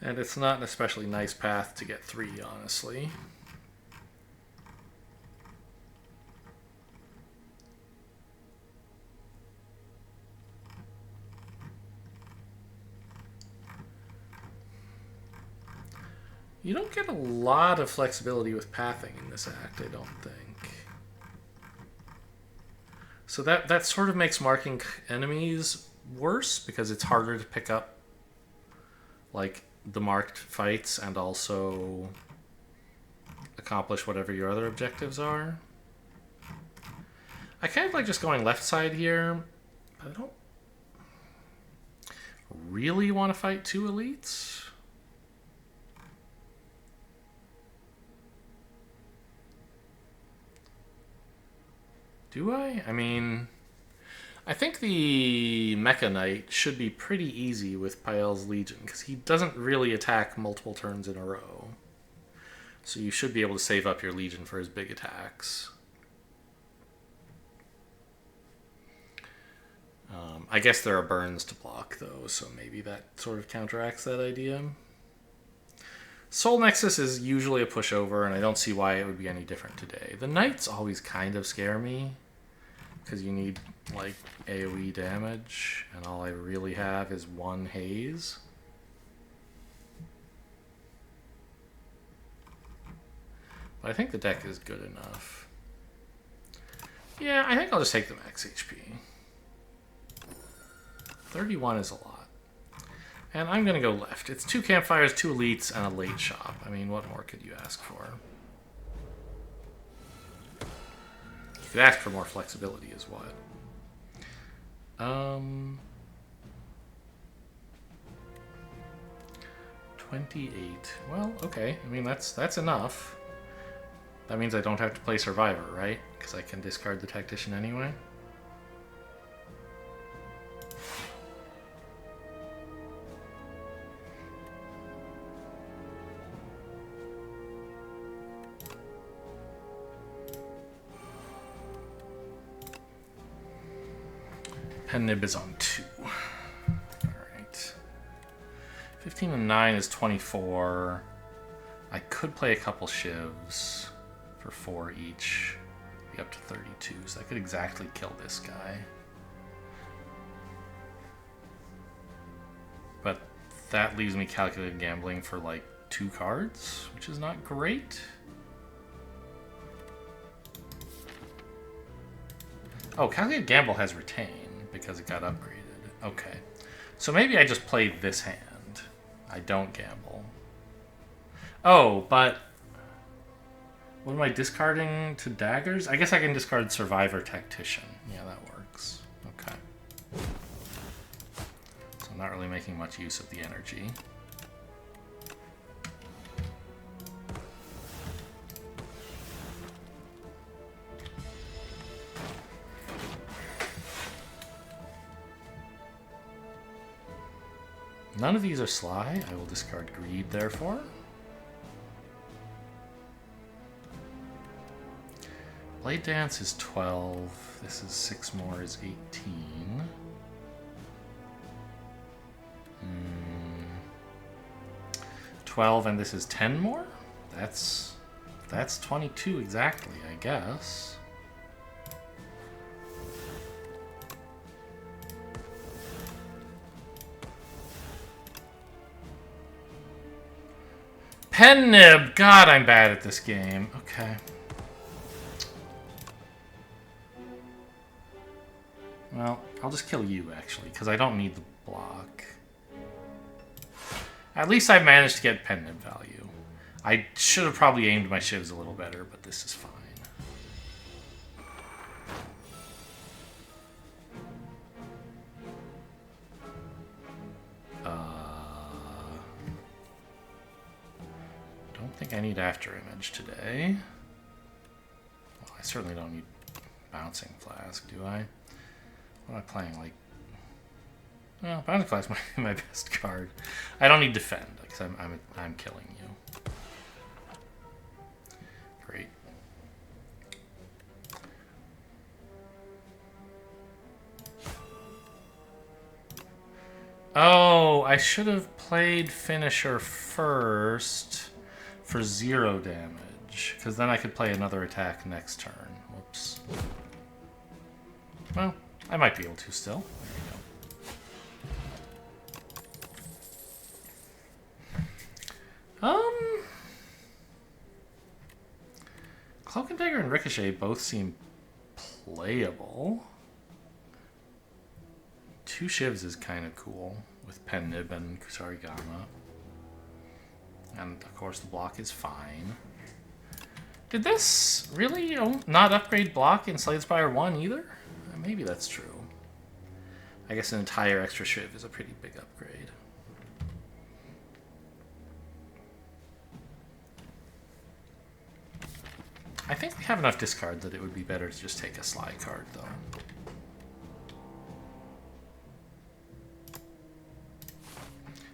And it's not an especially nice path to get 3, honestly. You don't get a lot of flexibility with pathing in this act, I don't think. So that sort of makes marking enemies worse, because it's harder to pick up like the marked fights and also accomplish whatever your other objectives are. I kind of like just going left side here, but I don't really want to fight 2 elites. Do I? I mean, I think the Mecha Knight should be pretty easy with Pael's Legion, because he doesn't really attack multiple turns in a row. So you should be able to save up your Legion for his big attacks. I guess there are burns to block, though, so maybe that sort of counteracts that idea. Soul Nexus is usually a pushover, and I don't see why it would be any different today. The Knights always kind of scare me, because you need, like, AoE damage, and all I really have is 1 haze. But I think the deck is good enough. Yeah, I think I'll just take the max HP. 31 is a lot. And I'm going to go left. It's 2 campfires, 2 elites, and a late shop. I mean, what more could you ask for? You could ask for more flexibility is what. 28. Well, okay. I mean, that's enough. That means I don't have to play Survivor, right? Because I can discard the Tactician anyway. Pen Nib is on 2. Alright. 15 and 9 is 24. I could play a couple shivs. for 4 each. Be up to 32, so I could exactly kill this guy. But that leaves me calculated gambling for like 2 cards, which is not great. Oh, calculated gamble has retain because it got upgraded. Okay. So maybe I just play this hand. I don't gamble. Oh, but what am I discarding to daggers? I guess I can discard Survivor Tactician. Yeah, that works. Okay. So I'm not really making much use of the energy. None of these are sly. I will discard Greed, therefore. Blade Dance is 12. This is 6 more is 18. 12, and this is 10 more? That's 22 exactly, I guess. Pen Nib! God, I'm bad at this game. Okay. Well, I'll just kill you, actually, because I don't need the block. At least I managed to get Pen Nib value. I should have probably aimed my shivs a little better, but this is fine. Don't think I need After Image today. Well, I certainly don't need Bouncing Flask, do I? What am I playing? Like, well, Bouncing Flask might be my best card. I don't need Defend because I'm killing you. Great. Oh, I should have played Finisher first for 0 damage, because then I could play another attack next turn. Whoops. Well, I might be able to still. There we go. Cloak and Dagger and Ricochet both seem playable. 2 shivs is kind of cool with Pen Nib and Kusarigama. And of course the block is fine. Did this really not upgrade block in Slay the Spire 1 either? Maybe that's true. I guess an entire extra shiv is a pretty big upgrade. I think we have enough discard that it would be better to just take a Sly card, though.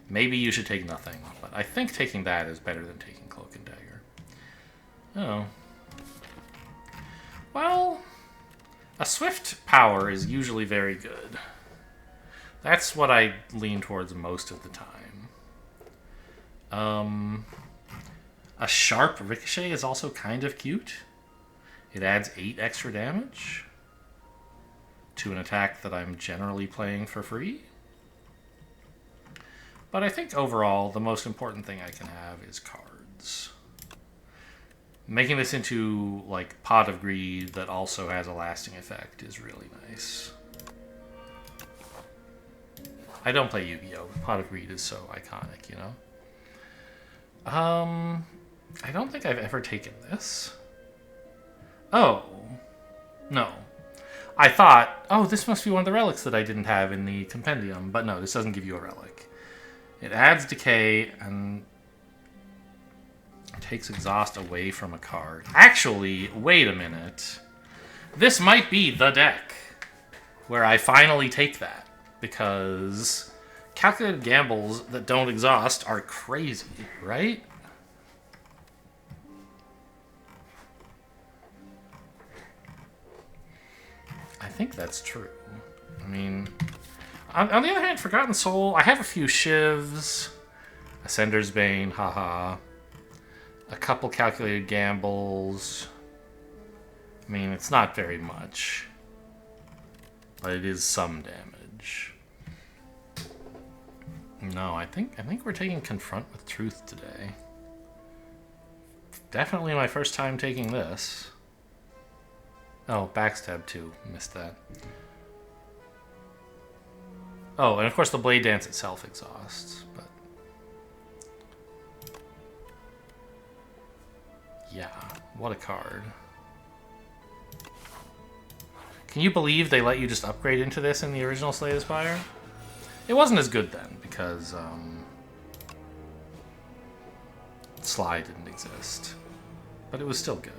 Maybe you should take nothing, but I think taking that is better than taking Cloak and Dagger. Oh. Well, a Swift power is usually very good. That's what I lean towards most of the time. A Sharp Ricochet is also kind of cute. It adds 8 extra damage to an attack that I'm generally playing for free. But I think overall, the most important thing I can have is cards. Making this into, like, Pot of Greed that also has a lasting effect is really nice. I don't play Yu-Gi-Oh! Pot of Greed is so iconic, you know? I don't think I've ever taken this. Oh. No. I thought, oh, this must be one of the relics that I didn't have in the compendium. But no, this doesn't give you a relic. It adds decay and takes exhaust away from a card. Actually, wait a minute. This might be the deck where I finally take that, because calculated gambles that don't exhaust are crazy, right? I think that's true. I mean, on the other hand, Forgotten Soul, I have a few shivs, Ascender's Bane, haha, a couple calculated gambles, I mean, it's not very much, but it is some damage. No, I think we're taking Confront with Truth today. Definitely my first time taking this. Oh, Backstab too. Missed that. Oh, and of course the Blade Dance itself exhausts, but... yeah, what a card. Can you believe they let you just upgrade into this in the original Slay the Spire? It wasn't as good then, because Sly didn't exist. But it was still good.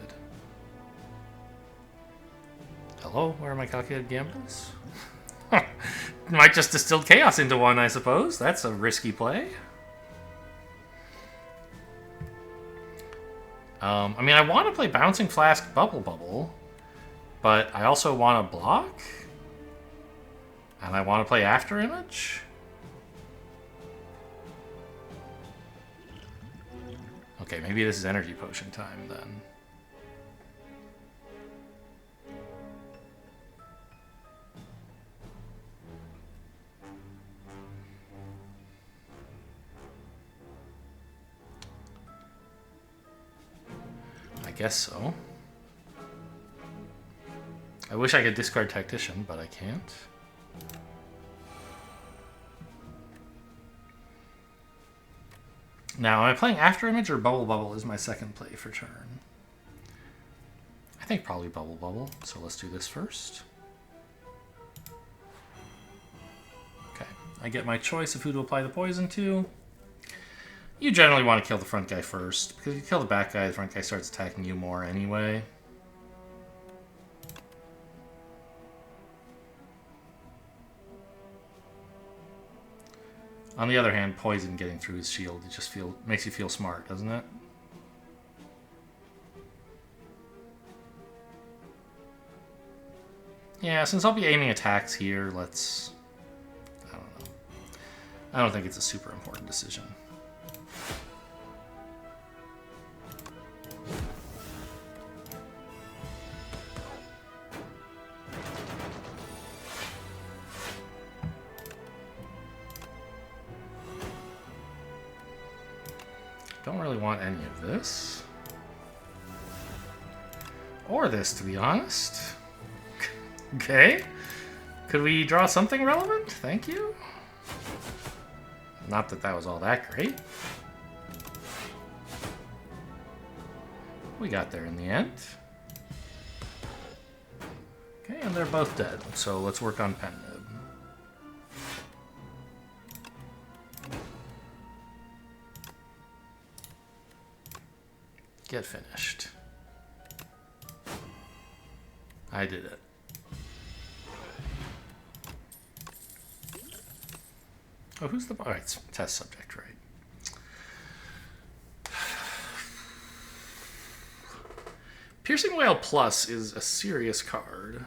Hello, where are my calculated gambles? Might just distill chaos into one, I suppose. That's a risky play. I mean, I want to play Bouncing Flask Bubble Bubble, but I also want to block. And I want to play After Image. Okay, maybe this is Energy Potion time then. I guess so. I wish I could discard Tactician, but I can't. Now, am I playing After Image or Bubble Bubble is my second play for turn? I think probably Bubble Bubble, so let's do this first. Okay, I get my choice of who to apply the poison to. You generally want to kill the front guy first, because if you kill the back guy, the front guy starts attacking you more anyway. On the other hand, poison getting through his shield, it just makes you feel smart, doesn't it? Yeah, since I'll be aiming attacks here, let's... I don't know. I don't think it's a super important decision. Don't really want any of this. Or this, to be honest. Okay. Could we draw something relevant? Thank you. Not that that was all that great. We got there in the end. Okay, and they're both dead. So let's work on Pen Nib. Get finished. I did it. Oh, who's the... Oh, it's test subject, right? Piercing Wail Plus is a serious card.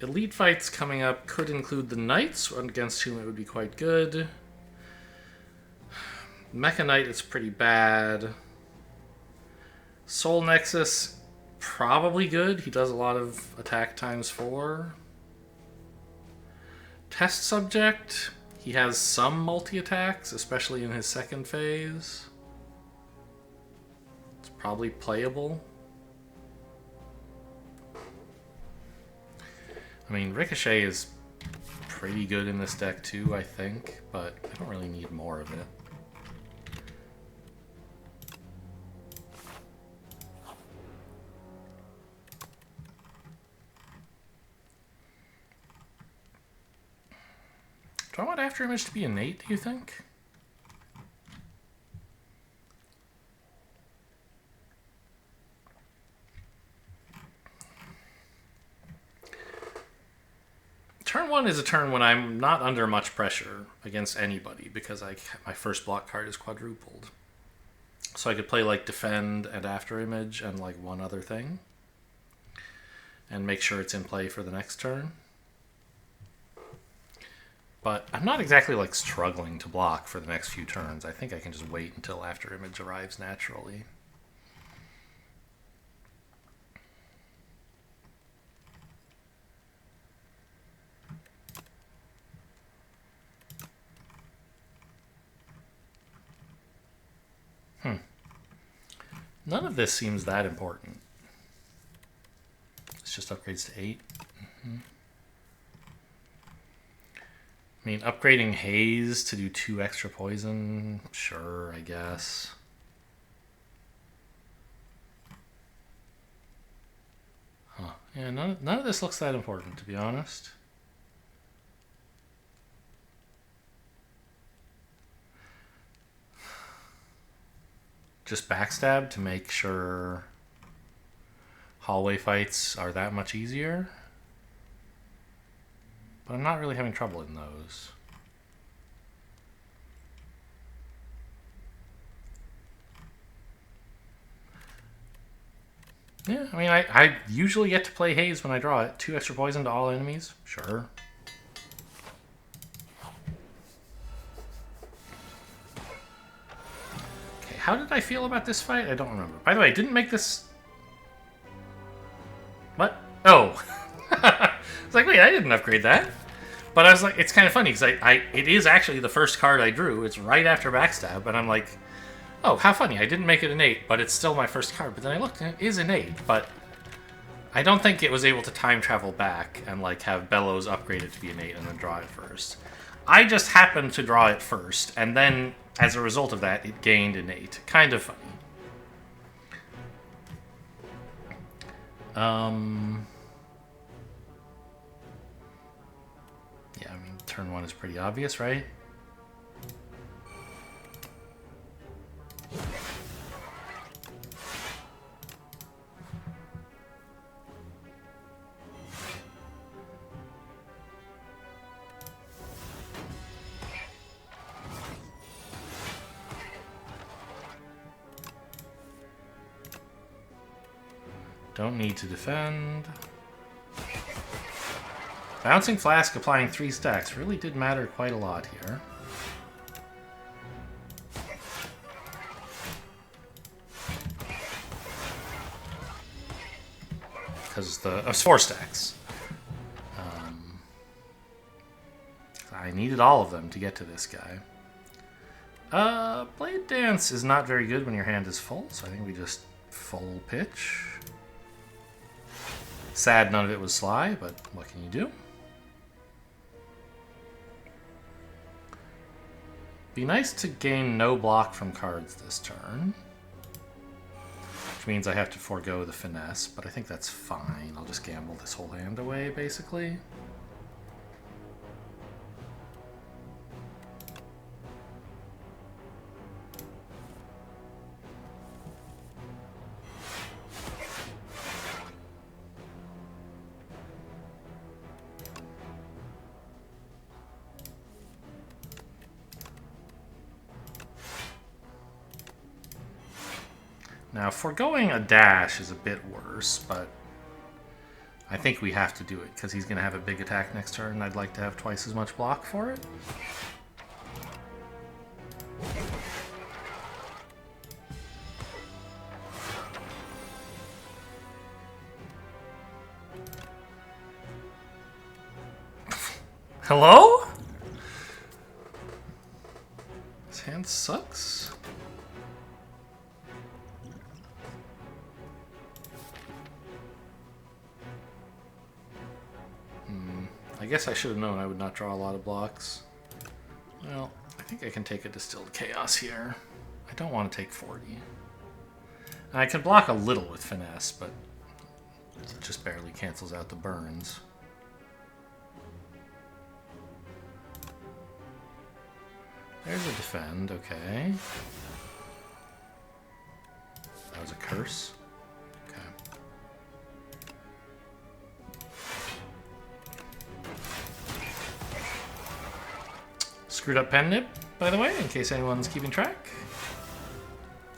Elite fights coming up could include the Knights, against whom it would be quite good. Mecha Knight is pretty bad. Soul Nexus, probably good. He does a lot of attack ×4. Test Subject, he has some multi-attacks, especially in his second phase. It's probably playable. I mean, Ricochet is pretty good in this deck too, I think, but I don't really need more of it. Do I want After Image to be innate, do you think? Turn 1 is a turn when I'm not under much pressure against anybody because my first block card is quadrupled. So I could play like Defend and After Image and like one other thing and make sure it's in play for the next turn. But I'm not exactly like struggling to block for the next few turns. I think I can just wait until after image arrives naturally. None of this seems that important. It's just upgrades to 8. I mean, upgrading Haze to do 2 extra poison, sure, I guess. Huh. Yeah, none of this looks that important, to be honest. Just backstab to make sure hallway fights are that much easier. But I'm not really having trouble in those. Yeah, I mean, I usually get to play Haze when I draw it. 2 extra poison to all enemies? Sure. Okay, how did I feel about this fight? I don't remember. By the way, I didn't make this... What? Oh. It's like, wait, I didn't upgrade that. But I was like, it's kind of funny because it is actually the first card I drew. It's right after backstab, and I'm like, oh, how funny. I didn't make it an 8, but it's still my first card. But then I looked, and it is an 8, but I don't think it was able to time travel back and like have Bellows upgrade it to be an 8 and then draw it first. I just happened to draw it first, and then as a result of that, it gained an 8. Kind of funny. Yeah, I mean, turn 1 is pretty obvious, right? Don't need to defend. Bouncing Flask applying 3 stacks really did matter quite a lot here. Because it's 4 stacks. I needed all of them to get to this guy. Blade Dance is not very good when your hand is full, so I think we just full pitch. Sad none of it was Sly, but what can you do? Be nice to gain no block from cards this turn. Which means I have to forego the finesse, but I think that's fine. I'll just gamble this whole hand away, basically. Now, foregoing a dash is a bit worse, but I think we have to do it because he's going to have a big attack next turn, and I'd like to have twice as much block for it. Hello? This hand sucks. I guess I should have known I would not draw a lot of blocks. Well, I think I can take a Distilled Chaos here. I don't want to take 40. And I can block a little with Finesse, but it just barely cancels out the burns. There's a defend, okay. That was a curse. Okay. Screwed up pen nib, by the way, in case anyone's keeping track.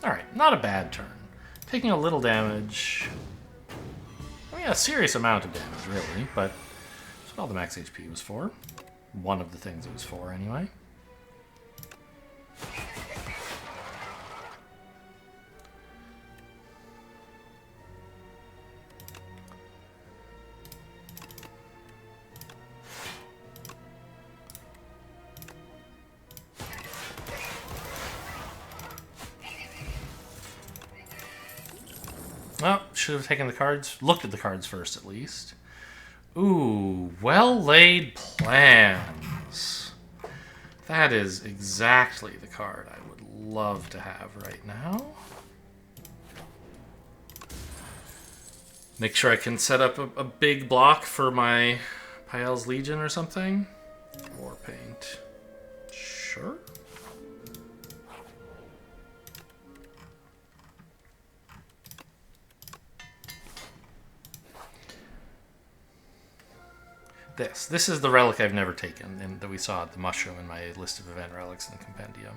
Alright, not a bad turn. Taking a little damage. I mean, a serious amount of damage, really, but that's what all the max HP was for. One of the things it was for, anyway. Well, should have taken the cards. Looked at the cards first, at least. Ooh, well-laid plans. That is exactly the card I would love to have right now. Make sure I can set up a big block for my Pyle's Legion or something. War Paint. Sure. This is the relic I've never taken, and that we saw at the mushroom in my list of event relics in the compendium.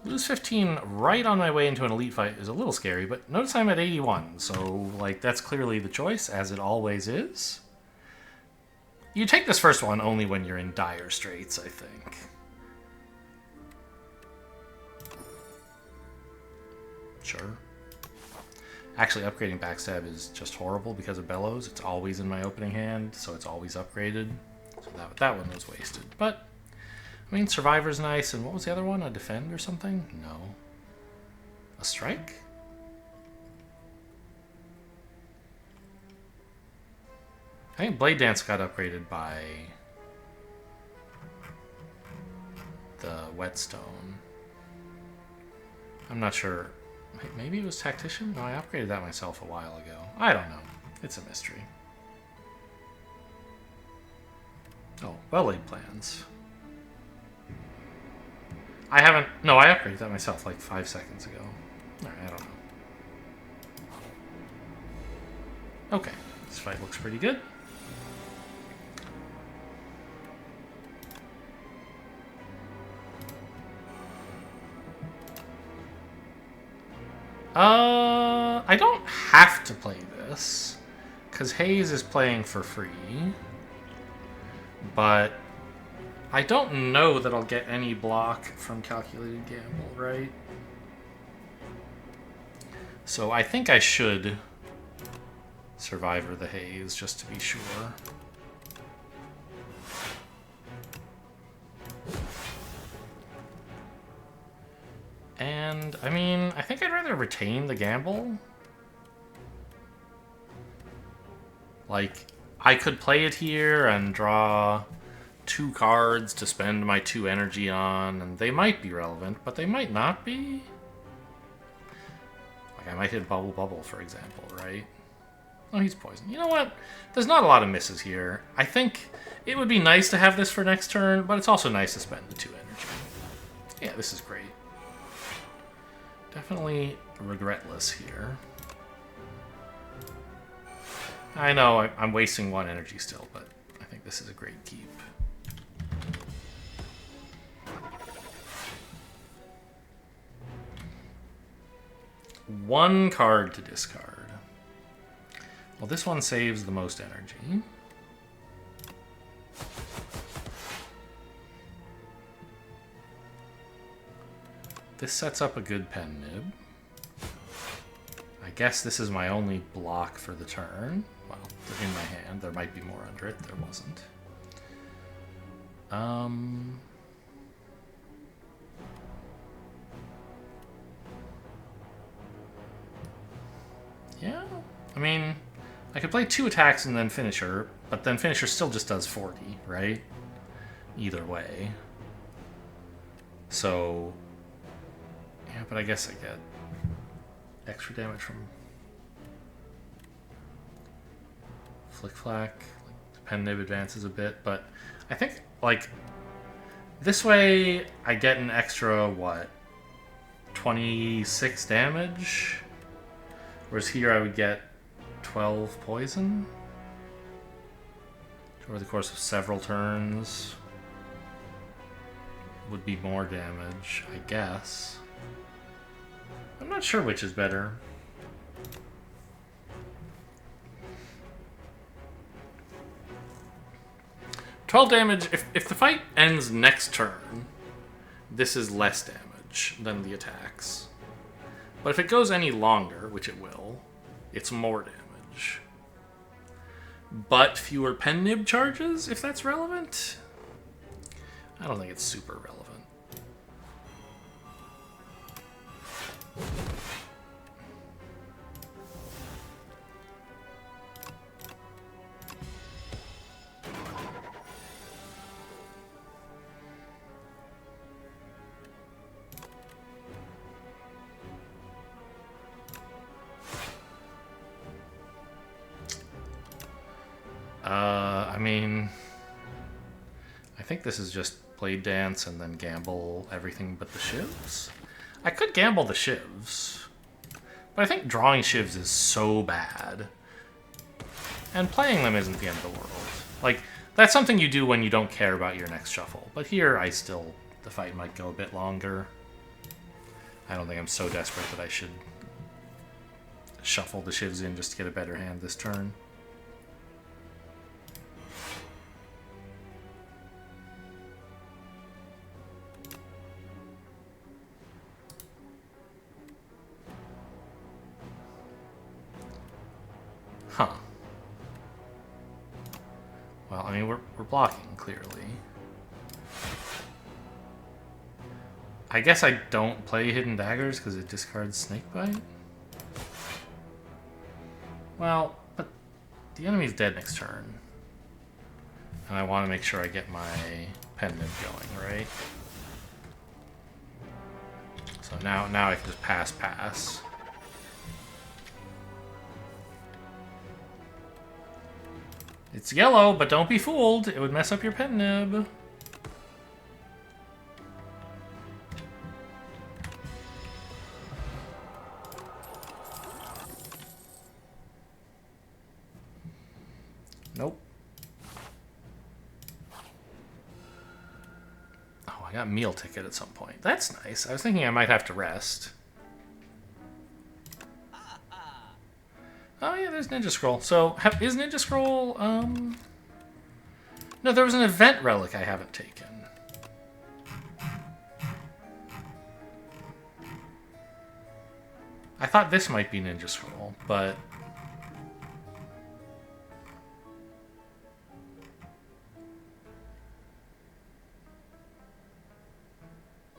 Lose 15 right on my way into an elite fight is a little scary, but notice I'm at 81, so like that's clearly the choice, as it always is. You take this first one only when you're in dire straits, I think. Sure. Actually, upgrading Backstab is just horrible because of Bellows. It's always in my opening hand, so it's always upgraded. So that one was wasted. But, I mean, Survivor's nice, and what was the other one? A Defend or something? No. A Strike? I think Blade Dance got upgraded by the Whetstone. I'm not sure. Maybe it was Tactician? No, I upgraded that myself a while ago. I don't know. It's a mystery. Oh, well-laid plans. I haven't... No, I upgraded that myself like 5 seconds ago. Alright, I don't know. Okay, this fight looks pretty good. I don't have to play this, because Hayes is playing for free, but I don't know that I'll get any block from Calculated Gamble, right? So I think I should Survivor the Haze, just to be sure. And, I mean, I think I'd rather retain the gamble. Like, I could play it here and draw 2 cards to spend my 2 energy on, and they might be relevant, but they might not be. Like, I might hit Bubble Bubble, for example, right? Oh, he's poisoned. You know what? There's not a lot of misses here. I think it would be nice to have this for next turn, but it's also nice to spend the 2 energy. Yeah, this is great. Definitely regretless here. I know I'm wasting 1 energy still, but I think this is a great keep. One card to discard. Well, this one saves the most energy. This sets up a good pen nib. I guess this is my only block for the turn. Well, in my hand. There might be more under it. There wasn't. Yeah. I mean, I could play 2 attacks and then Finisher, but then Finisher still just does 40, right? Either way. So... yeah, but I guess I get extra damage from Flick Flack. Like, the pen nib advances a bit, but I think, like, this way I get an extra, what, 26 damage? Whereas here I would get 12 poison over the course of several turns. Would be more damage, I guess. I'm not sure which is better. 12 damage. If the fight ends next turn, this is less damage than the attacks. But if it goes any longer, which it will, it's more damage. But fewer pen nib charges, if that's relevant? I don't think it's super relevant. I mean, I think this is just Blade Dance and then gamble everything but the shivs. I could gamble the shivs, but I think drawing shivs is so bad. And playing them isn't the end of the world. Like, that's something you do when you don't care about your next shuffle. But here, the fight might go a bit longer. I don't think I'm so desperate that I should shuffle the shivs in just to get a better hand this turn. Huh. Well, I mean, we're blocking, clearly. I guess I don't play Hidden Daggers because it discards Snakebite? Well, but the enemy's dead next turn. And I want to make sure I get my pen nib going, right? So now I can just pass. It's yellow, but don't be fooled. It would mess up your pen nib. Nope. Oh, I got meal ticket at some point. That's nice. I was thinking I might have to rest. Oh yeah, there's Ninja Scroll. So, is Ninja Scroll, No, there was an event relic I haven't taken. I thought this might be Ninja Scroll, but...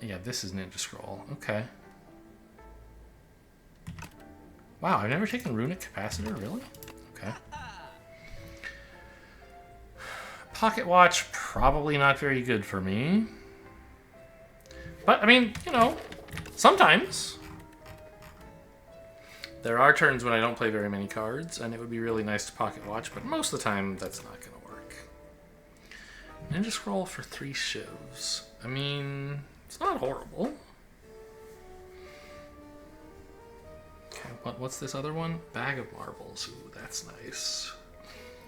Yeah, this is Ninja Scroll. Okay. Wow, I've never taken Runic Capacitor, really? Okay. Pocket Watch, probably not very good for me. But, I mean, you know, sometimes. There are turns when I don't play very many cards, and it would be really nice to Pocket Watch, but most of the time, that's not going to work. Ninja Scroll for 3 shivs. I mean, it's not horrible. What's this other one? Bag of Marbles. Ooh, that's nice.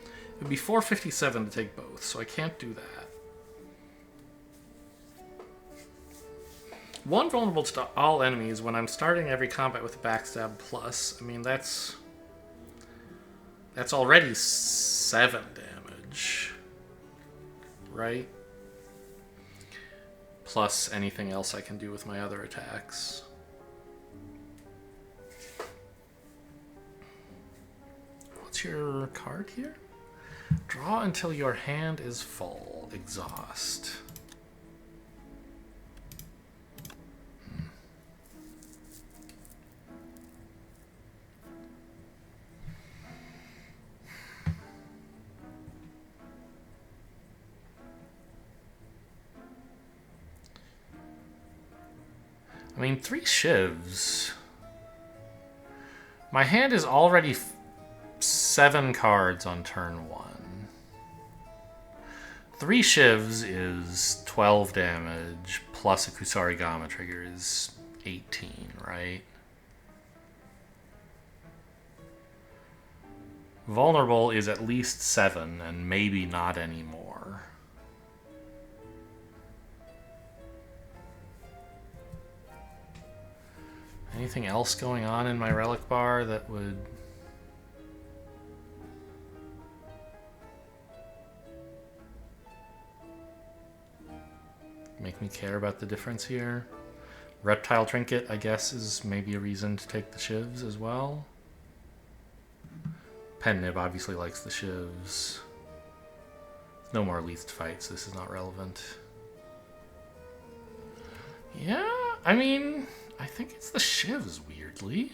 It would be 457 to take both, so I can't do that. One vulnerable to all enemies when I'm starting every combat with a backstab plus. I mean, that's already 7 damage. Right? Plus anything else I can do with my other attacks. What's your card here? Draw until your hand is full. Exhaust. I mean, 3 shivs. My hand is already 7 cards on turn 1. 3 shivs is 12 damage, plus a Kusarigama trigger is 18, right? Vulnerable is at least 7, and maybe not anymore. Anything else going on in my relic bar that would... make me care about the difference here. Reptile Trinket, I guess, is maybe a reason to take the shivs as well. Pen-nib obviously likes the shivs. No more elites to fight, so this is not relevant. Yeah, I mean, I think it's the shivs, weirdly.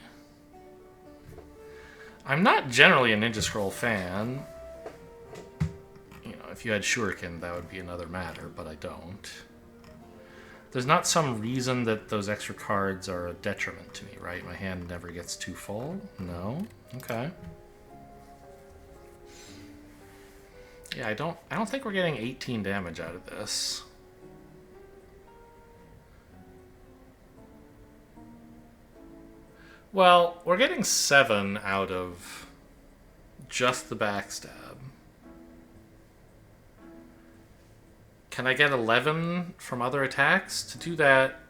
I'm not generally a Ninja Scroll fan. You know, if you had Shuriken, that would be another matter, but I don't. There's not some reason that those extra cards are a detriment to me, right? My hand never gets too full? No? Okay. Yeah, I don't think we're getting 18 damage out of this. Well, we're getting 7 out of just the backstab. Can I get 11 from other attacks? To do that,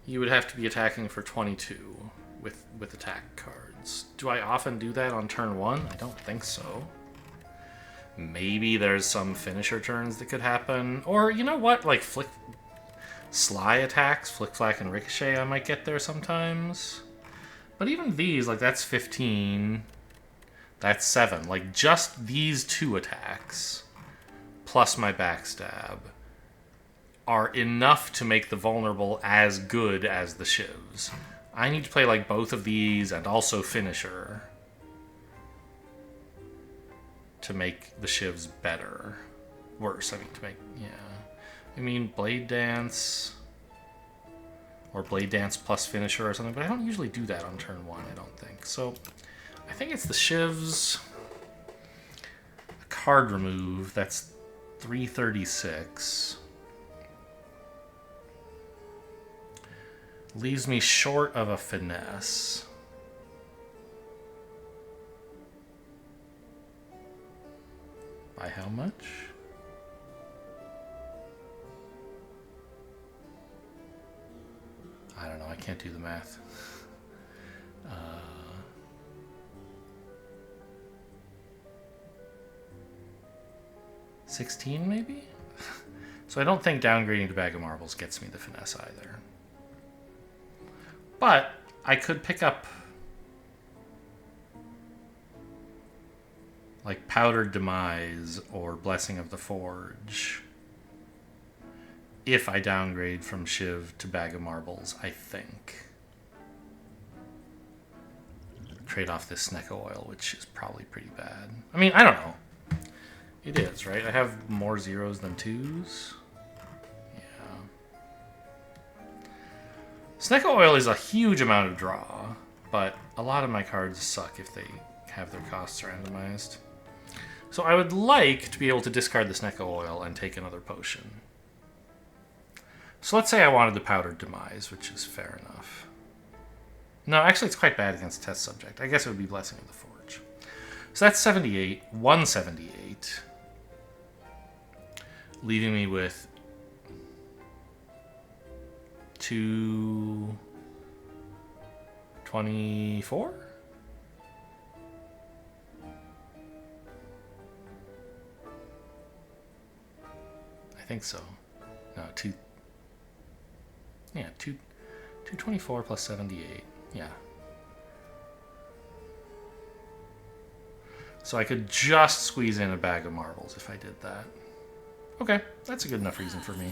you would have to be attacking for 22 with attack cards. Do I often do that on turn 1? I don't think so. Maybe there's some finisher turns that could happen. Or, you know what? Like, Sly attacks, Flick, Flack, and Ricochet, I might get there sometimes. But even these, like, that's 15. That's 7. Like, just these 2 attacks, plus my backstab, are enough to make the vulnerable as good as the shivs. I need to play, like, both of these and also finisher to make the shivs better. Worse, I mean, to make, yeah. I mean, Blade Dance, or Blade Dance plus Finisher or something, but I don't usually do that on turn 1, I don't think. So, I think it's the shivs. A card remove, that's 336. Leaves me short of a finesse. By how much? I don't know, I can't do the math. 16 maybe? So I don't think downgrading to Bag of Marbles gets me the finesse either. But I could pick up like Powdered Demise or Blessing of the Forge if I downgrade from Shiv to Bag of Marbles, I think. Trade off this Snecko Oil, which is probably pretty bad. I mean, I don't know. It is, right? I have more zeros than 2s. Yeah. Snecko Oil is a huge amount of draw, but a lot of my cards suck if they have their costs randomized. So I would like to be able to discard the Snecko Oil and take another potion. So let's say I wanted the Powdered Demise, which is fair enough. No, actually it's quite bad against Test Subject. I guess it would be Blessing of the Forge. So that's 78, 178. Leaving me with 224? I think so. No, 224 plus 78. Yeah. So I could just squeeze in a Bag of Marbles if I did that. Okay, that's a good enough reason for me.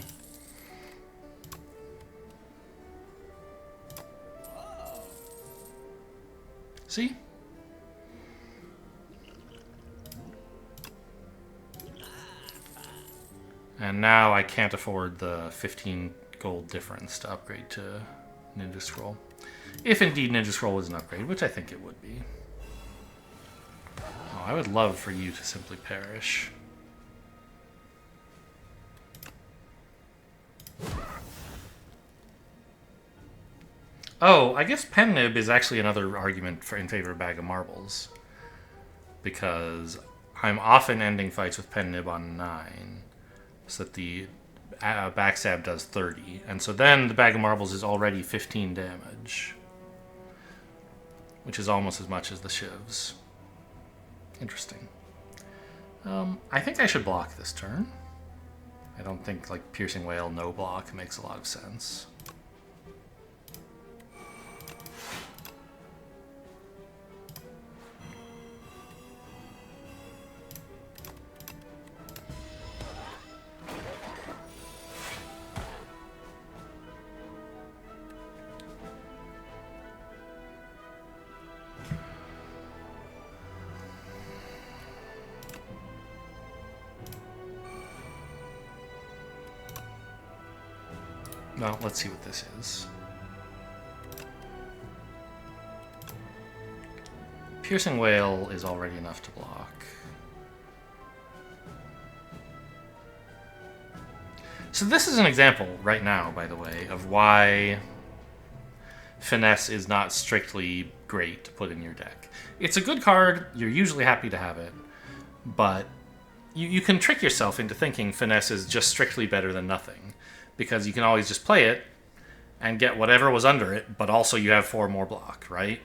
See? And now I can't afford the 15 gold difference to upgrade to Ninja Scroll. If indeed Ninja Scroll was an upgrade, which I think it would be. Oh, I would love for you to simply perish. Oh, I guess Pen-nib is actually another argument in favor of Bag of Marbles. Because I'm often ending fights with Pen-nib on 9. So that the backstab does 30. And so then the Bag of Marbles is already 15 damage. Which is almost as much as the shivs. Interesting. I think I should block this turn. I don't think like Piercing Whale no block makes a lot of sense. Well, let's see what this is. Piercing Whale is already enough to block. So this is an example right now, by the way, of why Finesse is not strictly great to put in your deck. It's a good card, you're usually happy to have it, but you can trick yourself into thinking Finesse is just strictly better than nothing, because you can always just play it and get whatever was under it, but also you have 4 more block, right?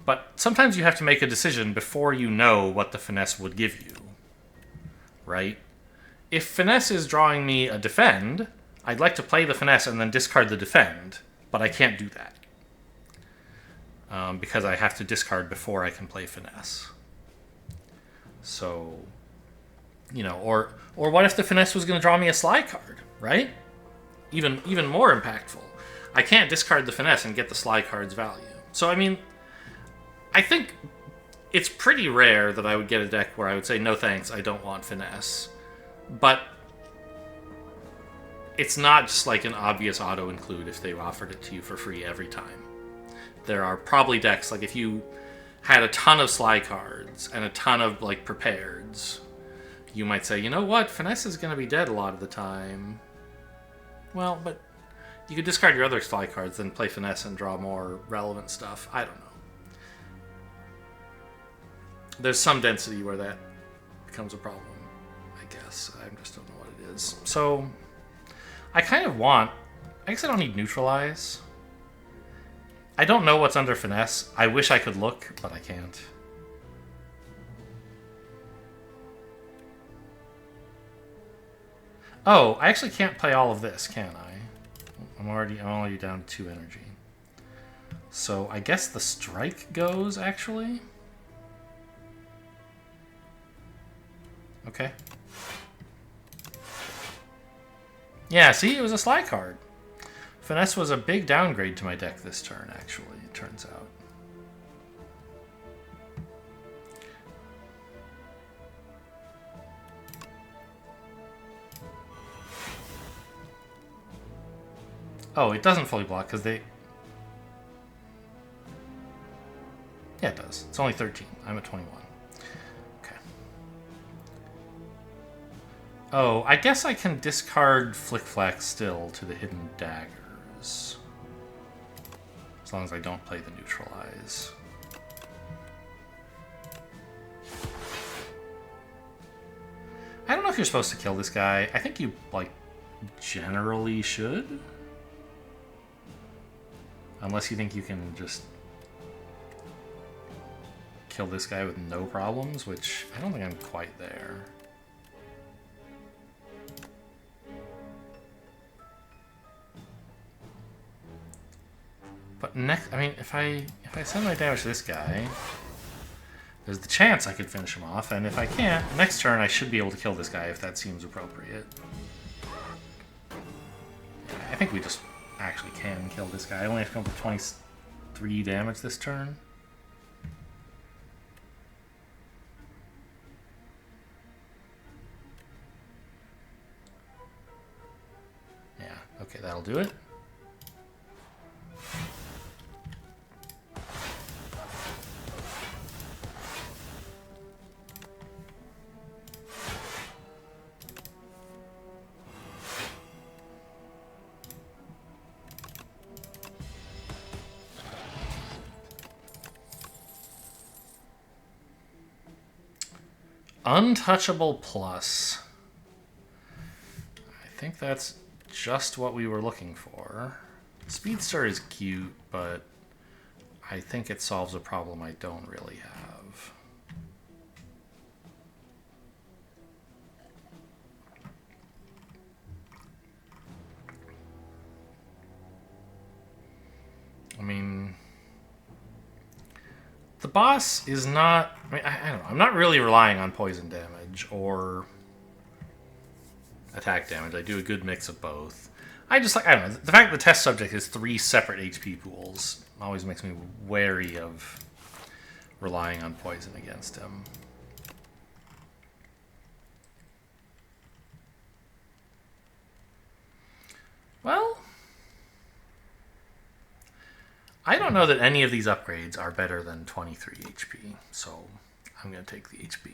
But sometimes you have to make a decision before you know what the Finesse would give you, right? If Finesse is drawing me a Defend, I'd like to play the Finesse and then discard the Defend, but I can't do that. Because I have to discard before I can play Finesse. So, you know, or what if the Finesse was going to draw me a Sly card, right? Even more impactful. I can't discard the Finesse and get the Sly card's value. So, I mean, I think it's pretty rare that I would get a deck where I would say, no thanks, I don't want Finesse. But it's not just like an obvious auto-include if they offered it to you for free every time. There are probably decks, like if you had a ton of Sly cards and a ton of like prepareds, you might say, you know what, Finesse is going to be dead a lot of the time. Well, but you could discard your other Sly cards, then play Finesse and draw more relevant stuff. I don't know. There's some density where that becomes a problem, I guess. I just don't know what it is. So, I kind of want... I guess I don't need Neutralize. I don't know what's under Finesse. I wish I could look, but I can't. Oh, I actually can't play all of this, can I? I'm already down to 2 energy. So I guess the strike goes, actually? Okay. Yeah, see, it was a Sly card. Finesse was a big downgrade to my deck this turn, actually, it turns out. Oh, it doesn't fully block because they... Yeah, it does. It's only 13. I'm at 21. Okay. Oh, I guess I can discard Flick Flack still to the Hidden Daggers. As long as I don't play the Neutralize. I don't know if you're supposed to kill this guy. I think you, like, generally should. Unless you think you can just kill this guy with no problems, which I don't think I'm quite there. But next, I mean, if I send my damage to this guy, there's the chance I could finish him off, and if I can't, next turn I should be able to kill this guy if that seems appropriate. Yeah, I think we just actually can kill this guy. I only have to come up with 23 damage this turn. Yeah, okay, that'll do it. Untouchable Plus. I think that's just what we were looking for. Speedster is cute, but I think it solves a problem I don't really have. The boss is not... I mean, I don't know. I'm not really relying on poison damage or attack damage. I do a good mix of both. I just like... I don't know. The fact that the test subject is 3 separate HP pools always makes me wary of relying on poison against him. Well... I don't know that any of these upgrades are better than 23 HP, so I'm going to take the HP.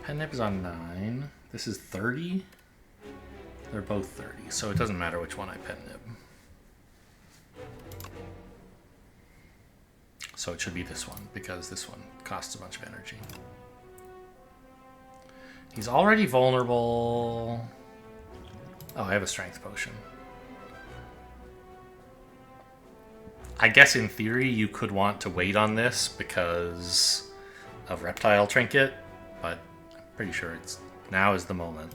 Pen Nib is on 9. This is 30. They're both 30, so it doesn't matter which one I Pen Nib. So it should be this one, because this one costs a bunch of energy. He's already vulnerable. Oh, I have a strength potion. I guess in theory you could want to wait on this because of Reptile Trinket, but I'm pretty sure it's now is the moment.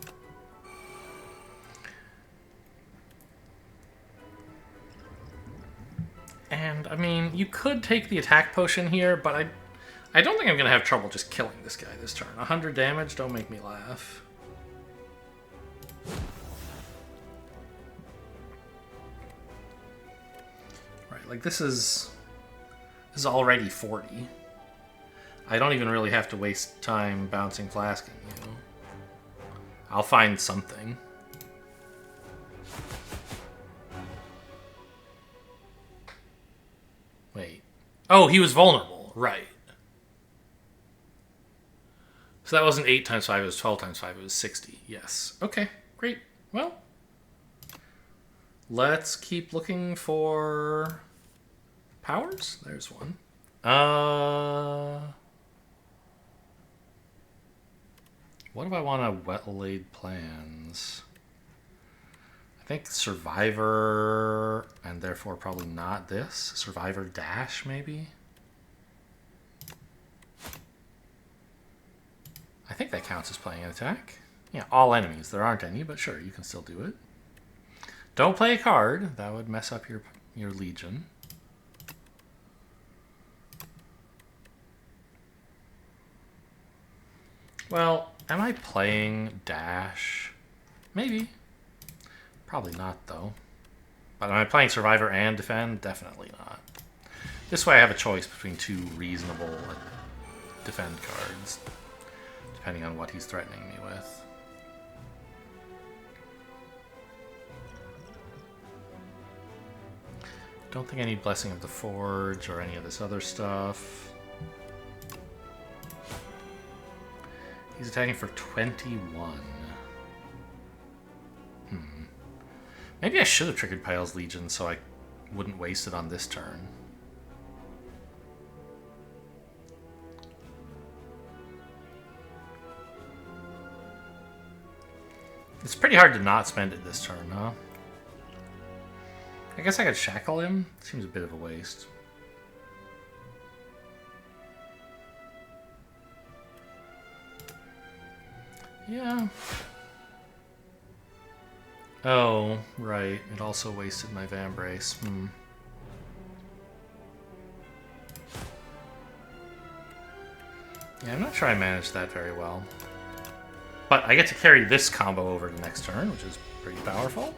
And, I mean, you could take the attack potion here, but I don't think I'm going to have trouble just killing this guy this turn. 100 damage, don't make me laugh. Right, like this is already 40. I don't even really have to waste time bouncing flasking, you know? I'll find something. Wait. Oh, he was vulnerable. Right. So that wasn't 8 times 5, it was 12 times 5, it was 60. Yes. Okay, great. Well, let's keep looking for powers. There's one. What do I want to wet-laid plans? I think Survivor, and therefore probably not this. Survivor Dash, maybe? I think that counts as playing an attack. Yeah, all enemies. There aren't any, but sure, you can still do it. Don't play a card. That would mess up your Legion. Well, am I playing Dash? Maybe. Probably not, though. But am I playing Survivor and Defend? Definitely not. This way I have a choice between 2 reasonable Defend cards, depending on what he's threatening me with. Don't think I need Blessing of the Forge or any of this other stuff. He's attacking for 21. Maybe I should have triggered Pyle's Legion so I wouldn't waste it on this turn. It's pretty hard to not spend it this turn, huh? I guess I could shackle him. Seems a bit of a waste. Yeah. Oh, right. It also wasted my Vambrace. Yeah, I'm not sure I managed that very well. But I get to carry this combo over to next turn, which is pretty powerful.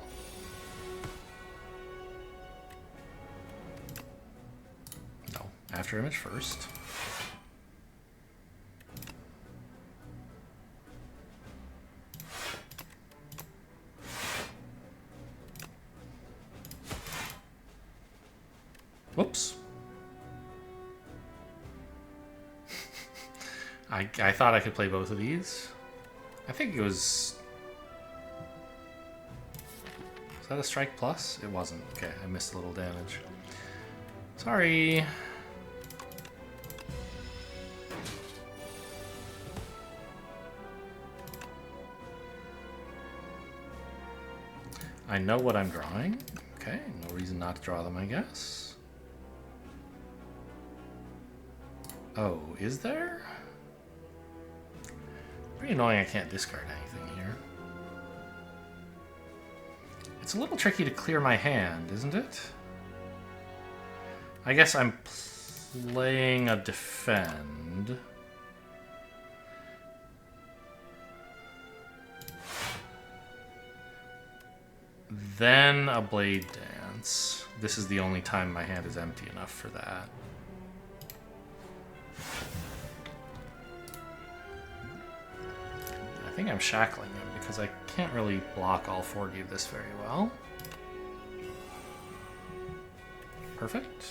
No, After Image first. Whoops. I thought I could play both of these. I think it was... Was that a strike plus? It wasn't. Okay, I missed a little damage. Sorry. I know what I'm drawing. Okay, no reason not to draw them, I guess. Oh, is there? Pretty annoying I can't discard anything here. It's a little tricky to clear my hand, isn't it? I guess I'm playing a defend. Then a blade dance. This is the only time my hand is empty enough for that. I think I'm shackling him because I can't really block all 40 of this very well. Perfect.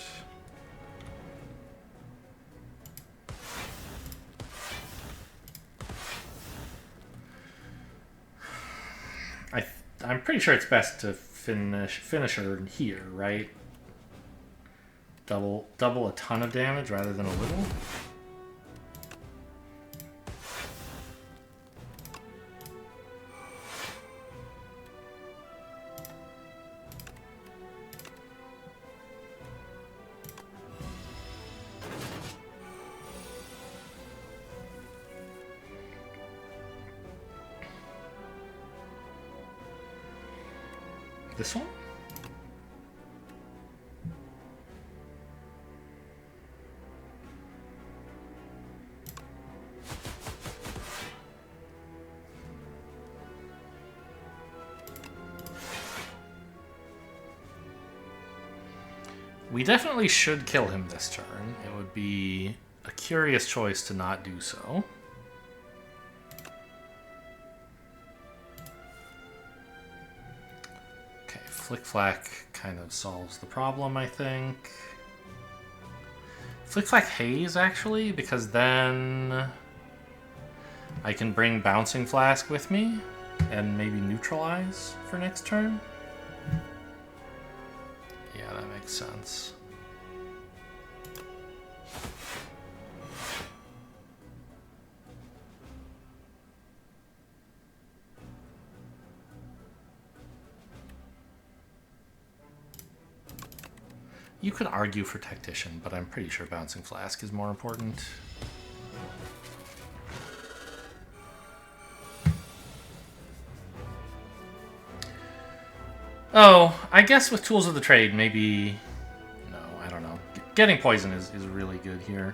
I'm pretty sure it's best to finish her here, right? Double a ton of damage rather than a little. This one? We definitely should kill him this turn. It would be a curious choice to not do so. Flick-Flack kind of solves the problem, I think. Flick-Flack Haze, actually, because then I can bring Bouncing Flask with me and maybe neutralize for next turn. Yeah, that makes sense. You could argue for Tactician, but I'm pretty sure Bouncing Flask is more important. Oh, I guess with Tools of the Trade, maybe... No, I don't know. Getting Poison is really good here.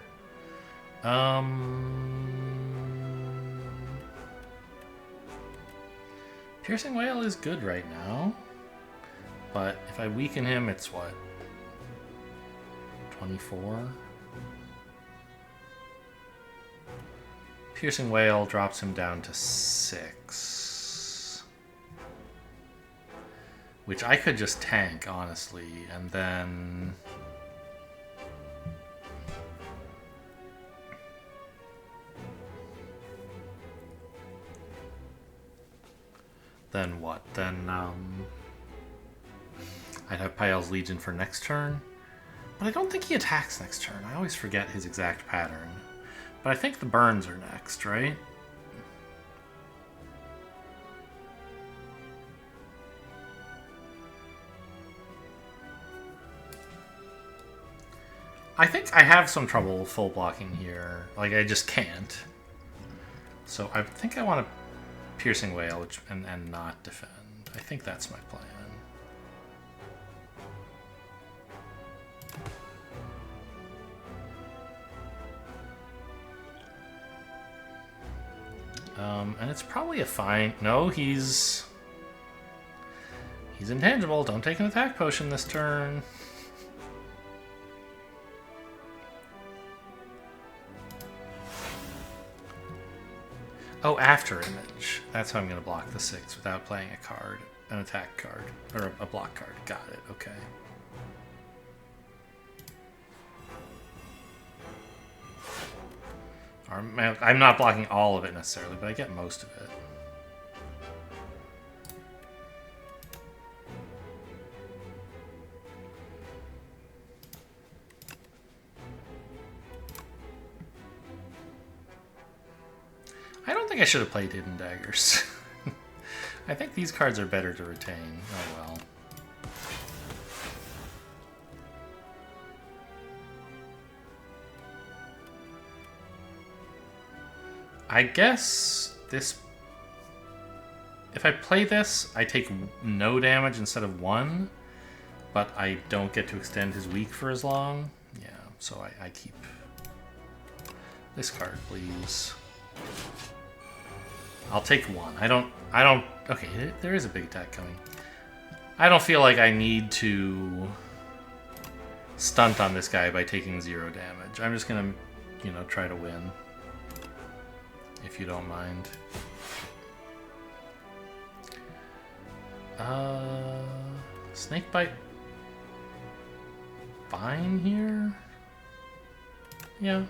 Piercing Wail is good right now. But if I weaken him, it's what? 24? Piercing Wail drops him down to 6. Which I could just tank, honestly, and then... Then what? Then, I'd have Pyle's Legion for next turn. But I don't think he attacks next turn. I always forget his exact pattern. But I think the burns are next, right? I think I have some trouble full blocking here. Like, I just can't. So I think I want to Piercing Wail and not defend. I think that's my plan. And it's probably a fine... No, he's intangible. Don't take an attack potion this turn. Oh, after image. That's how I'm going to block the 6 without playing a card, an attack card, or a block card. Got it, okay. I'm not blocking all of it necessarily, but I get most of it. I don't think I should have played Hidden Daggers. I think these cards are better to retain. Oh well. I guess this... If I play this, I take no damage instead of 1, but I don't get to extend his weak for as long. Yeah, so I keep this card, please. I'll take 1. I don't... Okay, there is a big attack coming. I don't feel like I need to stunt on this guy by taking 0 damage. I'm just gonna, you know, try to win. If you don't mind. Snakebite fine here? Yeah.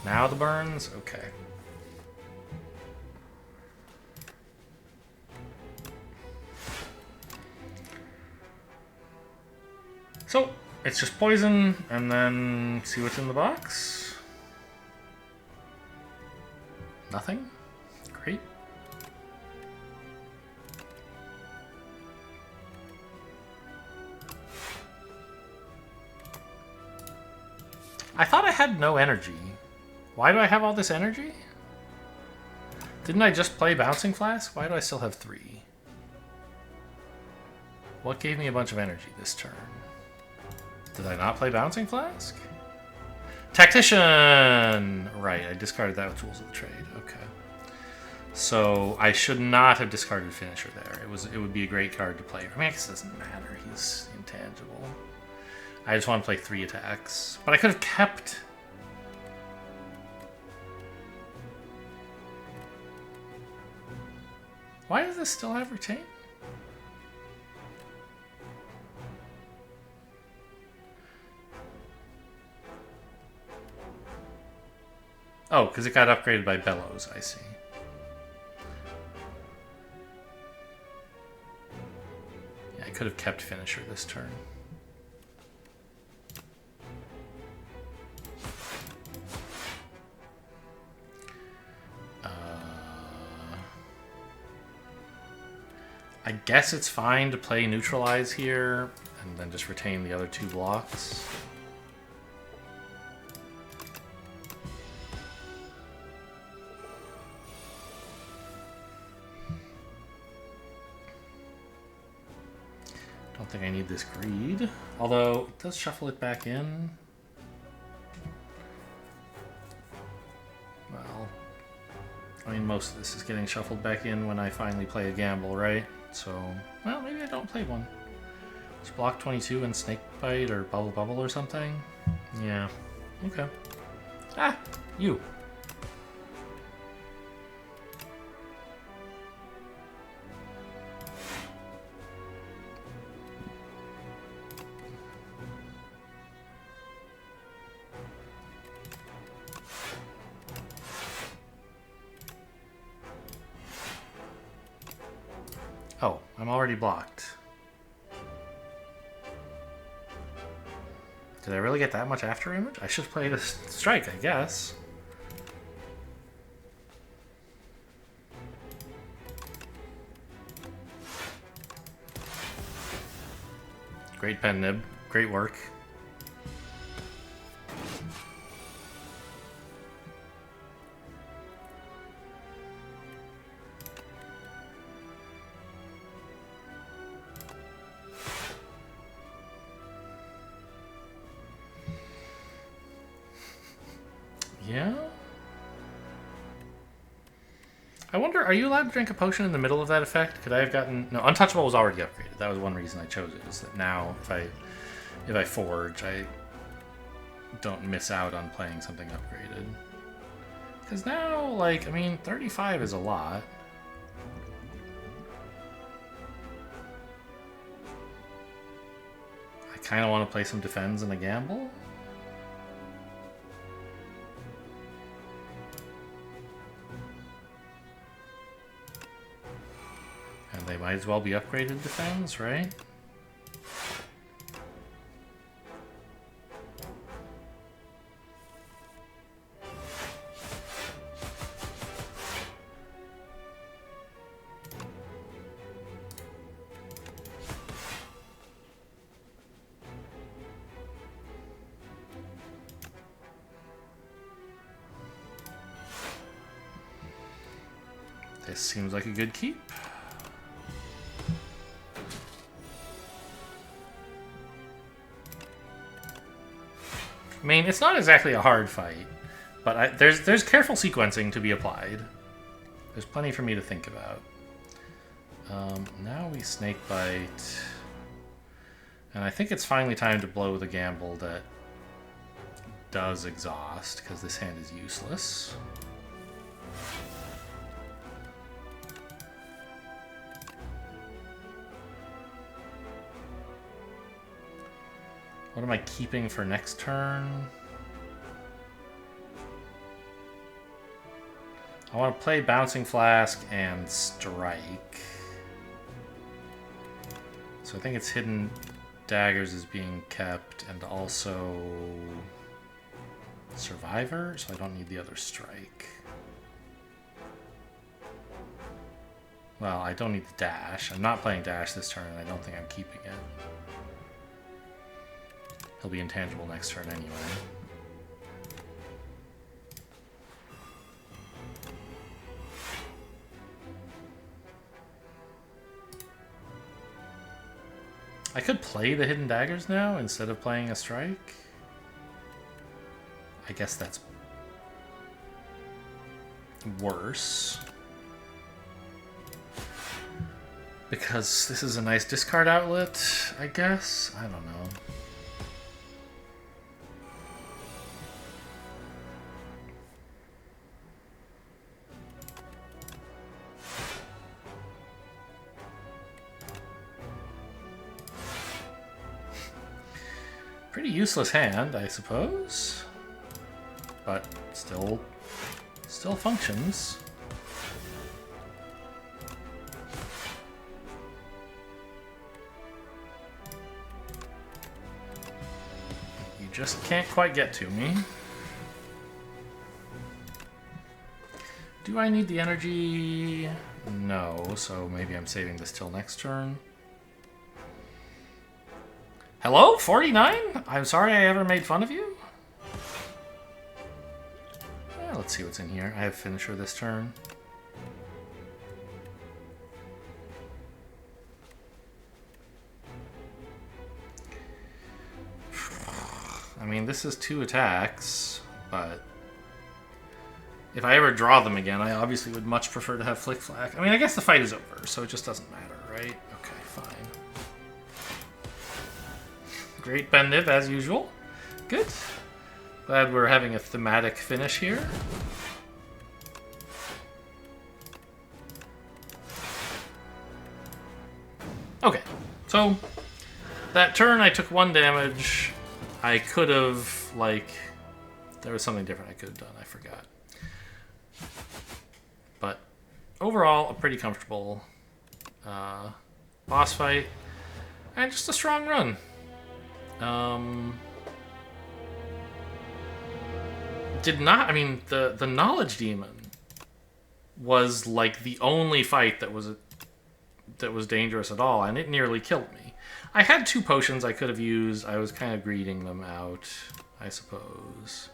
Now the burns? Okay. So, it's just poison, and then see what's in the box. Nothing? Great. I thought I had no energy. Why do I have all this energy? Didn't I just play Bouncing Flask? Why do I still have 3? What gave me a bunch of energy this turn? Did I not play Bouncing Flask? Tactician! Right, I discarded that with Tools of the Trade. Okay. So I should not have discarded Finisher there. It would be a great card to play. I mean, I guess it doesn't matter. He's intangible. I just want to play 3 attacks. But I could have kept... Why does this still have Retain? Oh, because it got upgraded by Bellows, I see. Yeah, I could have kept Finisher this turn. I guess it's fine to play Neutralize here, and then just retain the other 2 blocks. Don't think I need this Greed, although it does shuffle it back in. Well, I mean, most of this is getting shuffled back in when I finally play a gamble, right? So, well, maybe I don't play one. Just block 22 and Snakebite or Bubble Bubble or something? Yeah. Okay. Ah! You! Oh, I'm already blocked. Did I really get that much after image? I should have played a strike, I guess. Great pen nib. Great work. Yeah? I wonder, are you allowed to drink a potion in the middle of that effect? Could I have gotten... No, Untouchable was already upgraded. That was one reason I chose it, is that now if I forge, I don't miss out on playing something upgraded. Because now, like, I mean, 35 is a lot. I kind of want to play some Defends and a gamble. And they might as well be upgraded Defends, right? This seems like a good keep. I mean, it's not exactly a hard fight, but there's careful sequencing to be applied. There's plenty for me to think about. Now we snake bite, and I think it's finally time to blow the gamble that does exhaust, because this hand is useless. What am I keeping for next turn? I want to play Bouncing Flask and Strike. So I think it's Hidden Daggers is being kept, and also Survivor, so I don't need the other Strike. Well, I don't need the Dash. I'm not playing Dash this turn, and I don't think I'm keeping it. He'll be intangible next turn anyway. I could play the Hidden Daggers now instead of playing a Strike. I guess that's worse. Because this is a nice discard outlet, I guess? I don't know. Pretty useless hand, I suppose. But still functions. You just can't quite get to me. Do I need the energy? No, so maybe I'm saving this till next turn. Hello, 49? I'm sorry I ever made fun of you? Well, let's see what's in here. I have Finisher this turn. I mean, this is 2 attacks, but if I ever draw them again, I obviously would much prefer to have Flick Flack. I mean, I guess the fight is over, so it just doesn't matter, right? Okay, fine. Great Bendiv, as usual. Good. Glad we're having a thematic finish here. Okay, so that turn I took 1 damage. I could have, like, there was something different I could have done, I forgot. But overall, a pretty comfortable boss fight, and just a strong run. I mean, the Knowledge Demon was like the only fight that was dangerous at all, and it nearly killed me. I had 2 potions I could have used. I was kind of greeting them out, I suppose.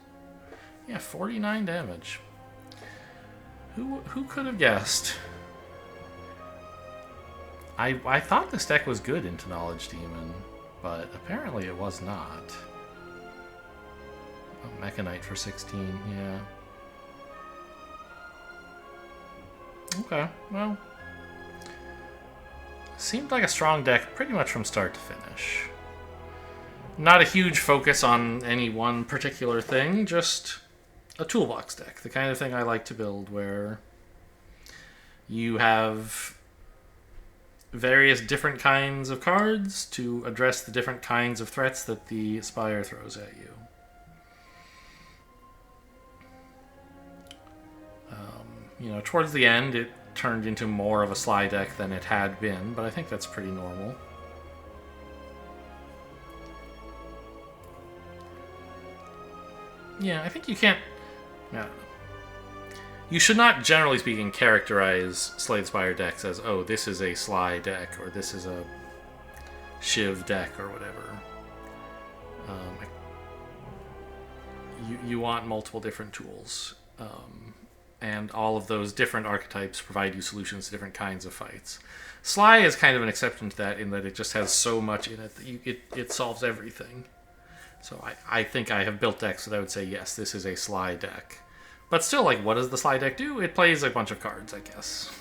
Yeah, 49 damage. Who could have guessed? I thought this deck was good into Knowledge Demon, but apparently it was not. Oh, Mechanite for 16, yeah. Okay, well. Seemed like a strong deck pretty much from start to finish. Not a huge focus on any one particular thing, just a toolbox deck. The kind of thing I like to build where you have various different kinds of cards to address the different kinds of threats that the Spire throws at you. You know, towards the end, it turned into more of a Sly deck than it had been, but I think that's pretty normal. Yeah, I think you can't... I don't know. You should not, generally speaking, characterize Slay the Spire decks as, oh, this is a Sly deck, or this is a Shiv deck, or whatever. You want multiple different tools. and all of those different archetypes provide you solutions to different kinds of fights. Sly is kind of an exception to that in that it just has so much in it that it solves everything. So I think I have built decks that I would say, yes, this is a Sly deck. But still, like, what does the Sly deck do? It plays a bunch of cards, I guess.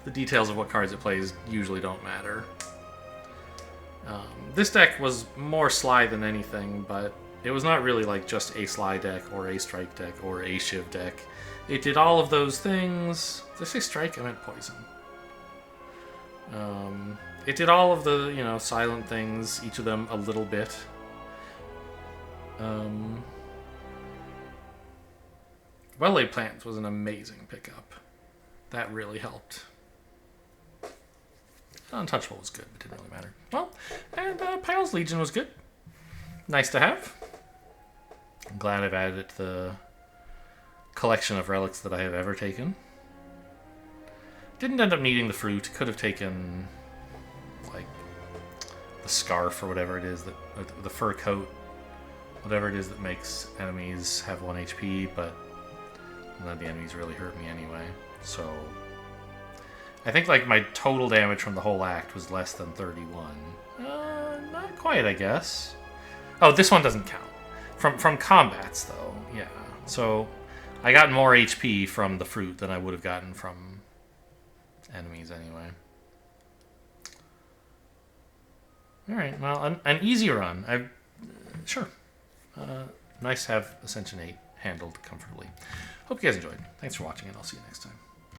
The details of what cards it plays usually don't matter. This deck was more Sly than anything, but it was not really like just a Sly deck or a Strike deck or a Shiv deck. It did all of those things. Did I say Strike? I meant Poison. It did all of the, silent things, each of them a little bit. Well-Laid Plans was an amazing pickup. That really helped. Untouchable was good, but didn't really matter. Well, and Pyle's Legion was good. Nice to have. I'm glad I've added it to the collection of relics that I have ever taken. Didn't end up needing the fruit. Could have taken, like, the scarf or whatever it is, that the fur coat, whatever it is that makes enemies have 1 HP, but none of the enemies really hurt me anyway. So I think like my total damage from the whole act was less than 31. Not quite, I guess. Oh, this one doesn't count. From combats, though, yeah. So I got more HP from the fruit than I would have gotten from enemies anyway. Alright, well, an easy run. Sure. Nice to have Ascension 8 handled comfortably. Hope you guys enjoyed. Thanks for watching, and I'll see you next time.